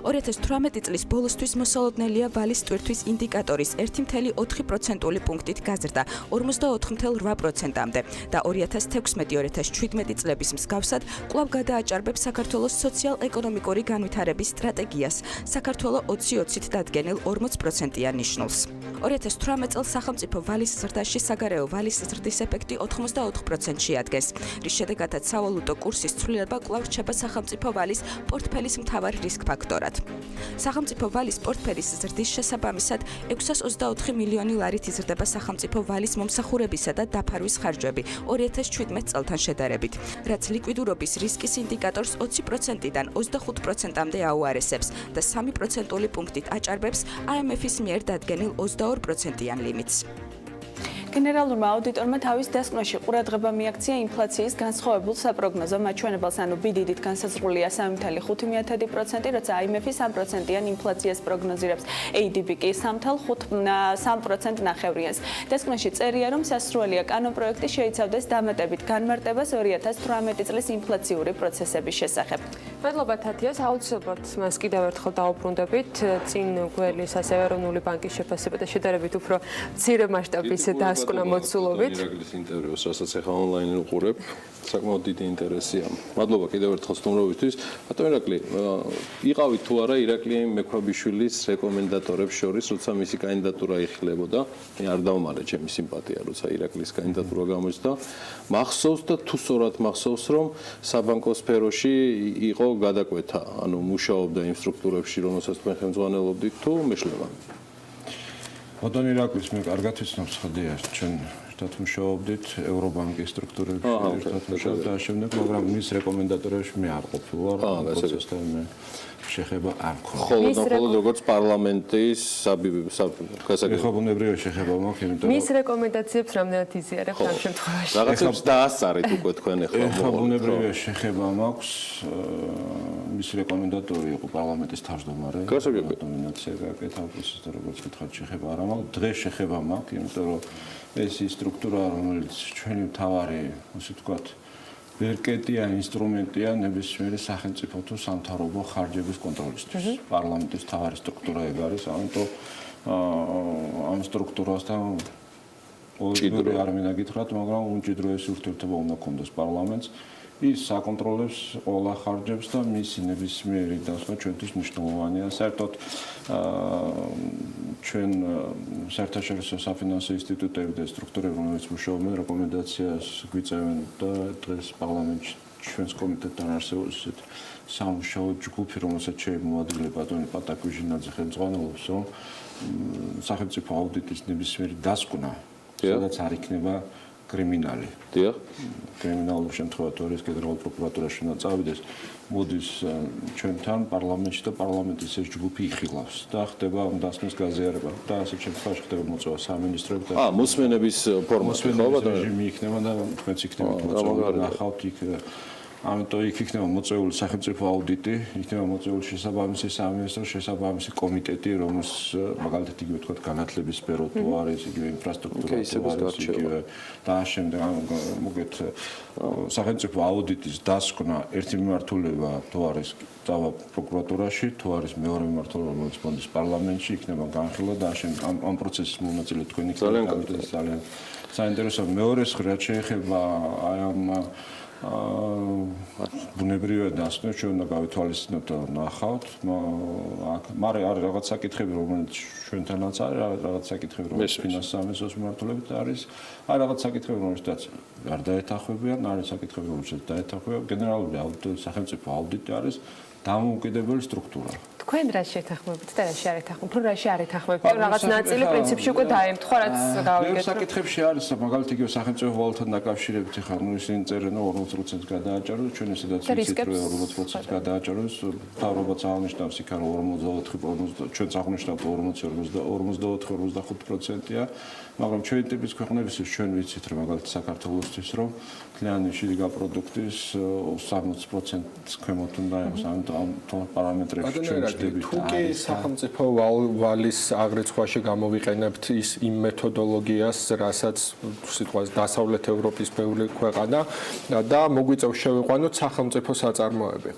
2018 წლის ბოლოსთვის მოსალოდნელია ვალის ტვირთვის ინდიკატორის 1.4% პუნქტით გაზრდა 44.8%-მდე და 2016-2017 წლების მსგავსად კვლავ გადააჭარბებს საქართველოს სოციალ-ეკონომიკური განვითარების სტრატეგიას საქართველოს 2020-ით დადგენილ 40%-იან ნიშნულს. 2018 წელს სახელმწიფო ვალის ზრდაში საგარეო ვალის ზრდის ეფექტი 84%-ში ადგეს, რის შედეგადაც სავალუტო კურსის ცვლილება კვლავ რჩება სახელმწიფო ვალის პორტფელის მთავარ რისკ ფაქტორად. სახელმწიფო ვალის პორტფელის ზრდის შესაბამისად 624 მილიონი ლარით იზრდება სახელმწიფო ვალის მომსახურებისა და დაფარვის ხარჯები 2017 წელთან შედარებით, რაც ლიკვიდურობის რისკის ინდიკატორს 20%-დან 25%-მდე აუარესებს და 3% პუნქტით აჭარბებს IMF-ის მიერ დადგენილ 22%-იან ლიმიტს. გენერალურმა აუდიტორმა თავის დასკვნაში ყურადღება მიაქცია ინფლაციის განსხვავებულ საპროგნოზო მაჩვენებელს, ანუ ბიდიდით განსაზღვრულია 3.5%, როცა IMF-ი 3%-იან ინფლაციას პროგნოზირებს, ADB კი 3.5% ნახევრიანს. დასკვნაში წერია, რომ სასურველია კანონპროექტი შეიცავდეს დამატებით განმარტებას 2018 წლის ინფლაციური პროცესების შესახებ. მადლობა თათიას, აუცილებლად მას კიდევ ერთხელ დაუბრუნდებით. წინ გველის ასევე ეროვნული ბანკის შეფასება და შედარებით უფრო მცირე მასშტაბის დასკვნა მოცულობით. ირაკლის ინტერვიუს, რასაც ახლა ონლაინ უყურებ, საკმაოდ დიდი ინტერესია. მადლობა კიდევ ერთხელ სტუმრობისთვის. ბატონ ირაკლი, იყავით თუ არა ირაკლი მექვაბიშვილის რეკომენდატორებს შორის, როცა მისი კანდიდატურა იხილებოდა? მე არ დავმალე ჩემი სიმპათია, როცა ირაკლის კანდიდატურა გამოჩნდა. მახსოვს და თუ სწორად მახსოვს, რომ საბანკო სფეროში იყო გადაკვეთა, ანუ მუშაობდა იმ სტრუქტურებში, რომელსაც თქვენ ხელმძღვანელობდით თუ მეშლება? ბატონ ირაკლის მე კარგად ვიცნობ ხდია, ჩვენ ერთად მუშაობდით ევრობანკის სტრუქტურებში, ერთად მუშაობთ და შემდეგ, მაგრამ მის რეკომენდატორებში მე არ ყოფილვარ, პროცესთან მე შეხება არ მქონდა. ხოლო როგორც პარლამენტის გასაგებია შეხება მაქვს, იმიტომ რომ მის რეკომენდაციებს რამდენად იზიარებთ ამ შემთხვევაში? რაღაცებს დაასწარეთ უკვე თქვენ ეხლა ბუნებრივია შეხება მაქვს, მის რეკომენდატორი იყო პარლამენტის თავმჯდომარე. ნომინაცია გაკეთა პროცესს და როგორც გითხარით შეხება არ მაქვს, დღეს შეხება მაქვს, იმიტომ რომ ეს ის სტრუქტურა, რომელიც ჩვენი მთავარი, ასე ვთქვათ, ვერკეტია ინსტრუმენტია ნებისმიერი სახელმწიფო თუ სამთავრობო ხარჯების კონტროლისთვის. პარლამენტის მთავარი სტრუქტურა ეგ არის, ამიტომ ამ სტრუქტურასთან უჭიდრო არ მინდა გითხრათ, მაგრამ უმჭიდროესი ურთიერთობა უნდა ქონდეს პარლამენტს. ის საკონტროლებს ყველა ხარჯებს და მისი ნებისმიერი დასვლა ჩვენთვის მნიშვნელოვანია. საერთოდ ჩვენ საერთაშორისო საფინანსო ინსტიტუტები და სტრუქტურები, რომლებიც მუშაობენ, რეკომენდაციას გვიწევენ და დღეს პარლამენტში ჩვენს კომიტეტთან არსებობს ესეთი სამუშაო ჯგუფი, რომელსაც შეიმოადგილე ბატონი პატაკუჟინაძე ხელმძღვანელობს, რომ სახელმწიფო აუდიტის ნებისმიერი დასკვნა, სადაც არ იქნება კრიმინალი. დიახ. კრიმინალურ შემთხვევაში თუ არის გენერალურ პროკურატურაში უნდა წავიდეს, მოდის ჩვენთან პარლამენტში და პარლამენტის ეს ჯგუფი იხილავს და ხდება ამ დასკვნის გაზიარება და ასეთ შემთხვევაში ხდება მოწვევა სამინისტროებთან. მოსმენების ფორმატი ხო ბატონო? რეჟიმი იქნება და თქვენც იქნებით მოწვეული, ნახავთ იქ ამიტომ იქ იქნება მოწვეული სახელმწიფო აუდიტი, იქნება მოწვეული შესაბამისი სამინისტრო, შესაბამისი კომიტეტი, რომელს მაგალითად იგივე თქვა განათლების სფერო თუ არის, იგივე ინფრასტრუქტურა თუ არის, იგივე და შემდეგ მოგეთ სახელმწიფო აუდიტის დასკვნა ერთი მიმართულება თუ არის დავა პროკურატურაში, თუ არის მეორე მიმართულება, რომელიც მოდის პარლამენტში, იქნება განხილვა და შემდეგ ამ პროცესის მონაწილე თქვენ იქნებით ძალიან საინტერესო. მეორე სხრად შეეხება აი ამ ბუნებრივია დასკვნა, ჩვენ უნდა გავითვალისწინოთ და ნახავთ, მაგრამ არის რაღაც საკითხები, რომელიც ჩვენთანაც არის, რაღაც საკითხები, რომელიც ფინანსის სამინისტროს მიმართულებით არის, არის რაღაც საკითხები, რომელსაც არ დაეთანხმებიან, არის საკითხები, რომელსაც დაეთანხმებიან. გენერალური აუდიტი, სახელმწიფო აუდიტი არის დამოუკიდებელი სტრუქტურა. თქვენ რა შეთანხმებით და რა შეარეთანხმებით? თუ რა შეარეთანხმებით? რაღაც ნაწილი პრინციპში უკვე დაემთხვა, რაც გავიგეთ. საკითხებში არის, მაგალითად იგივე სახელმწიფო ვალუტთან დაკავშირებით, ხა ნუ ისინი წერენ 40%-ს გადააჭარბოს, ჩვენ ესედაც ვიცით რომ 40%-ს გადააჭარბოს, თავრობაც აღნიშნავს იქ რომ 44, ჩვენც აღნიშნავთ 44-45%-ია, მაგრამ ჩვენი ტიპის ქვეყნებისთვის ჩვენ ვიცით რომ მაგალითად საქართველოსთვის რომ მთლიანი შიგა პროდუქტის 60%-ს ქვემოთ უნდა იყოს, ამიტომ ამ პარამეტრებში ჩვენ ვჭდებით. თუ კი სახელმწიფო ვალის აღრიცხვაში გამოვიყენებთ იმ მეთოდოლოგიას, რასაც სიტყვას დასავლეთ ევროპის ბევრი ქვეყანა და მოგვიწევს შევიყვანოთ სახელმწიფო საწარმოები.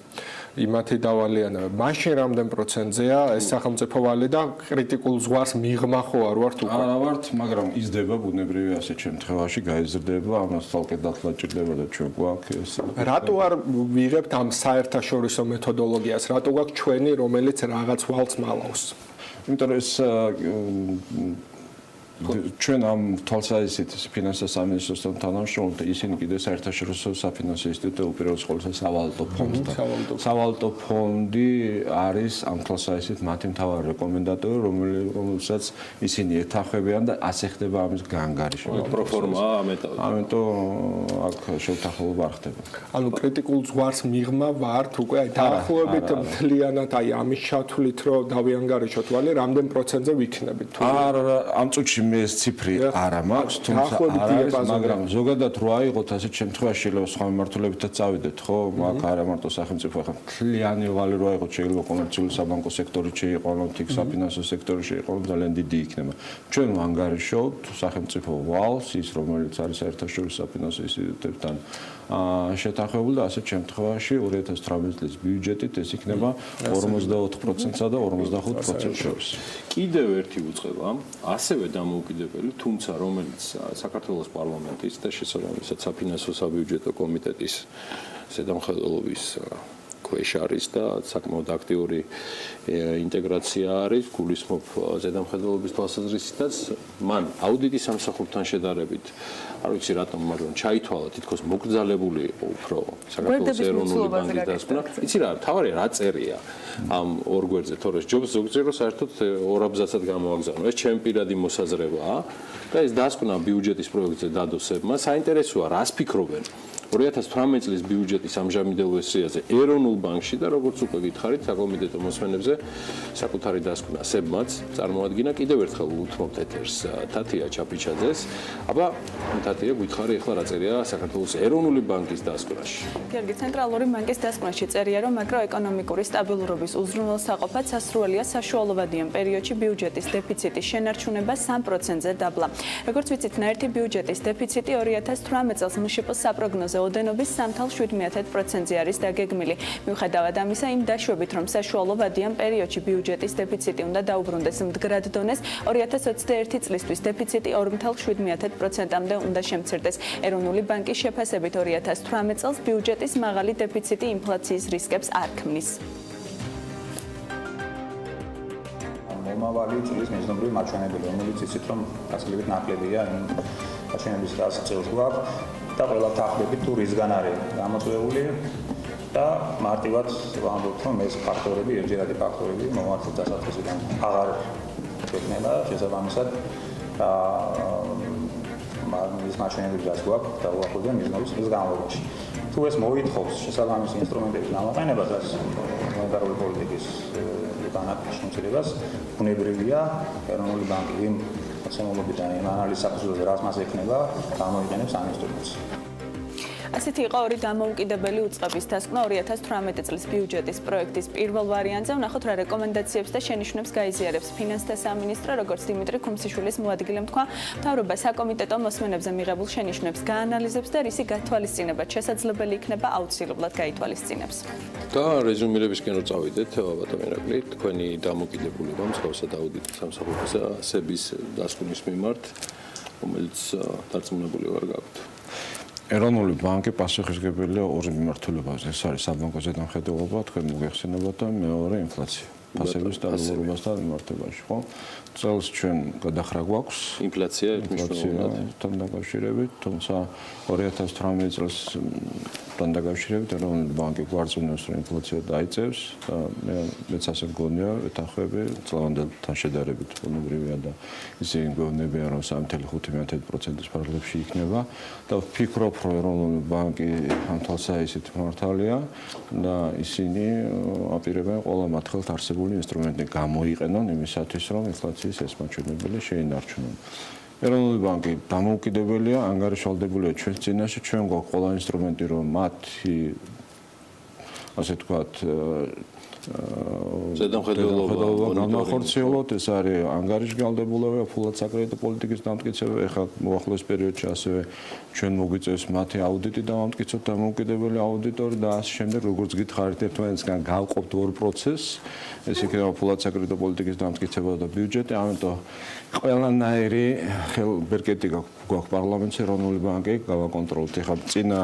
იმათი დავალიანება. მაშინ რამდენ პროცენტზეა ეს სახელმწიფო ვალი და კრიტიკულ ზღვარს მიღმა ხო არ ვართ უკვე? არა ვართ, მაგრამ იზრდება ბუნებრივია ასეთ შემთხვევაში, გაიზრდება, ამას თალკე დათლა ჭირდება და ჩვენ გვაქვს. რატო არ ვიღებთ ამ საერთაშორისო მეთოდოლოგიას? რატო გვაქვს ჩვენი, რომელიც რაღაც ვალს მალავს? იმიტომ რომ ეს ჩვენ ამ თვალსაზრისით ფინანსთა სამინისტროსთან თანამშრომლობთ, ისინი კიდევ საერთაშორისო საფინანსო ინსტიტუტი უპირველეს ყოვლისა სავალუტო ფონდთან. სავალუტო ფონდი არის ამ თვალსაზრისით მათი მთავარი რეკომენდატორი, რომელსაც ისინი ეთანხმებიან და ასე ხდება ამის განგარიშება. პროფორმაა ამეტავ. ამიტომ აქ შევთანხმება არ ხდება. ანუ კრიტიკულ ზღვარს მიღმა ვართ უკვე დაახლოებით მთლიანად აი ამის ჩათვლით რომ დავიანგარიშოთ ვალი, რამდენ პროცენტზე ვიქნებით? არა, ამ წუთში მე ეს ციფრი არ მაქვს, თუმცა არ არის, მაგრამ ზოგადად რო აიღოთ ასეთ შემთხვევაში შეიძლება სხვა მიმართულებითაც წავიდეთ, ხო? მაგ არა მარტო სახელმწიფო ახლა მთლიანი ვალი რო აიღოთ, შეიძლება კომერციული საბანკო სექტორი შეიყოლოთ, იქ საფინანსო სექტორი შეიყოლოთ, ძალიან დიდი იქნება. ჩვენ ვანგარიშობთ სახელმწიფო ვალს, ის რომელიც არის საერთაშორისო საფინანსო ინსტიტუტებთან შეთანხმებული და ასეთ შემთხვევაში 2018 წლის ბიუჯეტით ეს იქნება 44%-სა და 45% შორის. კიდევ ერთი უწყება, ასევე დამოუკიდებელი, თუმცა რომელიც საქართველოს პარლამენტის და შესაბამისად საფინანსო საბიუჯეტო კომიტეტის ზედამხედველობის ქვეშ არის და საკმაოდ აქტიური ინტეგრაცია არის, გულისხმობ ზედამხედველობის თვალსაზრისითაც, მან აუდიტის სამსახურთან შედარებით, არ ვიცი რატომ, მაგრამ ჩაითვალა თითქოს მოკრძალებული იყო უფრო საქართველოს ეროვნული ბანკის დასკვნა. იცი რა, თავარი რა წერია ამ ორ გვერდზე, თორე ჯობს ზოგჯერს საერთოდ ორ აბზაცად გამოაგზავნო. ეს ჩემი პირადი მოსაზრებაა და ეს დასკვნა ბიუჯეტის პროექტზე დადოსებმა საინტერესოა, რას ფიქრობენ 2018 წლის ბიუჯეტის ამჟამინდელ ვერსიაზე ეროვნულ ბანკში და როგორც უკვე გითხარით, საკომიტეტო მოსმენებზე საკუთარი დასკვნა სებმაც წარმოადგინა. კიდევ ერთხელ უთმობთ ეთერს თათია ჩაპიჩაძეს. აბა თათია გითხარი ახლა რა წერია საქართველოს ეროვნული ბანკის დასკვნაში. გიორგი, ცენტრალური ბანკის დასკვნაში წერია, რომ მაკროეკონომიკური სტაბილურობის უზრუნველსაყოფად სასურველია საშუალოვადიან პერიოდში ბიუჯეტის დეფიციტის შენარჩუნება 3%-ზე დაბლა. როგორც ვიცით, ნაერთი ბიუჯეტის დეფიციტი 2018 წელს მშპ-ს საპროგნოზო ოდენობის 3.7%-ზე არის დაგეგმილი. მიუხედავად ამისა, იმ დაშვებით, რომ საშუალოვადიან პერიოდში ბიუჯეტის დეფიციტი უნდა დაუბრუნდეს მდგრად დონეს, 2021 წლისთვის დეფიციტი 2.7%-მდე უნდა შემცირდეს. ეროვნული ბანკის შეფასებით 2018 წელს ბიუჯეტის მაღალი დეფიციტი ინფლაციის რისკებს არ ქმნის. მომავალი წლის მიზნობრივი მაჩვენებელი, რომელიც იცით, რომ გასაგებად ნაკლებია იმ მაჩვენებლების რას წელს გვაქვს და ყველა თანხმდებით თუ რისგან არის გამოწვეული და მარტივად ვამბობთ, რომ ეს ფაქტორები, ერთჯერადი ფაქტორები მომართლის დასაწყისიდან აღარ შექმნება, შესაბამისად ის მაჩვენებლები რაც გვაქვს და უახლოვდება მიზნობის წლის განმავლობაში. თუ ეს მოითხოვს შესაბამისი ინსტრუმენტების გამოყენებას, რაც მონეტარული პოლიტიკის განაკვეთის შემცირებას, ბუნებრივია ეროვნული ბანკი იმ მოცემულობიდან იმ ანალიზის საფუძველზე რაც მას ექნება, გამოიყენებს ამ ინსტრუმენტს. ასეთი იყო ორი დამოუკიდებელი უწყების დასკვნა 2018 წლის ბიუჯეტის პროექტის პირველ ვარიანტზე. ვნახოთ რა რეკომენდაციებს და შენიშვნებს გაიზიარებს ფინანსთა სამინისტრო, როგორც დიმიტრი ქუმსიშვილის მოადგილემ თქვა, მთავრობა საკომიტეტო მოსმენებზე მიღებულ შენიშვნებს გაანალიზებს და რისი გათვალისწინებაც შესაძლებელი იქნება აუცილებლად გაითვალისწინებს. და რეზუმირებისკენ რო წავიდეთ, ბატონო ირაკლი, თქვენი დამოკიდებულება მსგავსად აუდიტის სამსახურისა სების დასკვნის მიმართ, რომელიც დარწმუნებული ვარ გაქვთ. ეროვნული ბანკი პასუხისმგებელია ორი მიმართულებაზე. ეს არის საბანკო ზედამხედველობა, თქვენ მოგეხსენებათ და მეორე ინფლაცია. ფასების სტაბილურობასთან მიმართებაში, ხო? წელს ჩვენ გადახრა გვაქვს ინფლაცია ინფლაციასთან დაკავშირებით, თუმცა 2018 წელსთან დაკავშირებით ეროვნული ბანკი გვარწმუნებს, რომ ინფლაცია დაიწევს და მეც ასე მგონია, ეთანხმები წლევანდელთან შედარებით ბუნებრივია და ისინი მგონებიან, რომ 3.5%-ის ფარგლებში იქნება და ვფიქრობ, რომ ეროვნული ბანკი ამ თვალსაზრისით მართალია და ისინი აპირებენ ყველა მათ ხელთ არსებული ინსტრუმენტი გამოიყენონ იმისათვის, რომ ინფლაციის ეს მაჩვენებელი შეინარჩუნონ. ეროვნული ბანკი დამოუკიდებელია, ანგარიშვალდებულია ჩვენს წინაშე, ჩვენ გვაქვს ყველა ინსტრუმენტი, რომ მათი ასე ვთქვათ ზედამხედველობა განახორციელოთ, ეს არის ანგარიშგალდებულება, ფულად საკრედიტო პოლიტიკის დამტკიცება, ეხლა მოახლოეს პერიოდში ასევე ჩვენ მოგვიწევს მათი აუდიტი დავამტკიცოთ დამოუკიდებელი აუდიტორი და ასე შემდეგ, როგორც გითხარით, ერთმანეთსგან გავყოფთ ორ პროცესს, ეს იქნება ფულად საკრედიტო პოლიტიკის დამტკიცება და ბიუჯეტი, ამიტომ ყველანაირი ბერკეტი გვაქვს პარლამენტში, ეროვნული ბანკი გავაკონტროლოთ. ეხლა წინა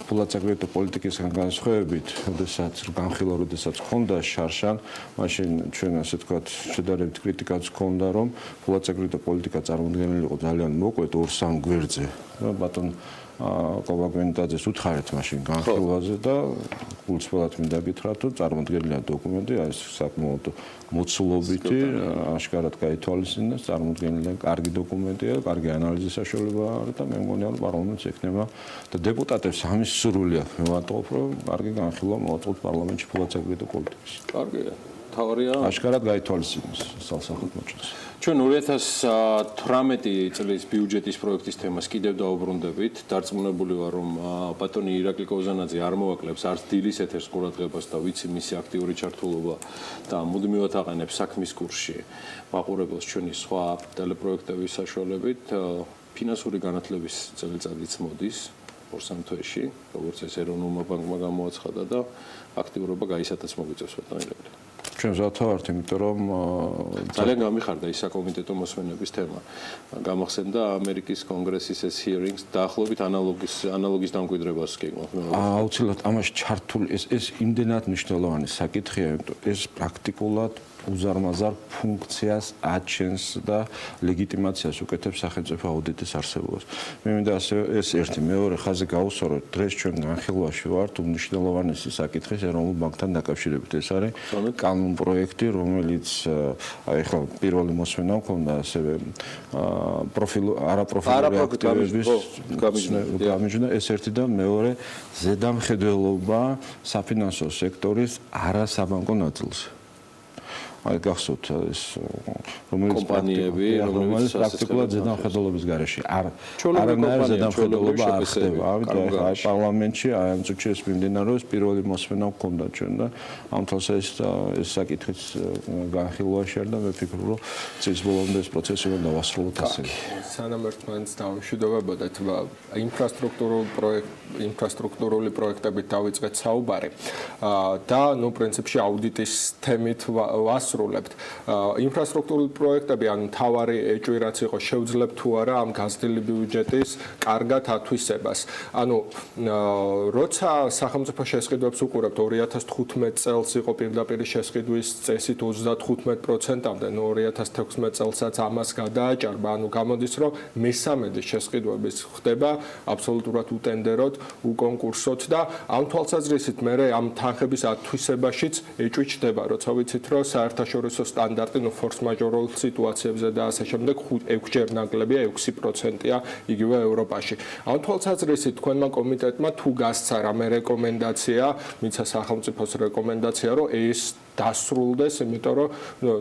ფულად საკრედიტო პოლიტიკისგან განსხვავებით, როდესაც ჰქონდა შარშან, მაშინ ჩვენ ასე ვთქვათ, შედარებით კრიტიკაც ჰქონდა, რომ ფულად საკრედიტო პოლიტიკა წარმოუდგენელი იყო ძალიან მოკლედ 2-3 გვერდზე. ბატონ კოვაგენტაძეს უთხარეთ მაშინ განხილვაზე და გულწრფელად მინდა გითხრათ, რომ წარმოუდგენელია დოკუმენტი, ეს საკმაოდ მოცულობითი, აშკარად გაითვალისწინეს, წარმოუდგენელი კარგი დოკუმენტია, კარგი ანალიზის საშუალება არის და მე მგონია, რომ პარლამენტს ექნება და დეპუტატებს ამის სურვილი აქვს. მე ვატყობ, რომ კარგი განხილვა მოაწყოთ პარლამენტში ფულად საკრედიტო პოლიტიკის. კარგია. თავარია აშკარად გაითვალისწინოს სასახელო მოჭრას. ჩვენ 2018 წლის ბიუჯეტის პროექტის თემას კიდევ დაუბრუნდებით. დარწმუნებული ვარ, რომ ბატონი ირაკლი კოზანაძე არ მოაკლებს არც დილის ეთერს ყურადღებას და ვიცი მისი აქტიური ჩართულობა და მუდმივად აყენებს საქმის კურსში მაყურებელს ჩვენი სხვა ტელეპროექტების საშუალებით. ფინანსური განათლების წელიწადიც მოდის 2-3 თვეში, როგორც ეს ეროვნულმა ბანკმა გამოაცხადა და აქტიურობა გაისათაც მოგვიწევს ბატონი ირაკლი. ჩვენ ვზავთავართ, იმიტომ რომ ძალიან გამიხარდა ის საკომიტეტო მოსვენების თემა. გამახსენდა ამერიკის კონგრესის ეს hearings დაახლოებით ანალოგის დამკვიდრებას გეგმავთ. აუცილებლად ამაში ჩართული ეს იმდენად მნიშვნელოვანი საკითხია, იმიტომ ეს პრაქტიკულად უზარმაზარ ფუნქციას აჩენს და ლეგიტიმაციას უკეთებს სახელმწიფო აუდიტის არსებობას. მე მინდა ეს ერთი, მეორე ხაზი გავუსწოროთ, დღეს ჩვენ განხილვაში ვართ უმნიშვნელოვანესი საკითხის ეროვნულ ბანკთან დაკავშირებით. ეს არის კანონპროექტი, რომელიც ახლა პირველი მოსვენა მქონდა ასევე არაპროფილური აქტივების გამიჯნა, ეს ერთი და მეორე ზედამხედველობა საფინანსო სექტორის არასაბანკო ნაწილზე. აი გახსოვთ ეს რომელიც კომპანიები რომელიც პრაქტიკულად ზედამხედველობის გარეშე არანაირ ზედამხედველობა არ ხდება. ამიტომ აი პარლამენტში აი ამ წუთში ეს მიმდინარეობს, პირველი მოსვენა მქონდა ჩვენ და ამ თვალსაზრისით ეს საკითხიც განხილვაში არის და მე ვფიქრობ, რომ წლის ბოლომდე ეს პროცესი უნდა დავასრულოთ ასე. სანამ ერთმანეთს დავამშვიდობებოდეთ, ინფრასტრუქტურული პროექტებით დავიწყეთ საუბარი და ნუ პრინციპში აუდიტის თემით ვასრულებთ. ინფრასტრუქტურული პროექტები, ანუ მთავარი ეჭვი რაც იყო, შევძლებთ თუ არა ამ გაზრდილი ბიუჯეტის კარგად ათვისებას. ანუ როცა სახელმწიფო შესყიდვებს უყურებთ 2015 წელს იყო პირდაპირ შესყიდვის წესით 35%-მდე, ნუ 2016 წელსაც ამას გადააჭარბა, ანუ გამოდის, რომ მესამედი შესყიდვების ხდება აბსოლუტურად უტენდეროდ, უკონკურსოდ და ამ თვალსაზრისით მე ამ თანხების ათვისებაშიც ეჭვი ჩდება, როცა ვიცით, რომ საერთაშორისო სტანდარტი ფორს-მაჟორულ სიტუაციებზე და ასე შემდეგ 6-ჯერ ნაკლებია, 6%-ია იგივე ევროპაში. ამ თვალსაზრისით თქვენმა კომიტეტმა თუ გასცა რამე რეკომენდაცია, მიცა სახელმწიფოს რეკომენდაცია, რომ ეს დასრულდეს, იმიტომ რომ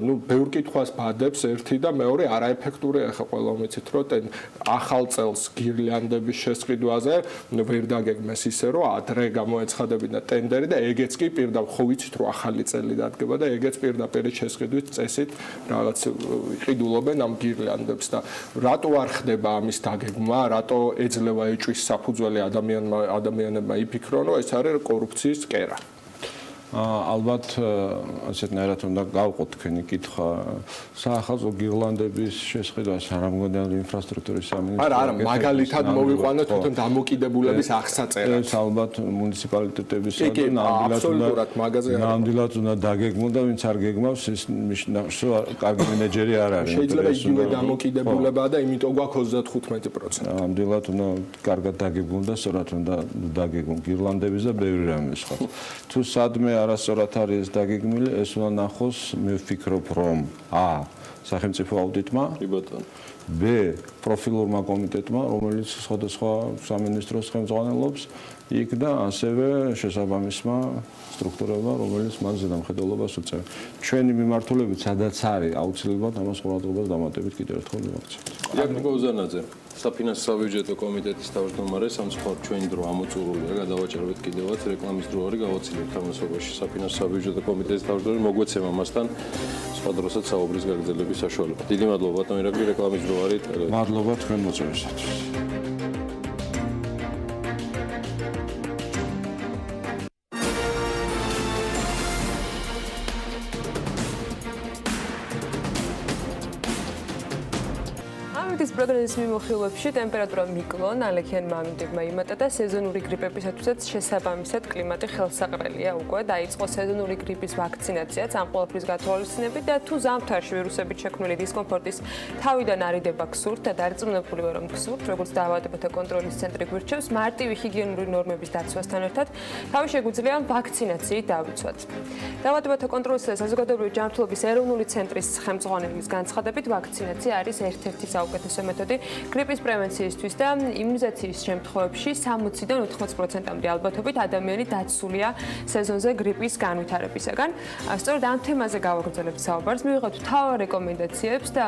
ნუ ბევრ კითხვას ბადებს ერთი და მეორე არაეფექტურია ახლა ყველა ვიცით, რომ ახალ წელს გირლანდების შესყიდვაზე ვერ დაგეგმეს ისე, რომ ადრე გამოეცხადებინა ტენდერი და ეგეც კი პირდაპირ ხო ვიცით, რომ ახალი წელი დადგება და ეგეც პირდაპირ შესყიდვის წესით რაღაც იყიდულობენ ამ გირლანდებს და რატო არ ხდება ამის დაგეგმა, რატო ეძლევა ეჭვის საფუძველი ადამიანებმა იფიქრონ, რომ ეს არის კორუფციის კერა. ალბათ ასეთნაირად უნდა გავყოთ თქვენი კითხვა საახალწლო გირლანდების შესყიდვას არ ამგონია ინფრასტრუქტურის სამინისტრო. არა, მაგალითად მოვიყვანოთ თვითონ დამოკიდებულების აღსაწერად. ეს ალბათ მუნიციპალიტეტებისა და ნამდვილად უნდა დაგეგმონ და ვინც არ გეგმავს ის კარგი მენეჯერი არ არის. შეიძლება იგივე დამოკიდებულება და იმიტომ გვაქვს 35%. ნამდვილად უნდა კარგად დაგეგმონ და სწორად უნდა დაგეგმონ გირლანდების და ბევრი რამე სხვა. თუ სადმე არასწორად არის დაგეგმილი, ეს უნდა ნახოს, მე ვფიქრობ, რომ სახელმწიფო აუდიტმა, ბ პროფილურმა კომიტეტმა, რომელიც სხვადასხვა სამინისტროს ხელმძღვანელობს, იქ და ასევე შესაბამისმა სტრუქტურებმა, რომელიც მას ზედამხედველობას უწევს. ჩვენი მიმართულებით სადაც არის, აუცილებლად ამას ყურადღებას დამატებით კიდევ ერთხელ მივაქცევთ. ირაკლი კოზანაძე, საფინანსო საბიუჯეტო კომიტეტის თავმჯდომარე, სამწუხაროდ ჩვენი დრო ამოწურულია, გადავაჭერებთ კიდევაც რეკლამის დრო არის, გავაცილებთ თამასობაში საფინანსო საბიუჯეტო კომიტეტის თავმჯდომარე, მოგვეცემა მასთან სხვა დროსაც საუბრის გაგრძელების საშუალება. დიდი მადლობა ბატონ ირაკლი, რეკლამის დრო არის. მადლობა თქვენ მოწვევისათვის. პროგნოზის მიმოხილვებში ტემპერატურა მიკლო, ნალექიან მამინდებმა იმატა და სეზონური გრიპებისათვისაც შესაბამისად კლიმატი ხელსაყრელია უკვე. დაიწყო სეზონური გრიპის ვაქცინაციაც ამ ყველაფრის გათვალისწინებით და თუ ზამთარში ვირუსებით შექმნილი დისკომფორტის თავიდან არიდება გსურთ და დარწმუნებული ვარ, რომ გსურთ, როგორც დაავადებათა კონტროლის ცენტრი გვირჩევს, მარტივი ჰიგიენური ნორმების დაცვასთან ერთად თავი შეგვიძლია ვაქცინაციით დავიცვათ. დაავადებათა კონტროლის და საზოგადოებრივი ჯანმრთელობის ეროვნული ცენტრის ხელმძღვანელის განცხადებით, ვაქცინაცია არის ერთ-ერთი საუკეთესო საუკეთესო მეთოდი გრიპის პრევენციისთვის და იმუნიზაციის შემთხვევებში 60-დან 80%-მდე ალბათობით ადამიანი დაცულია სეზონზე გრიპის განვითარებისაგან. სწორედ ამ თემაზე გავაგრძელებთ საუბარს. მივიღებთ მთავარ რეკომენდაციებს და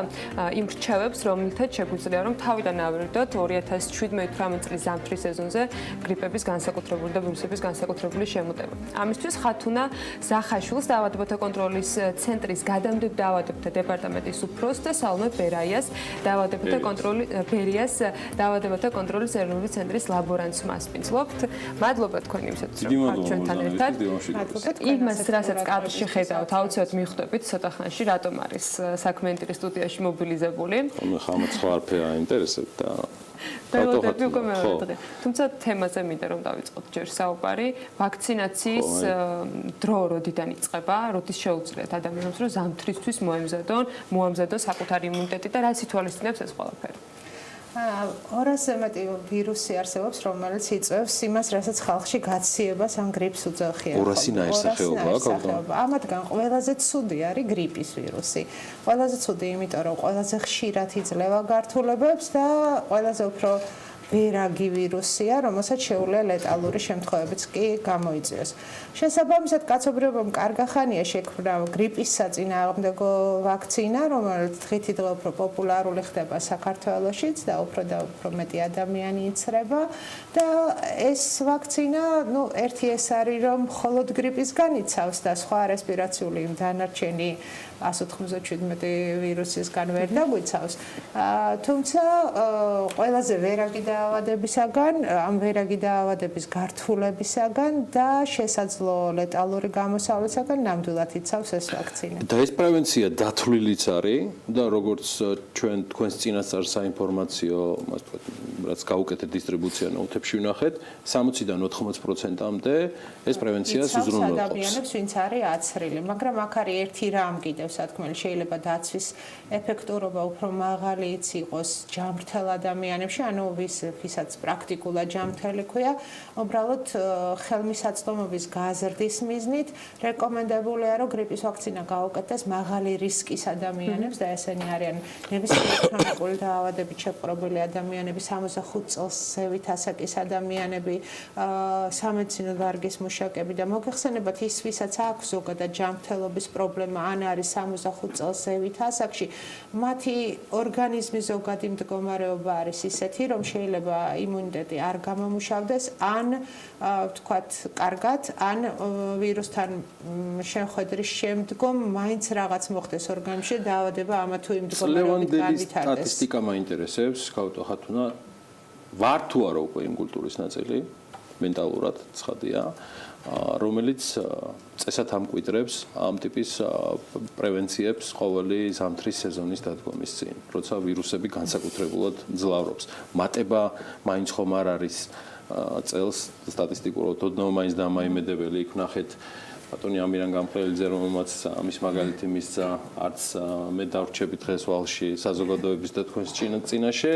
იმ რჩევებს, რომელთაც შეგვიძლია რომ თავიდან ავირდოთ 2017-18 წლის ზამთრის სეზონზე გრიპების განსაკუთრებული და ვირუსების განსაკუთრებული შემოტევა. ამისთვის ხათუნა ზახაშვილს დაავადებათა კონტროლის ცენტრის გადამდებ დაავადებათა დეპარტამენტის უფროსს და სალომე ბერაიას დაავადებათა კონტროლის ეროვნული ცენტრის ლაბორანტს მასპინძლობთ. მადლობა თქვენ იმისათვის რომ ხართ ჩვენთან ერთად. იმას რასაც კადრში ხედავთ, აუცილებლად მიხვდებით ცოტა ხანში რატომ არის საქმიანი სტუდიაში მობილიზებული. ხომ სხვა არაფერი აინტერესებთ და ველოდები უკვე მეორე დღე. თუმცა თემაზე მინდა რომ დავიწყოთ ჯერ საუბარი. ვაქცინაციის დრო როდიდან იწყება, როდის შეუძლიათ ადამიანებს რომ ზამთრისთვის მოამზადონ საკუთარი იმუნიტეტი და რას ითვალისწინებს ეს ყველაფერი? 200-ზე მეტი ვირუსი არსებობს, რომელიც იწვევს იმას, რასაც ხალხში გაციებას ან გრიპს უძახიან. 200 ნაირსახეობაა, სახეობა. ამათგან ყველაზე ცუდი არის გრიპის ვირუსი. ყველაზე ცუდი, იმიტომ რომ ყველაზე ხშირად იძლევა გართულებებს და ყველაზე უფრო ვერაგი ვირუსია, რომელსაც შეუძლია ლეტალური შემთხვევებიც კი გამოიწვიოს. შესაბამისად, კაცობრიობამ კარგახანია შექმნა გრიპის საწინააღმდეგო ვაქცინა, რომელიც დღითიდღე უფრო პოპულარული ხდება საქართველოშიც და უფრო მეტი ადამიანი იცრება და ეს ვაქცინა, ერთი ეს არის, რომ მხოლოდ გრიპისგან იცავს და სხვა რესპირაციული დანარჩენი 197 ვირუსისგან ვერ დაგვიცავს. თუმცა ყველაზე ვერაგი დაავადებისაგან, ამ ვერაგი დაავადების გართულებისაგან და შესაძლო ლეტალური გამოსავლისაგან ნამდვილად იცავს ეს ვაქცინა. და ეს პრევენცია დათვლილიც არის და როგორც თქვენს წინასწარ საინფორმაციო, რაც გაუკეთეთ დისტრიბუცია ნოუთებში ვნახეთ, 60-დან 80%-მდე ეს პრევენციას უზრუნველყოფს. ადამიანებს, ვინც არის აცრილი, მაგრამ აქ არის ერთი რამ კიდევ სათქმელი, შეიძლება დაცვის ეფექტურობა უფრო მაღალიც იყოს ჯამრთელ ადამიანებში, ანუ ვისაც პრაქტიკულად ჯამრთელი ქვია, უბრალოდ ხელმისაწვდომობის გაზრდის მიზნით რეკომენდებულია, რომ გრიპის ვაქცინა გაუკეთდეს მაღალი რისკის ადამიანებს და ესენი არიან ნებისმიერი ქრონიკული დაავადებით შეპყრობილი ადამიანები, 65 წელს ზევით ასაკის ადამიანები, სამედიცინო დარგის მუშაკები და მოგეხსენებათ ის, ვისაც აქვს ზოგადად ჯამრთელობის პრობლემა, ან არის 65 წელს ზევით ასაკში, მათი ორგანიზმის ზოგადი მდგომარეობა არის ისეთი, რომ შეიძლება იმუნიტეტი არ გამომუშავდეს, ან ვთქვათ, კარგად, ან ვირუსთან შეხვედრის შემდგომ მაინც რაღაც მოხდეს ორგანიზმში, დაავადება ამა თუ იმ მდგომარეობით განვითარდეს. სტატისტიკა მაინტერესებს, გავუტო ხათუნა, ვარ თუ არა უკვე იმ კულტურის ნაწილი, მენტალურად ცხადია, რომელიც წესად ამკვიდრებს ამ ტიპის პრევენციებს ყოველი ზამთრის სეზონის დადგომის წინ, როცა ვირუსები განსაკუთრებულად ძლავრობს. მატება მაინც ხომ არ არის წელს სტატისტიკურად ოდნავ მაინც დამაიმედებელი იქ ვნახეთ ბატონი ამირან გამყრელიძე, რომელმაც ამის მაგალითი მისცა, არც მე დავრჩები დღეს ვალში საზოგადოების და თქვენს წინაშე,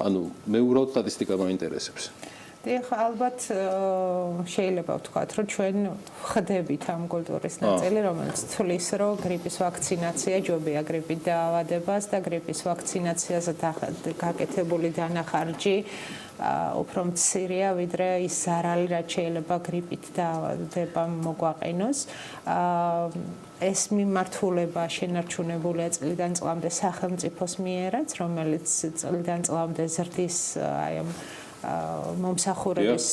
ანუ მე უბრალოდ სტატისტიკა მაინტერესებს. დიახ, ალბათ შეიძლება ვთქვათ, რომ ჩვენ ვხდებით ამ კულტურის ნაწილი, რომელიც თვლის, რომ გრიპის ვაქცინაცია ჯობია გრიპით დაავადებას და გრიპის ვაქცინაციაზე გაკეთებული დანახარჯი უფრო მცირეა, ვიდრე ის ზარალი, რაც შეიძლება გრიპით დაავადებამ მოგვაყენოს. ეს მიმართულება შენარჩუნებულია წლიდან წლამდე სახელმწიფოს მიერაც, რომელიც წლიდან წლამდე ზრდის აი ამ მომსახურების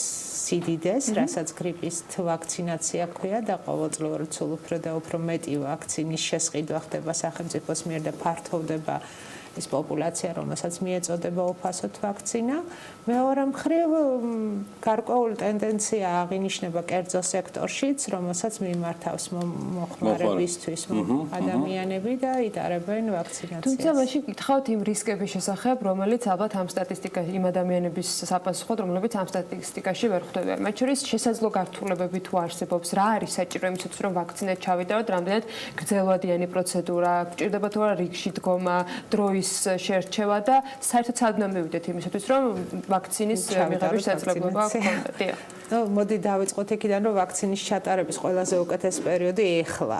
სიდიდეს, რასაც გრიპის ვაქცინაცია ქვია და ყოველწლიურად სულ უფრო და უფრო მეტი ვაქცინის შესყიდვა ხდება სახელმწიფოს მიერ და ფართოვდება ის პოპულაცია, რომელსაც მიეწოდება უფასოდ ვაქცინა. მეორე მხრივ, გარკვეული ტენდენცია აღინიშნება კერძო სექტორშიც, რომელსაც მიმართავს მოხმარებისთვის ადამიანები და იტარებენ ვაქცინაციას. თუმცა მაშინ გითხავთ იმ რისკების შესახებ, რომელიც ალბათ ამ სტატისტიკაში იმ ადამიანების საპასუხოდ, რომლებიც ამ სტატისტიკაში ვერ ხვდებიან. მათ შორის შესაძლო გართულებები თუ არსებობს, რა არის საჭირო იმისთვის, რომ ვაქცინად ჩავიდაროთ, რამდენად გრძელვადიანი პროცედურა, გჭირდება თუ არა რიგში დგომა, დროის გუნდის შერჩევა და საერთოდ სად მივიდეთ იმისათვის, რომ ვაქცინის მიღების შესაძლებლობა გქონდეთ. მოდი დავიწყოთ იქიდან, რომ ვაქცინის ჩატარების ყველაზე უკეთესი პერიოდი ეხლა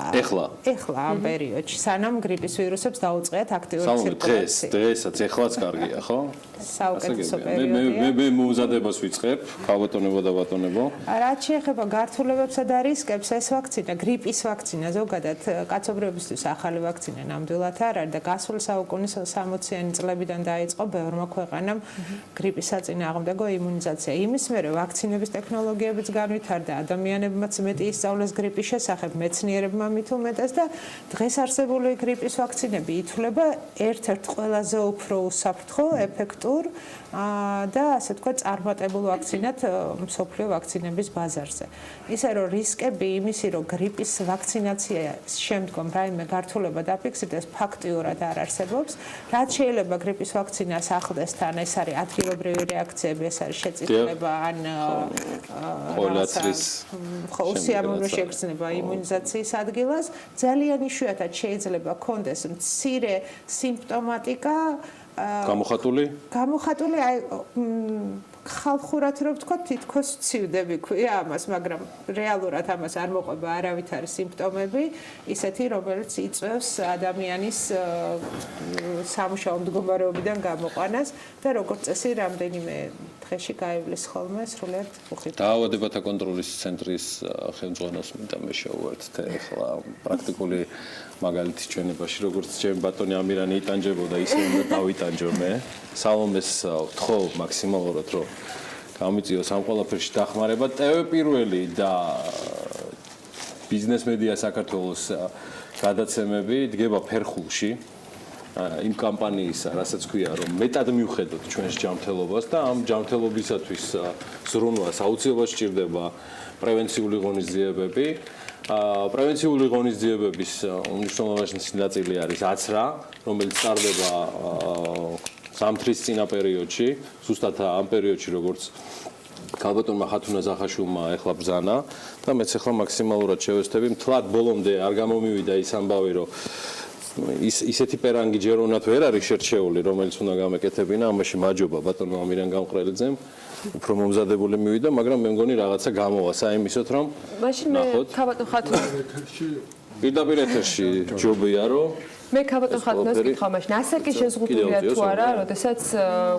ამ პერიოდში, სანამ გრიპის ვირუსებს დაუწყიათ აქტიური ცირკულაცია. დღესაც ეხლაც კარგია, ხო? საუკეთესო პერიოდია. მე მოუზადებას ვიწყებ, ქალბატონებო და ბატონებო. რაც შეეხება გართულებებსა და რისკებს, ეს ვაქცინა, გრიპის ვაქცინა ზოგადად კაცობრიობისთვის ახალი ვაქცინა ნამდვილად არ არის და გასულ საუკუნის 60-იანი წლებიდან დაიწყო ბევრმა ქვეყანამ გრიპის საწინააღმდეგო იმუნიზაცია. იმის მერე ვაქცინების ტექნოლოგიებიც განვითარდა, ადამიანებმაც მეტი ისწავლეს გრიპის შესახებ, მეცნიერებმა მით უმეტეს და დღეს არსებული გრიპის ვაქცინები ითვლება ერთ-ერთ ყველაზე უფრო უსაფრთხო, ეფექტურ და ასე თქვა წარმატებულ ვაქცინად მსოფლიო ვაქცინების ბაზარზე. ისე რომ რისკები იმისი, რომ გრიპის ვაქცინაციის შემდგომ რაიმე გართულება დაფიქსირდეს, ფაქტიურად არ არსებობს. რაც შეიძლება გრიპის ვაქცინას ახლდეს თან, ეს არის ადგილობრივი რეაქციები, ეს არის შეწირება ან უსიამოვნო შეგრძნება იმუნიზაციის ადგილას. ძალიან იშვიათად შეიძლება კონდეს მცირე სიმპტომატიკა გამოხატული აი ხალხურად რო ვთქვა თითქოს ცივდები ქვია ამას, მაგრამ რეალურად ამას არ მოყვება არავითარი სიმპტომები, ისეთი რომელიც იწვევს ადამიანის სამუშაო მდგომარეობიდან გამოყვანას და როგორც წესი რამდენიმე დღეში გაივლის ხოლმე სრულად უხით. დაავადებათა კონტროლის ცენტრის ხელმძღვანელს მინდა მე შევუერთდე ახლა პრაქტიკული მაგალითი ჩვენებაში, როგორც ჩემი ბატონი ამირანი იტანჯებოდა, ისე უნდა დავიტანჯო მე. სალომეს ვთხოვ მაქსიმალურად, რომ გამიწიოს ამ ყველაფერში დახმარება. ტევ პირველი და ბიზნეს მედია საქართველოს გადაცემები დგება ფერხულში. იმ კამპანიისა, რასაც ქვია, რომ მეტად მივხედოთ ჩვენს ჯანმრთელობას და ამ ჯანმრთელობისათვის ზრუნვას აუცილებლად სჭირდება პრევენციული ღონისძიებები. პრევენციული ღონისძიებების უმნიშვნელოვანესი ნაწილი არის აცრა, რომელიც ტარდება ზამთრის წინა პერიოდში, ზუსტად ამ პერიოდში, როგორც ქალბატონმა ხათუნა ზახაშვილმა ეხლა ბრძანა და მეც ეხლა მაქსიმალურად შევესწრები, მთლად ბოლომდე არ გამომივიდა ის ამბავი, რომ ისეთი პერანგი ჯერონად ვერ არის შერჩეული, რომელიც უნდა გამეკეთებინა, ამაში მაჯობა ბატონმა ამირან გამყრელიძემ. უფრო მომზადებული მივიდა, მაგრამ მე მგონი რაღაცა გამოვა საიმისოთ, რომ მაშინ მე ქალბატონ ხათუნა პირდაპირ ეთერში ჯობია, რომ მე ქალბატონ ხათუნას ვკითხავ მაშინ ასაკი შეზღუდულია თუ არა, როდესაც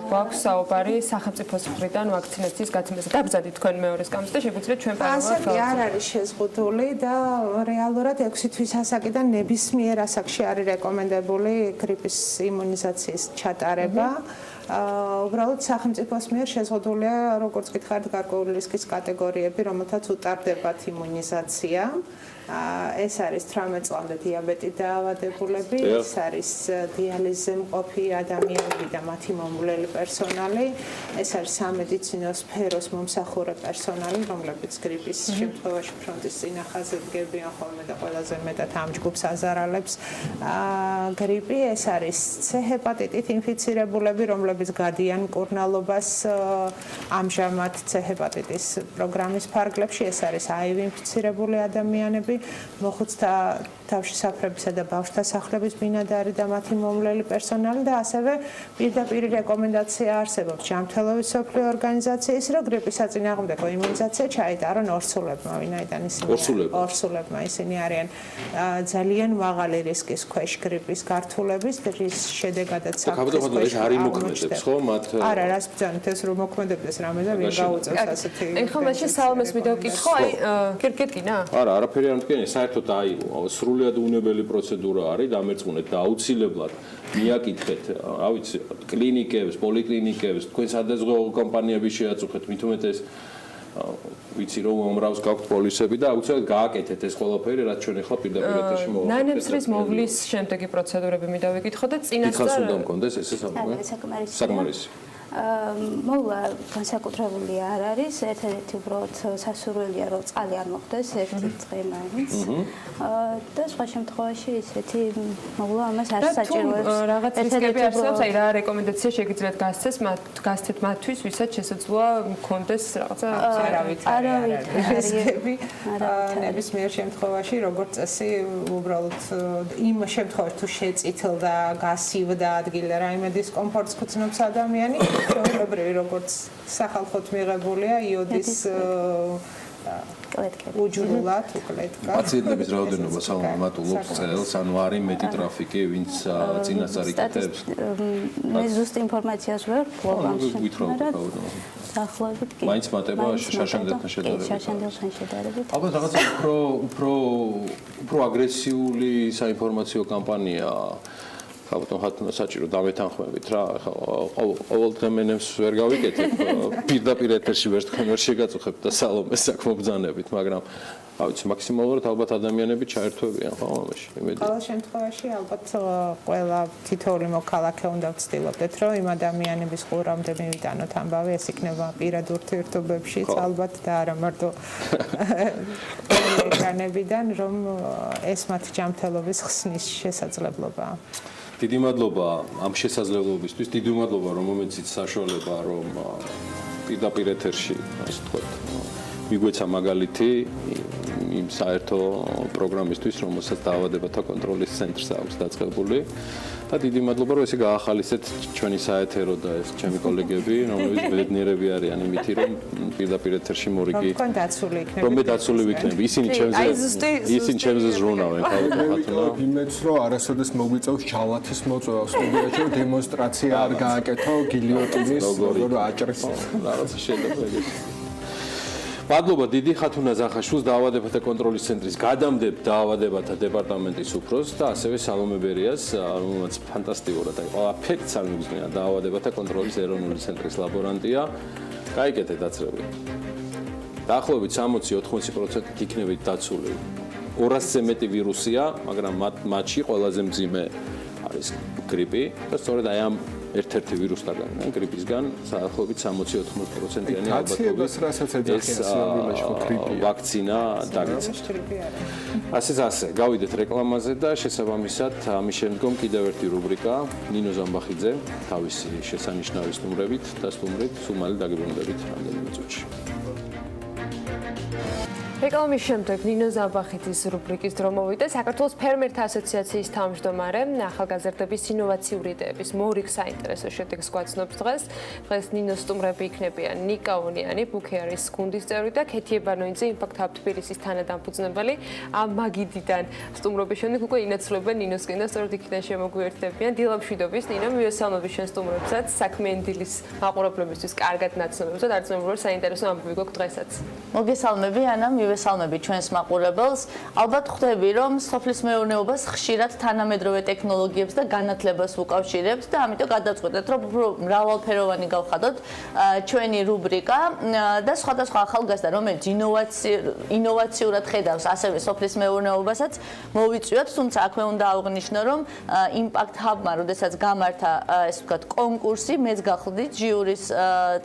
გვაქვს საუბარი სახელმწიფოს მხრიდან ვაქცინაციის გაცემაზე. დაბრძანეთ თქვენ მეორეს გამს და შეგვიძლია ჩვენ პარალელურად ასაკი არ არის შეზღუდული და რეალურად 6 თვის ასაკიდან ნებისმიერ ასაკში არის რეკომენდებული გრიპის იმუნიზაციის ჩატარება. უბრალოდ სახელმწიფოს მიერ შეზღუდულია, როგორც გითხარით, გარკვეული რისკის კატეგორიები, რომელთაც უტარდებათ იმუნიზაცია. ეს არის 18 წლამდე დიაბეტი დაავადებულები, ეს არის დიალიზზე მყოფი ადამიანები და მათი მომვლელი პერსონალი, ეს არის სამედიცინო სფეროს მომსახურე პერსონალი, რომლებიც გრიპის შემთხვევაში ფრონტის წინა ხაზზე დგებიან ხოლმე და ყველაზე მეტად ამ ჯგუფს აზარალებს გრიპი, ეს არის C ჰეპატიტით ინფიცირებულები, რომლებიც გადიან მკურნალობას ამჟამად C ჰეპატიტის პროგრამის ფარგლებში, ეს არის HIV ინფიცირებული ადამიანები, მოხუცთა თავშესაფრებისა და ბავშვთა სახლების ბინადარი და მათი მომვლელი პერსონალი და ასევე პირდაპირ რეკომენდაცია არსებობს ჯანმრთელობის მსოფლიო ორგანიზაციის, რომ გრიპის საწინააღმდეგო იმუნიზაცია ჩაიტარონ ორსულებმა, ვინაიდან ორსულებმა ისინი არიან ძალიან მაღალი რისკის ქვეშ გრიპის გართულების, რის შედეგადაც საფრთხის ქვეშ არ იმოქმედებს, ხო, მათ არა, რას ბრძანეთ ეს რომ მოქმედებდეს რამე და ვინ გაუწევს ასეთი. ეხლა მაშინ სალომეს მინდა ვკითხო, აი კირკეტკინა? არა, არაფერი არ მткиნე, საერთოდ აიღო. სრულად უნებელი პროცედურა არის, დამერწმუნეთ და აუცილებლად მიაკითხეთ, რა ვიცი, კლინიკებს, პოლიკლინიკებს, თქვენ სადაზღვევო კომპანიების შეაწუხეთ, მით უმეტეს ვიცი რომ უმრავს გაქვთ პოლისები და აუცილებლად გააკეთეთ ეს ყველაფერი, რაც ჩვენ ახლა პირდაპირ ეთერში მოვაკეთეთ. ნანემსრის მოვლის შემდეგი პროცედურები მინდა ვიკითხო და წინასწარ იქაც უნდა მქონდეს ესე საკმარისი. მოვლა განსაკუთრებული არ არის, ერთ-ერთი უბრალოდ სასურველია, რომ წყალი არ მოხდეს ერთი დღე მაინც. და სხვა შემთხვევაში ისეთი მოვლა ამას არ საჭიროებს. რაღაც რისკები არსებობს, აი რა რეკომენდაცია შეგიძლიათ გასცეთ მათთვის, ვისაც შესაძლოა მქონდეს რაღაცა არავითარი რისკები. ნებისმიერ შემთხვევაში, როგორც წესი, უბრალოდ იმ შემთხვევაში თუ შეწითლდა, გასივდა ადგილი, რაიმე დისკომფორტს გრძნობს ადამიანი, ჩვეულებრივი როგორც სახალხოდ მიღებულია იოდის უჯრულად უკლეტკა. პაციენტების რაოდენობა სამომატულობს წელს, ანუ არის მეტი ტრაფიკი, ვინც წინასწარ იკეთებს. მე ზუსტ ინფორმაციას ვერ ვფლობ ამ შემთხვევაში. დაახლოებით კი. მაინც მატება შაშანდილთან შედარებით. შაშანდილთან შედარებით. ალბათ რაღაცა უფრო აგრესიული საინფორმაციო კამპანიაა. ხალხთან საჭირო დამეთანხმებით რა. ყოველდღე მენებს ვერ გავიკეთებ. პირდაპირ ეთერში ვერ თქვენ ვერ შეგაწუხებთ და სალომეს საქმობძანებით, მაგრამ ავიცი მაქსიმალურად ალბათ ადამიანები ჩაერთვებიან ხო ამაში. ყოველ შემთხვევაში ალბათ ყველა თითოეული მოქალაქე უნდა ვცდილობდეთ, რომ იმ ადამიანების ყურამდე მივიტანოთ ამბავი, ეს იქნება პირად ურთიერთობებშიც ალბათ და არა მარტო ეკრანებიდან, რომ ეს მათ ჯანმრთელობის ხსნის შესაძლებლობაა. დიდი მადლობა ამ შესაძლებლობისთვის, დიდი მადლობა რომ მომეცით საშუალება რომ პირდაპირ ეთერში, ასე ვთქვათ, მიგვეცა მაგალითი იმ საერთო პროგრამისთვის, რომელსაც დაავადებათა კონტროლის ცენტრს აქვს დაწყებული. და დიდი მადლობა რომ ესე გაახალისეთ ჩვენი საეთერო და ეს ჩემი კოლეგები, რომლებიც ბედნიერები არიან იმითი რომ პირდაპირ ეთერში მორიგი რომ დაცული იქნება. რომ მე დაცული ვიქნები. ისინი ჩემზე ზრუნავენ ხალხო. იმედს რომ არასოდეს მოგვიწევს ჯალათის მოწვევა სტუდიაში რომ დემონსტრაცია არ გააკეთო გილიოტინის როგორ აჭრის რაღაცა შედეგები. მადლობა დიდი ხათუნა ზახაშვილს დაავადებათა კონტროლის ცენტრის გადამდებთ დაავადებათა დეპარტამენტის უფროსს და ასევე სალომე ბერიას, რომელმაც ფანტასტიკურად აი ყველაფერს წარმოგიდგენა დაავადებათა კონტროლის ეროვნული ცენტრის ლაბორანტია. გაიგეთეთ დაწრები. დაახლოებით 60-80% იქნებით დაცული. 200-ზე მეტი ვირუსია, მაგრამ მათში ყველაზე მძიმე არის გრიპი და სწორედ აი ამ ერთ-ერთი ვირუსთაგან, გრიპისგან, დაახლოებით 60-80%-იანი ალბათობით ვაქცინა დაგიცა. ასე, გავიდეთ რეკლამაზე და შესაბამისად ამის შემდგომ კიდევ ერთი რუბრიკა ნინო ზამბახიძე თავისი შესანიშნავი სტუმრებით და სტუმრით სულ მალე დაგიბრუნდებით რამდენიმე წუთში. რეკლამის შემდეგ ნინო ზამბახიძის რუბრიკის დრო მოვიდა. საქართველოს ფერმერთა ასოციაციის თავმჯდომარე, ახალგაზრდების ინოვაციური იდეების მორიგ საინტერესო შედეგს გვაცნობს დღეს. დღეს ნინოს სტუმრები იქნებიან ნიკა ონიანი, ბუქეარის გუნდის წევრი და ქეთი ებანოიძე, იმპაქტ ჰაბ თბილისის თანადამფუძნებელი. ამ მაგიდიდან სტუმრობის შემდეგ უკვე ინაცვლებენ ნინოსკენ და სწორედ იქიდან შემოგვიერთდებიან. დილა მშვიდობის, ნინო, მივესალმები შენ სტუმრებსაც, საქმიანი დილის მაყურებლებისთვის კარგად ნაცნობებს და დარწმუნებული საინტერესო ამბები გვაქვს დღესაც. მოგესალმები, ანა, მივესალმები ჩვენს მაყურებელს. ალბათ ხვდები, რომ სოფლის მეურნეობას ხშირად თანამედროვე ტექნოლოგიებს და განათლებას უკავშირებთ და ამიტომ გადავწყვეტეთ, რომ მრავალფეროვანი გავხადოთ ჩვენი რუბრიკა და სხვადასხვა ახალგაზრდა, რომელიც ინოვაციურად ხედავს ასევე სოფლის მეურნეობასაც, მოვიწვიოთ, თუმცა აქვე უნდა აღვნიშნო, რომ იმპაქტ ჰაბმა, როდესაც გამართა, ესე ვთქვათ, კონკურსი, მეც გახლდით ჟიურის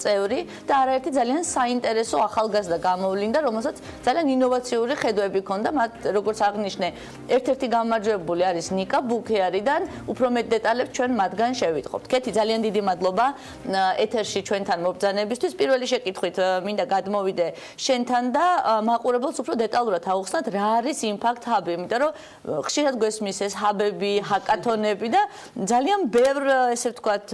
წევრი და არაერთი ძალიან საინტერესო ახალგაზრდა გამოვლინდა, რომელსაც ძალიან ინოვაციური ხედვები ქონდა. მათ როგორც აღნიშნე, ერთ-ერთი გამარჯვებული არის ნიკა ბუქეარიდან. უფრო მეტ დეტალებს ჩვენ მათგან შევიტყობთ. ქეთი, ძალიან დიდი მადლობა ეთერში ჩვენთან მობრძანებისთვის. პირველი შეკითხვით მინდა გადმოვიდე შენთან და მაყურებელს უფრო დეტალურად აუხსნათ, რა არის იმპაქტ ჰაბი, იმიტომ რომ ხშირად გვესმის ეს ჰაბები, ჰაკათონები და ძალიან ბევრ, ესე ვთქვათ,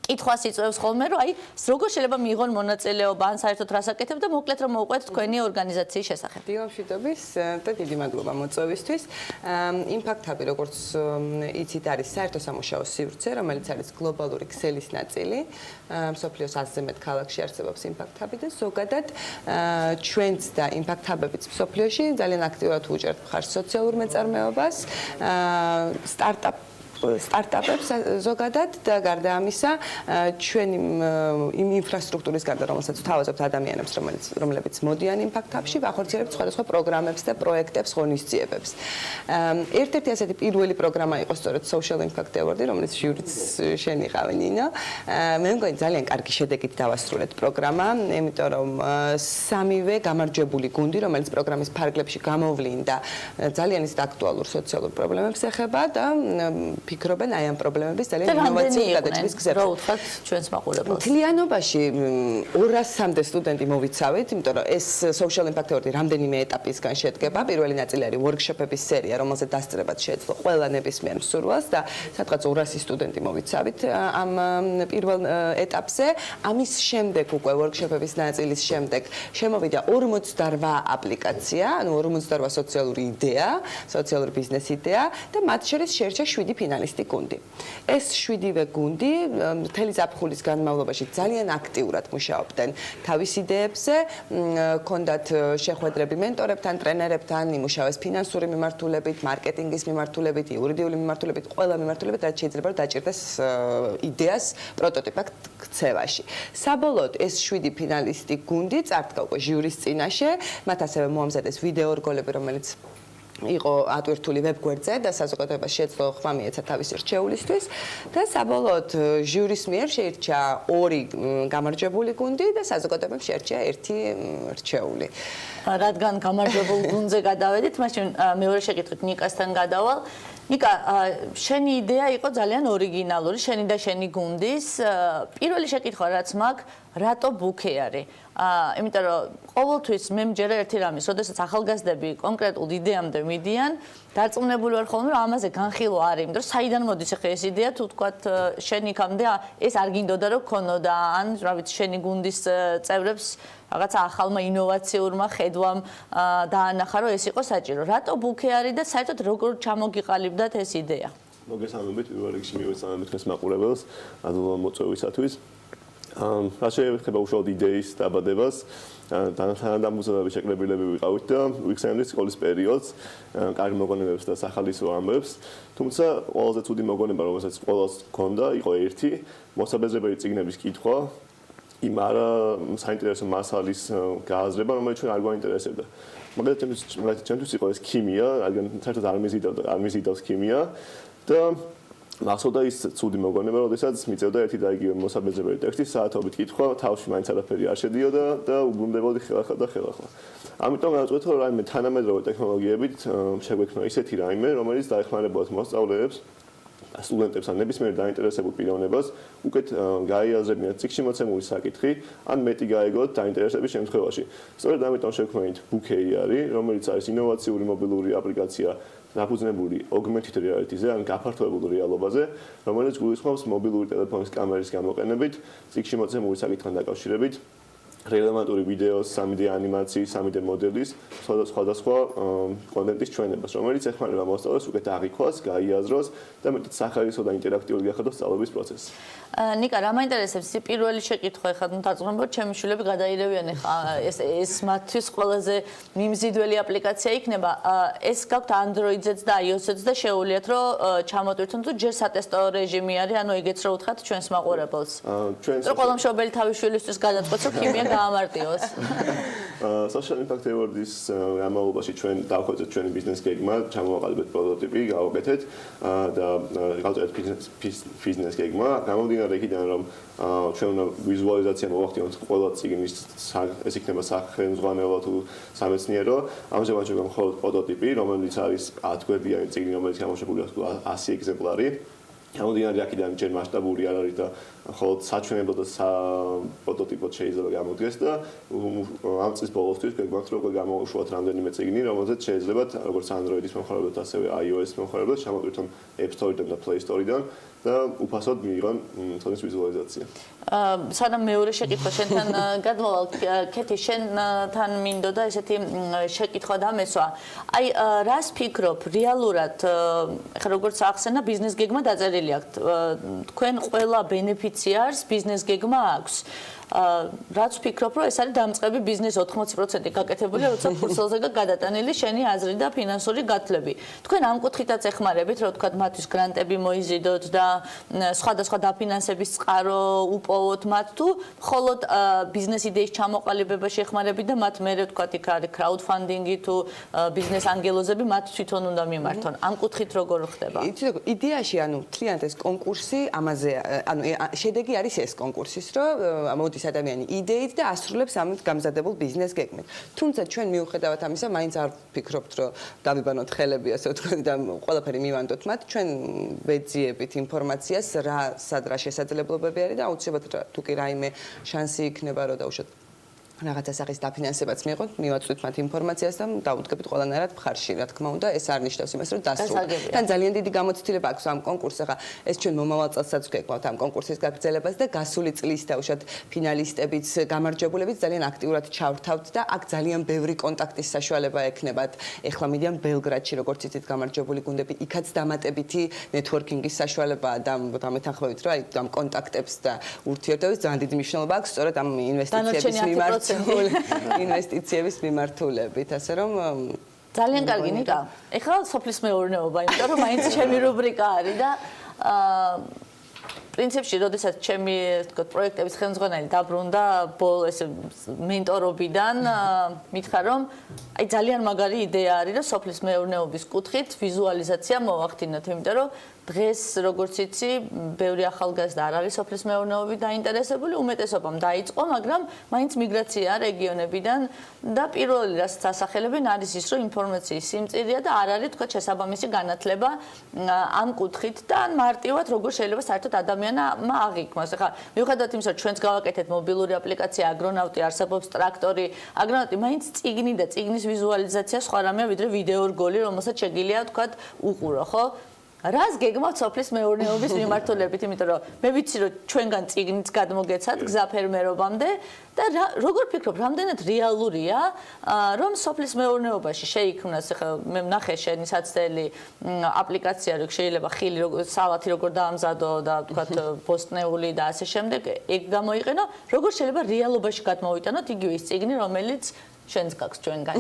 კითხვას იწვევს ხოლმე, რომ აი, როგორ შეიძლება მიიღონ მონაწილეობა, ან საერთოდ რას აკეთებ და მოკლედ რომ მოვყვეთ თქვენი ორგანიზაციის შესახებ. დილა მშვიდობის და დიდი მადლობა მოწვევისთვის. იმპაქტ ჰაბი, როგორც იცით, არის საერთო სამუშაო სივრცე, რომელიც არის გლობალური ქსელის ნაწილი. მსოფლიოს 100-ზე მეტ ქალაქში არსებობს იმპაქტ ჰაბი და ზოგადად ჩვენც და იმპაქტ ჰაბებიც მსოფლიოში ძალიან აქტიურად უჭერთ მხარს სოციალურ მეწარმეობას, სტარტაპ სტარტაპებს ზოგადად და გარდა ამისა ჩვენი იმ ინფრასტრუქტურის გარდა რომელსაც თავაზობთ ადამიანებს რომლებიც მოდიან Impact Hub-ში ვახორციელებთ სხვადასხვა პროგრამებს და პროექტებს ღონისძიებებს. ერთ-ერთი ასეთი პირველი პროგრამა იყო სწორედ Social Impact Award-ი, რომელიც ჟიურიც შენ იყავი ნინო. მე მგონი ძალიან კარგი შედეგით დავასრულეთ პროგრამა, იმიტომ რომ სამივე გამარჯვებული გუნდი, რომელიც პროგრამის ფარგლებში გამოვლინდა, ძალიან ისეთ აქტუალურ სოციალურ პრობლემებს ეხება და ფიქრობენ აი ამ პრობლემების ძალიან ინოვაციური გადაჭრის გზებზე. რა უთხრათ ჩვენს მაყურებელს? მთლიანობაში 200-მდე სტუდენტი მოვიცავით, იმიტომ რომ ეს Social Impact Award-ი რამდენიმე ეტაპისგან შედგება. პირველი ნაწილი არის workshop-ების სერია, რომელზეც დასწრებად შეეძლო ყველა ნებისმიერ მსურველს და სადღაც 200 სტუდენტი მოვიცავით ამ პირველ ეტაპზე. ამის შემდეგ უკვე workshop-ების ნაწილის შემდეგ შემოვიდა 48 აპლიკაცია, ანუ 48 სოციალური იდეა, სოციალური ბიზნეს იდეა და მათ შორის შეერჩა 7 ფინალისტი გუნდი. ეს 7-ვე გუნდი მთელი ზაფხულის განმავლობაში ძალიან აქტიურად მუშაობდნენ თავის იდეებზე, ჰქონდათ შეხვედრები მენტორებთან, ტრენერებთან, იმუშავეს ფინანსური მიმართულებით, მარკეტინგის მიმართულებით, იურიდიული მიმართულებით, ყველა მიმართულებით, რაც შეიძლება რომ დაჭირდეს იდეას პროტოტიპად ქცევაში. საბოლოოდ ეს 7 ფინალისტი გუნდი წარდგა უკვე ჟიურის წინაშე, მათ ასევე მოამზადეს ვიდეო რგოლები, რომელიც იყო ატვირთული ვებგვერდზე და საზოგადოებას შეეძლო ხმა მიეცა თავის რჩეულისთვის და საბოლოოდ ჟიურის მიერ შეირჩა 2 გამარჯვებული გუნდი და საზოგადოებამ შეერჩა 1 რჩეული. რადგან გამარჯვებულ გუნდზე გადავედით, მაშინ მეორე შეკითხვით ნიკასთან გადავალ. ნიკა, შენი იდეა იყო ძალიან ორიგინალური, შენი და შენი გუნდის. პირველი შეკითხვა რაც მაქვს, რატო ბუქე არის? იმიტომ რომ ყოველთვის მე მჯერა ერთი რამის, როდესაც ახალგაზრდები კონკრეტულ იდეამდე მიდიან, დარწმუნებული ვარ ხოლმე, რომ ამაზე განხილვა არის, იმიტომ რომ საიდან მოდის ახლა ეს იდეა, თუ თქვათ შენ იქამდე ეს არ გინდოდა რომ გქონოდა, ან რა ვიცი, შენი გუნდის წევრებს რაღაცა ახალმა ინოვაციურმა ხედვამ დაანახა, რომ ეს იყო საჭირო. რატო ბუქე არის და საერთოდ როგორ ჩამოგიყალიბდათ ეს იდეა? მოგესალმებით, პირველ რიგში მივესალმებით თქვენს მაყურებელს ადვილ მოწვევისათვის. რა შეეხება უშუალოდ იდეის დაბადებას, თანადამბუზებების შეკრებილები ვიყავით და ვიხსენებდით სკოლის პერიოდს, კარგ მოგონებებს და სახალისო ამბებს. თუმცა ყველაზე ცუდი მოგონება, რომელსაც ყველას ჰქონდა, იყო ერთი მოსაბეზრებელი წიგნების კითხვა, იმ არა საინტერესო მასალის გააზრება, რომელიც ჩვენ არ გვაინტერესებდა. მაგალითად, ჩემთვის იყო ეს ქიმია, რადგან საერთოდ არ მიზიდავს ქიმია და მახსოვდა ის ცუდი მოგონება, როდესაც მიწევდა ერთი და იგივე მოსაბეზრებელი ტექსტი, საათობით კითხვა, თავში მაინც არაფერი არ შედიოდა და უბრუნდებოდი ხელახლა და ხელახლა. ამიტომ გავწყვეტ, რომ რაიმე თანამედროვე ტექნოლოგიებით შეგვექმნა ისეთი რაიმე, რომელიც დაეხმარებოდა მოსწავლეებს, სტუდენტებს ან ნებისმიერ დაინტერესებულ პიროვნებას უკეთ გაიაზრებინათ წიგნში მოცემული საკითხი, ან მეტი გაეგოთ დაინტერესების შემთხვევაში. სწორედ ამიტომ შევქმნით ბუქეი არის, რომელიც არის ინოვაციური მობილური აპლიკაცია დაფუძნებული augmented reality-ზე, ან გაფართოებულ რეალობაზე, რომელიც გულისხმობს მობილური ტელეფონის კამერის გამოყენებით, წიგნში მოცემული საკითხთან დაკავშირებით, რელევანტური ვიდეოს, 3D ანიმაციის, 3D მოდელის, სხვადასხვა კონტენტის ჩვენებას, რომელიც ეხმარება მოსწავლეს უკეთ აღიქვას, გაიაზროს და მეტად სახალისო და ინტერაქტიული გახადოს სწავლების პროცესი. ნიკა, რა მაინტერესებს პირველი შეკითხვა ეხლა დაწუნებულად ჩემი შვილები გადაირევიან ეხლა ეს მათთვის ყველაზე მიმზიდველი აპლიკაცია იქნება. ეს გაქვთ Android-ზეც და iOS-ზეც და შეუულიათ რომ ჩამოტვირთონ თუ ჯერ სატესტო რეჟიმი არის, ანუ ეგეც რა უთხრათ ჩვენს მაყურებელს. რომ ყველა მშობელი თავის შვილისთვის გადაწყვეტს რომ ქიმია გაამარტივოს. Social Impact Award-ის განმავლობაში ჩვენ დავხვეწეთ ჩვენი ბიზნეს გეგმა, ჩამოვაყალიბეთ პროტოტიპი, გავაკეთეთ და გავწერეთ ბიზნეს გეგმა. გამომდინარე იქიდან რომ ჩვენ უნდა ვიზუალიზაცია მოვახდინოთ ყველა წიგნის, ეს იქნება სახელმძღვანელო თუ სამეცნიერო. ამჟამად ჩვენ მხოლოდ პროტოტიპი, რომელიც არის 10 გვერდიანი წიგნი, რომელიც გამოშვებულია 100 ეგზემპლარი. გამომდინარე აქედან ჯერ მასშტაბური არ არის და მხოლოდ საჩვენებლო და პროტოტიპად შეიძლება გამოდგეს და ამ წლის ბოლოსთვის გვაქვს რომ გამოუშვათ რამდენიმე წიგნი, რომელზეც შეიძლება როგორც Android-ის მომხმარებლად, ასევე iOS-ის მომხმარებლად ჩამოტვირთონ App Store-დან და Play Store-დან და უფასოდ მიიღონ ცოდნის ვიზუალიზაცია. სანამ მეორე შეკითხვა შენთან გადმოვალ, კეთი, შენთან მინდოდა ესეთი შეკითხვა დამესვა. აი, რას ფიქრობ, რეალურად, ეხლა როგორც ახსენა, ბიზნეს გეგმა დაწერილი აქვს. თქვენ ყველა ბენეფიციარს ბიზნეს გეგმა აქვს. რაც ვფიქრობ, რომ ეს არის დამწყები ბიზნეს 80% გაკეთებული, როცა ფურცელზე გადატანილი შენი აზრი და ფინანსური გათვლები. თქვენ ამ კუთხითაც ეხმარებით, რომ თქვა მათთვის გრანტები მოიზიდოთ და სხვადასხვა დაფინანსების წყარო უპოვოთ მათ თუ მხოლოდ ბიზნეს იდეის ჩამოყალიბებაში ეხმარებით და მათ მერე თქვა იქ არის crowdfunding-ი თუ ბიზნეს ანგელოზები მათ თვითონ უნდა მიმართონ. ამ კუთხით როგორ ხდება? იდეაში მთლიანად ეს კონკურსი ამაზე შედეგი არის ეს კონკურსის, რომ მოდის ადამიანი იდეით და ასრულებს ამით გამზადებულ ბიზნეს გეგმით. თუმცა ჩვენ მიუხედავად ამისა, მაინც არ ვფიქრობთ, რომ დავიბანოთ ხელები, ასე ვთქვათ, და ყველაფერი მივანდოთ მათ. ჩვენ ვეძიებით ინფორმაციას, სად რა შესაძლებლობები არის და აუცილებლად თუ კი რაიმე შანსი იქნება, რომ დაუშვათ რაღაცა სახის დაფინანსებაც მიიღოთ, მივაწვით მათ ინფორმაციას და დავუდგებით ყველანაირად მხარში, რა თქმა უნდა, ეს არ ნიშნავს იმას, რომ დასრულდა. თან ძალიან დიდი გამოცდილება აქვს ამ კონკურსს, ახლა ეს ჩვენ მომავალ წელსაც გვექნათ ამ კონკურსის გაგრძელებას და გასული წლის დაუშვათ ფინალისტებიც, გამარჯვებულებიც ძალიან აქტიურად ჩავრთავთ და აქ ძალიან ბევრი კონტაქტის საშუალება ექნებათ. ეხლა მიდიან ბელგრადში, როგორც იცით, გამარჯვებული გუნდები, იქაც დამატებითი ნეტვორკინგის საშუალებაა და დამეთანხმებით, რომ აი ამ კონტაქტებს და ურთიერთობებს ძალიან დიდი მნიშვნელობა აქვს სწორედ ამ ინვესტიციების მიმართ. ინვესტიციების მიმართულებით, ასე რომ ძალიან კარგი ნიკა. ეხლა სოფლის მეურნეობა, იმიტომ რომ მაინც ჩემი რუბრიკა არის და პრინციპში, როდესაც ჩემი თქო პროექტების ხელმძღვანელი დაბრუნდა ეს მენტორობიდან, მითხრა რომ აი ძალიან მაგარი იდეა არის, რომ სოფლის მეურნეობის კუთხით ვიზუალიზაცია მოვახდინოთ, იმიტომ რომ დღეს როგორც იცი, ბევრი ახალგაზრდა არ არის სოფლის მეურნეობით დაინტერესებული, უმეტესობამ დაიწყო, მაგრამ მაინც მიგრაცია რეგიონებიდან და პირველი რასაც ასახელებენ არის ის, რომ ინფორმაციის სიმწირეა და არ არის თქვა შესაბამისი განათლება ამ კუთხით და ან მარტივად როგორ შეიძლება საერთოდ ადამიანმა აღიქმოს. ახლა მიუხედავად იმისა, რომ ჩვენც გავაკეთეთ მობილური აპლიკაცია აგრონავტი, არსებობს ტრაქტორი, აგრონავტი მაინც წიგნი და წიგნის ვიზუალიზაცია სხვა რამეა, ვიდრე ვიდეო რგოლი, რომელსაც შეგიძლია თქვა უყურო, ხო? რას გეგმავთ სოფლის მეურნეობის მიმართულებით, იმიტომ რომ მე ვიცი რომ ჩვენგან წიგნიც გადმოგეცათ გზა ფერმერობამდე და როგორ ფიქრობ, რამდენად რეალურია რომ სოფლის მეურნეობაში შეიქმნას, ახლა მე ვნახე შენი საცდელი აპლიკაცია, რომ შეიძლება ხილი სალათი როგორ დაამზადო და ვთქვათ ბოსტნეული და ასე შემდეგ, ეგ გამოიყენო, როგორ შეიძლება რეალობაში გადმოვიტანოთ იგივე ის წიგნი, რომელიც შენს გაქვს ჩვენგან.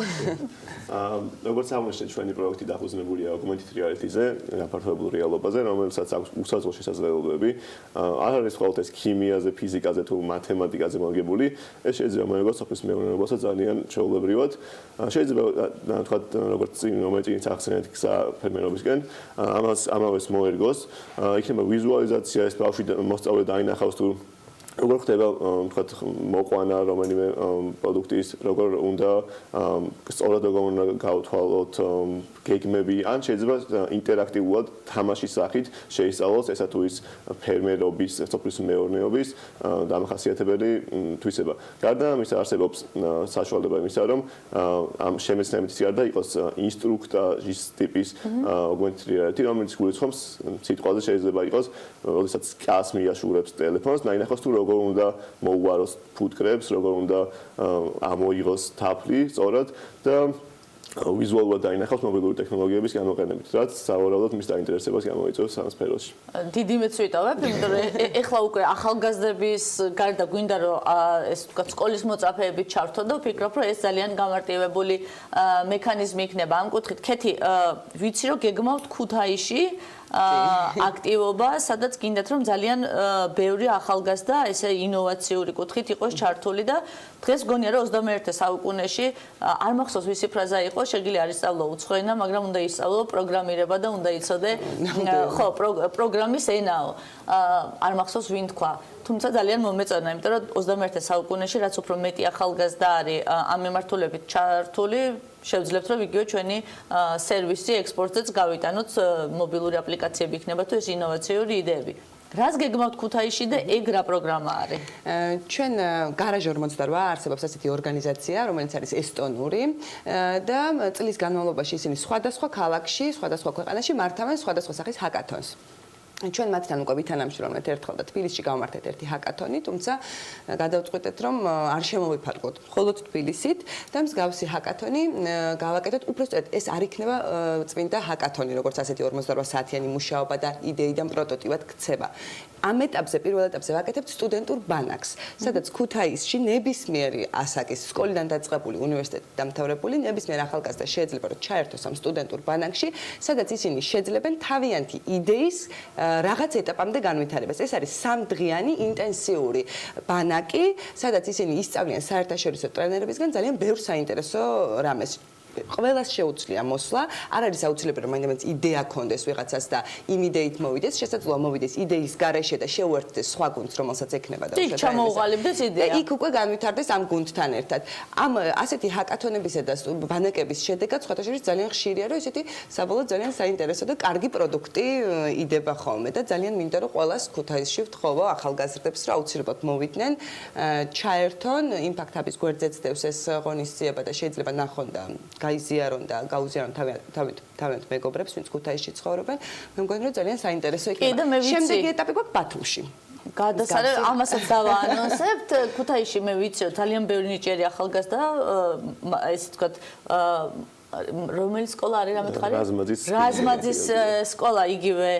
როგორც აღმოჩნდა ჩვენი პროექტი დაფუძნებულია augmented reality-ზე, გაფართოებულ რეალობაზე, რომელსაც აქვს უსაზღრო შესაძლებლობები. არ არის მხოლოდ ეს ქიმიაზე, ფიზიკაზე თუ მათემატიკაზე მოგებული, ეს შეიძლება მოიგოს სოფლის მეურნეობასაც ძალიან ჩვეულებრივად. შეიძლება თქვათ როგორც რომელიც ახსენეთ გზა ფერმერობისკენ, ამავეს მოერგოს, იქნება ვიზუალიზაცია, ეს ბავშვი მოსწავლე დაინახავს თუ როგორ ხდება თქვათ მოყვანა რომელიმე პროდუქტის, როგორ უნდა სწორად როგორ უნდა გავთვალოთ გეგმები, ან შეიძლება ინტერაქტიულად თამაშის სახით შეისწავლოს ესა თუ ის ფერმერობის, სოფლის მეურნეობის დამახასიათებელი თვისება. გარდა ამისა არსებობს საშუალება იმისა, რომ ამ შემეცნებით გარდა იყოს ინსტრუქტაჟის ტიპის augmented reality, რომელიც გულისხმობს სიტყვაზე შეიძლება იყოს, როდესაც კას მიაშურებს ტელეფონს, დაინახოს თუ როგორ უნდა მოუვაროს ფუტკრებს, როგორ უნდა ამოიღოს თაფლი, სწორად და ვიზუალურად დაინახავს მობილური ტექნოლოგიების გამოყენებით, რაც სავარაუდოდ მის დაინტერესებას გამოიწვევს ამ სფეროში. დიდი მეც ვიტოვებ, იმიტომ რომ ეხლა უკვე ახალგაზრდების გარდა გვინდა რომ ეს თქვა სკოლის მოწაფეებით ჩართო და ვფიქრობ, რომ ეს ძალიან გამარტივებული მექანიზმი იქნება ამ კუთხით. ქეთი, ვიცი რომ გეგმავთ ქუთაისში აქტივობა, სადაც გინდათ რომ ძალიან ბევრი ახალგაზრდა ესე ინოვაციური კუთხით იყოს ჩართული და დღეს გონია რომ 21 საუკუნეში არ მახსოვს ვისი ფრაზა იყო, შეგვიძლია არ ისწავლო უცხოენა, მაგრამ უნდა ისწავლო პროგრამირება და უნდა იცოდე ხო, პროგრამის ენაო. არ მახსოვს ვინ თქვა. თუმცა ძალიან მომეწონა, იმიტომ რომ 21 საუკუნეში რაც უფრო მეტი ახალგაზრდა არის ამ მიმართულებით ჩართული, შევძლებთ რომ იგივე ჩვენი სერვისი ექსპორტზეც გავიტანოთ, მობილური აპლიკაციები იქნება თუ ეს ინოვაციური იდეები. რას გეგმავთ ქუთაისში და ეგ რა პროგრამა არის? ჩვენ გარაჟი 48 არსებობს ასეთი ორგანიზაცია, რომელიც არის ესტონური და წლის განმავლობაში ისინი სხვადასხვა ქალაქში, სხვადასხვა ქვეყანაში მართავენ სხვადასხვა სახის ჰაკათონს. ჩვენ მათთან უკვე ვითანამშრომლეთ ერთხელ და თბილისში გავმართეთ ერთი ჰაკათონი, თუმცა გადავწყვიტეთ რომ არ შემოვიფარგლოთ მხოლოდ თბილისით და მსგავსი ჰაკათონი გავაკეთოთ. უბრალოდ ეს არ იქნება წმინდა ჰაკათონი, როგორც ასეთი 48 საათიანი მუშაობა და იდეიდან პროტოტიპად ქცევა. ამ ეტაპზე, პირველ ეტაპზე ვაკეთებთ სტუდენტურ ბანაკს, სადაც ქუთაისში ნებისმიერი ასაკის სკოლიდან დაწყებული, უნივერსიტეტით დამთავრებული ნებისმიერ ახალგაზრდა შეიძლება რომ ჩაერთოს ამ სტუდენტურ ბანაკში, სადაც ისინი შეძლებენ თავიანთი იდეის რაღაც ეტაპამდე განვითარებას. ეს არის 3 დღიანი ინტენსიური ბანაკი, სადაც ისინი ისწავლიან საერთაშორისო ტრენერებისგან ძალიან ბევრ საინტერესო რამეს. ყველას შეუძლია მოსვლა, არ არის აუცილებელი რომ მაინც იდეა კონდეს ვიღაცას და იმ იდეით მოვიდეს, შესაძლოა მოვიდეს იდეის გარეშე და შეუერთდეს სხვა გუნდს, რომელსაც ექნება და იქ ჩამოუყალიბდეს იდეა. და იქ უკვე განვითარდეს ამ გუნდთან ერთად. ამ ასეთი ჰაკათონებისა და ბანაკების შედეგად სხვათა შორის ძალიან ხშირია, რომ ესეთი საბოლოოდ ძალიან საინტერესო და კარგი პროდუქტი იდება ხოლმე და ძალიან მინდა რომ ყველას ქუთაისში ვთხოვო ახალგაზრდებს რომ აუცილებლად მოვიდნენ, ჩაერთონ, იმპაქტ ჰაბის გვერდზეც დევს ეს ღონისძიება და შეიძლება ნახონ და გაიზიარონ და გაუზიარონ თავიანთ მეგობრებს, ვინც ქუთაისში ცხოვრობენ. მე მგონი რომ ძალიან საინტერესო იქნება. შემდეგი ეტაპი გვაქვს ბათუმში. გადასარევ ამასაც დავაანონსებთ. ქუთაისში მე ვიცი, რომ ძალიან ბევრი ნიჭიერი ახალგაზრდა, ესე ვთქვათ, რომელი სკოლა არის რამე თქვარი? რაზმაძის სკოლა, იგივე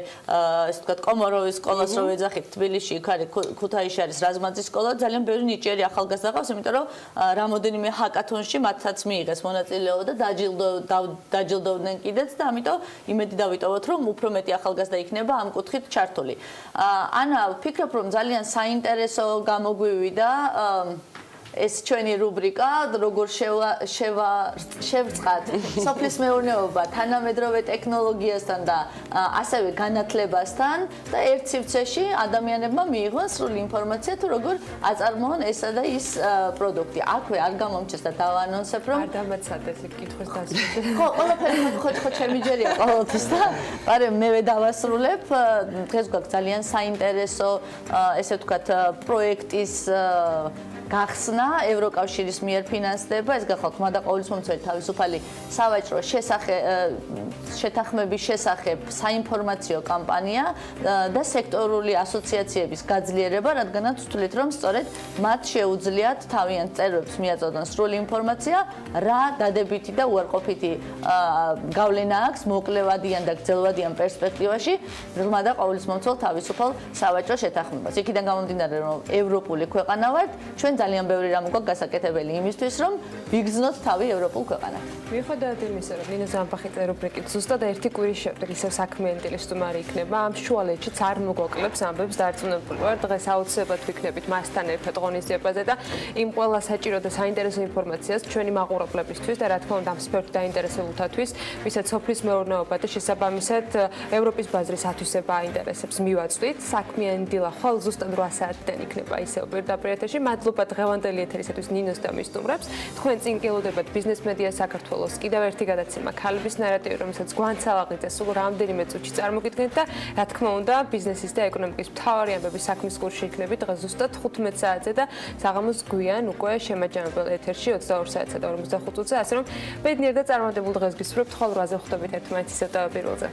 ესე ვთქვათ, კომოროვის სკოლას რო ვეძახით თბილისში, იქ არის ქუთაისში არის რაზმაძის სკოლა, ძალიან ბევრი ნიჭიერი ახალგაზრდა ყავს, იმიტომ რომ რამოდენიმე ჰაკათონში მათაც მიიღეს მონაწილეობა და დაჯილდოვდნენ კიდეც და ამიტომ იმედი დავიტოვოთ, რომ უფრო მეტი ახალგაზრდა იქნება ამ კუთხით ჩართული. ანა, ვფიქრობ, რომ ძალიან საინტერესო გამოგვივიდა ეს ჩვენი რუბრიკა, როგორ შევწყათ სოფლის მეურნეობა თანამედროვე ტექნოლოგიასთან და ასევე განათლებასთან და ერთ სივრცეში ადამიანებმა მიიღონ სრული ინფორმაცია თუ როგორ აწარმოონ ესა და ის პროდუქტი. აქვე არ გამომჩეს და დავაანონსებ, რომ არ დამეცადეს იქ კითხვის დასრულება. ხო, ყველაფერი ხო ჩემი ჯერია ყოველთვის და პარემ მევე დავასრულებ. დღეს გვაქვს ძალიან საინტერესო, ესე ვთქვათ, პროექტის გახსნა ევროკავშირის მიერ ფინანსდება, ეს გახალთ მადაყოლისმომცველი თავისუფალი სავაჭრო შეთანხმების შესახებ საინფორმაციო კამპანია და სექტორული ასოციაციების გაძლიერება, რადგანაც ვთვლით, რომ სწორედ მათ შეუძლიათ თავიანთ წევრებს მიაწოდონ სრული ინფორმაცია, რა დადებითი და უარყოფითი გავლენა აქვს მოკლევადიან და გრძელვადიან პერსპექტივაში ღრმა და ყოვლისმომცველ თავისუფალ სავაჭრო შეთანხმებას. იქიდან გამომდინარე, რომ ევროპული ქვეყანა ვართ, ჩვენ ძალიან ბევრი რამ გვაქვს გასაკეთებელი იმისთვის, რომ ვიგრძნოთ თავი ევროპულ ქვეყანად. მიუხედავად იმისა, რომ ნინო ზამბახიძე რუბრიკით ზუსტად ერთი კვირის შემდეგ ისევ საქმიანი დილის სტუმარი იქნება, ამ შუალედშიც არ მოგვაკლებს ამბებს დარწმუნებული ვარ, დღეს აუცილებლად ვიქნებით მასთან ერთად ღონისძიებაზე და იმ ყველა საჭირო და საინტერესო ინფორმაციას ჩვენი მაყურებლებისთვის და რა თქმა უნდა ამ სფეროში დაინტერესებულთათვის, ვისაც სოფლის მეურნეობა და შესაბამისად ევროპის ბაზრის ათვისება აინტერესებს, მივაწვით. საქმიანი დილა ხვალ ზუსტად 8 საათიდან იქნება ისევ პირდაპირ ეთერში. მადლობა დღევანდელი ეთერისათვის ნინოს და მის სტუმრებს. თქვენ წინ გელოდებათ ბიზნეს მედია საქართველოს კიდევ ერთი გადაცემა ქალების ნარატივი, რომელსაც გვანცალაღიძე სულ რამდენიმე წუთში წარმოგიდგენთ და რა თქმა უნდა ბიზნესის და ეკონომიკის მთავარი ამბების საქმის კურსში იქნებით დღეს ზუსტად 15 საათზე და საღამოს გვიან უკვე შემაჯამებელ ეთერში 22 საათსა და 45 წუთზე, ასე რომ ბედნიერ და წარმატებულ დღეს გისურვებთ. ხვალ 8-ზე ხვდებით ერთმანეთს ისევ და პირველზე.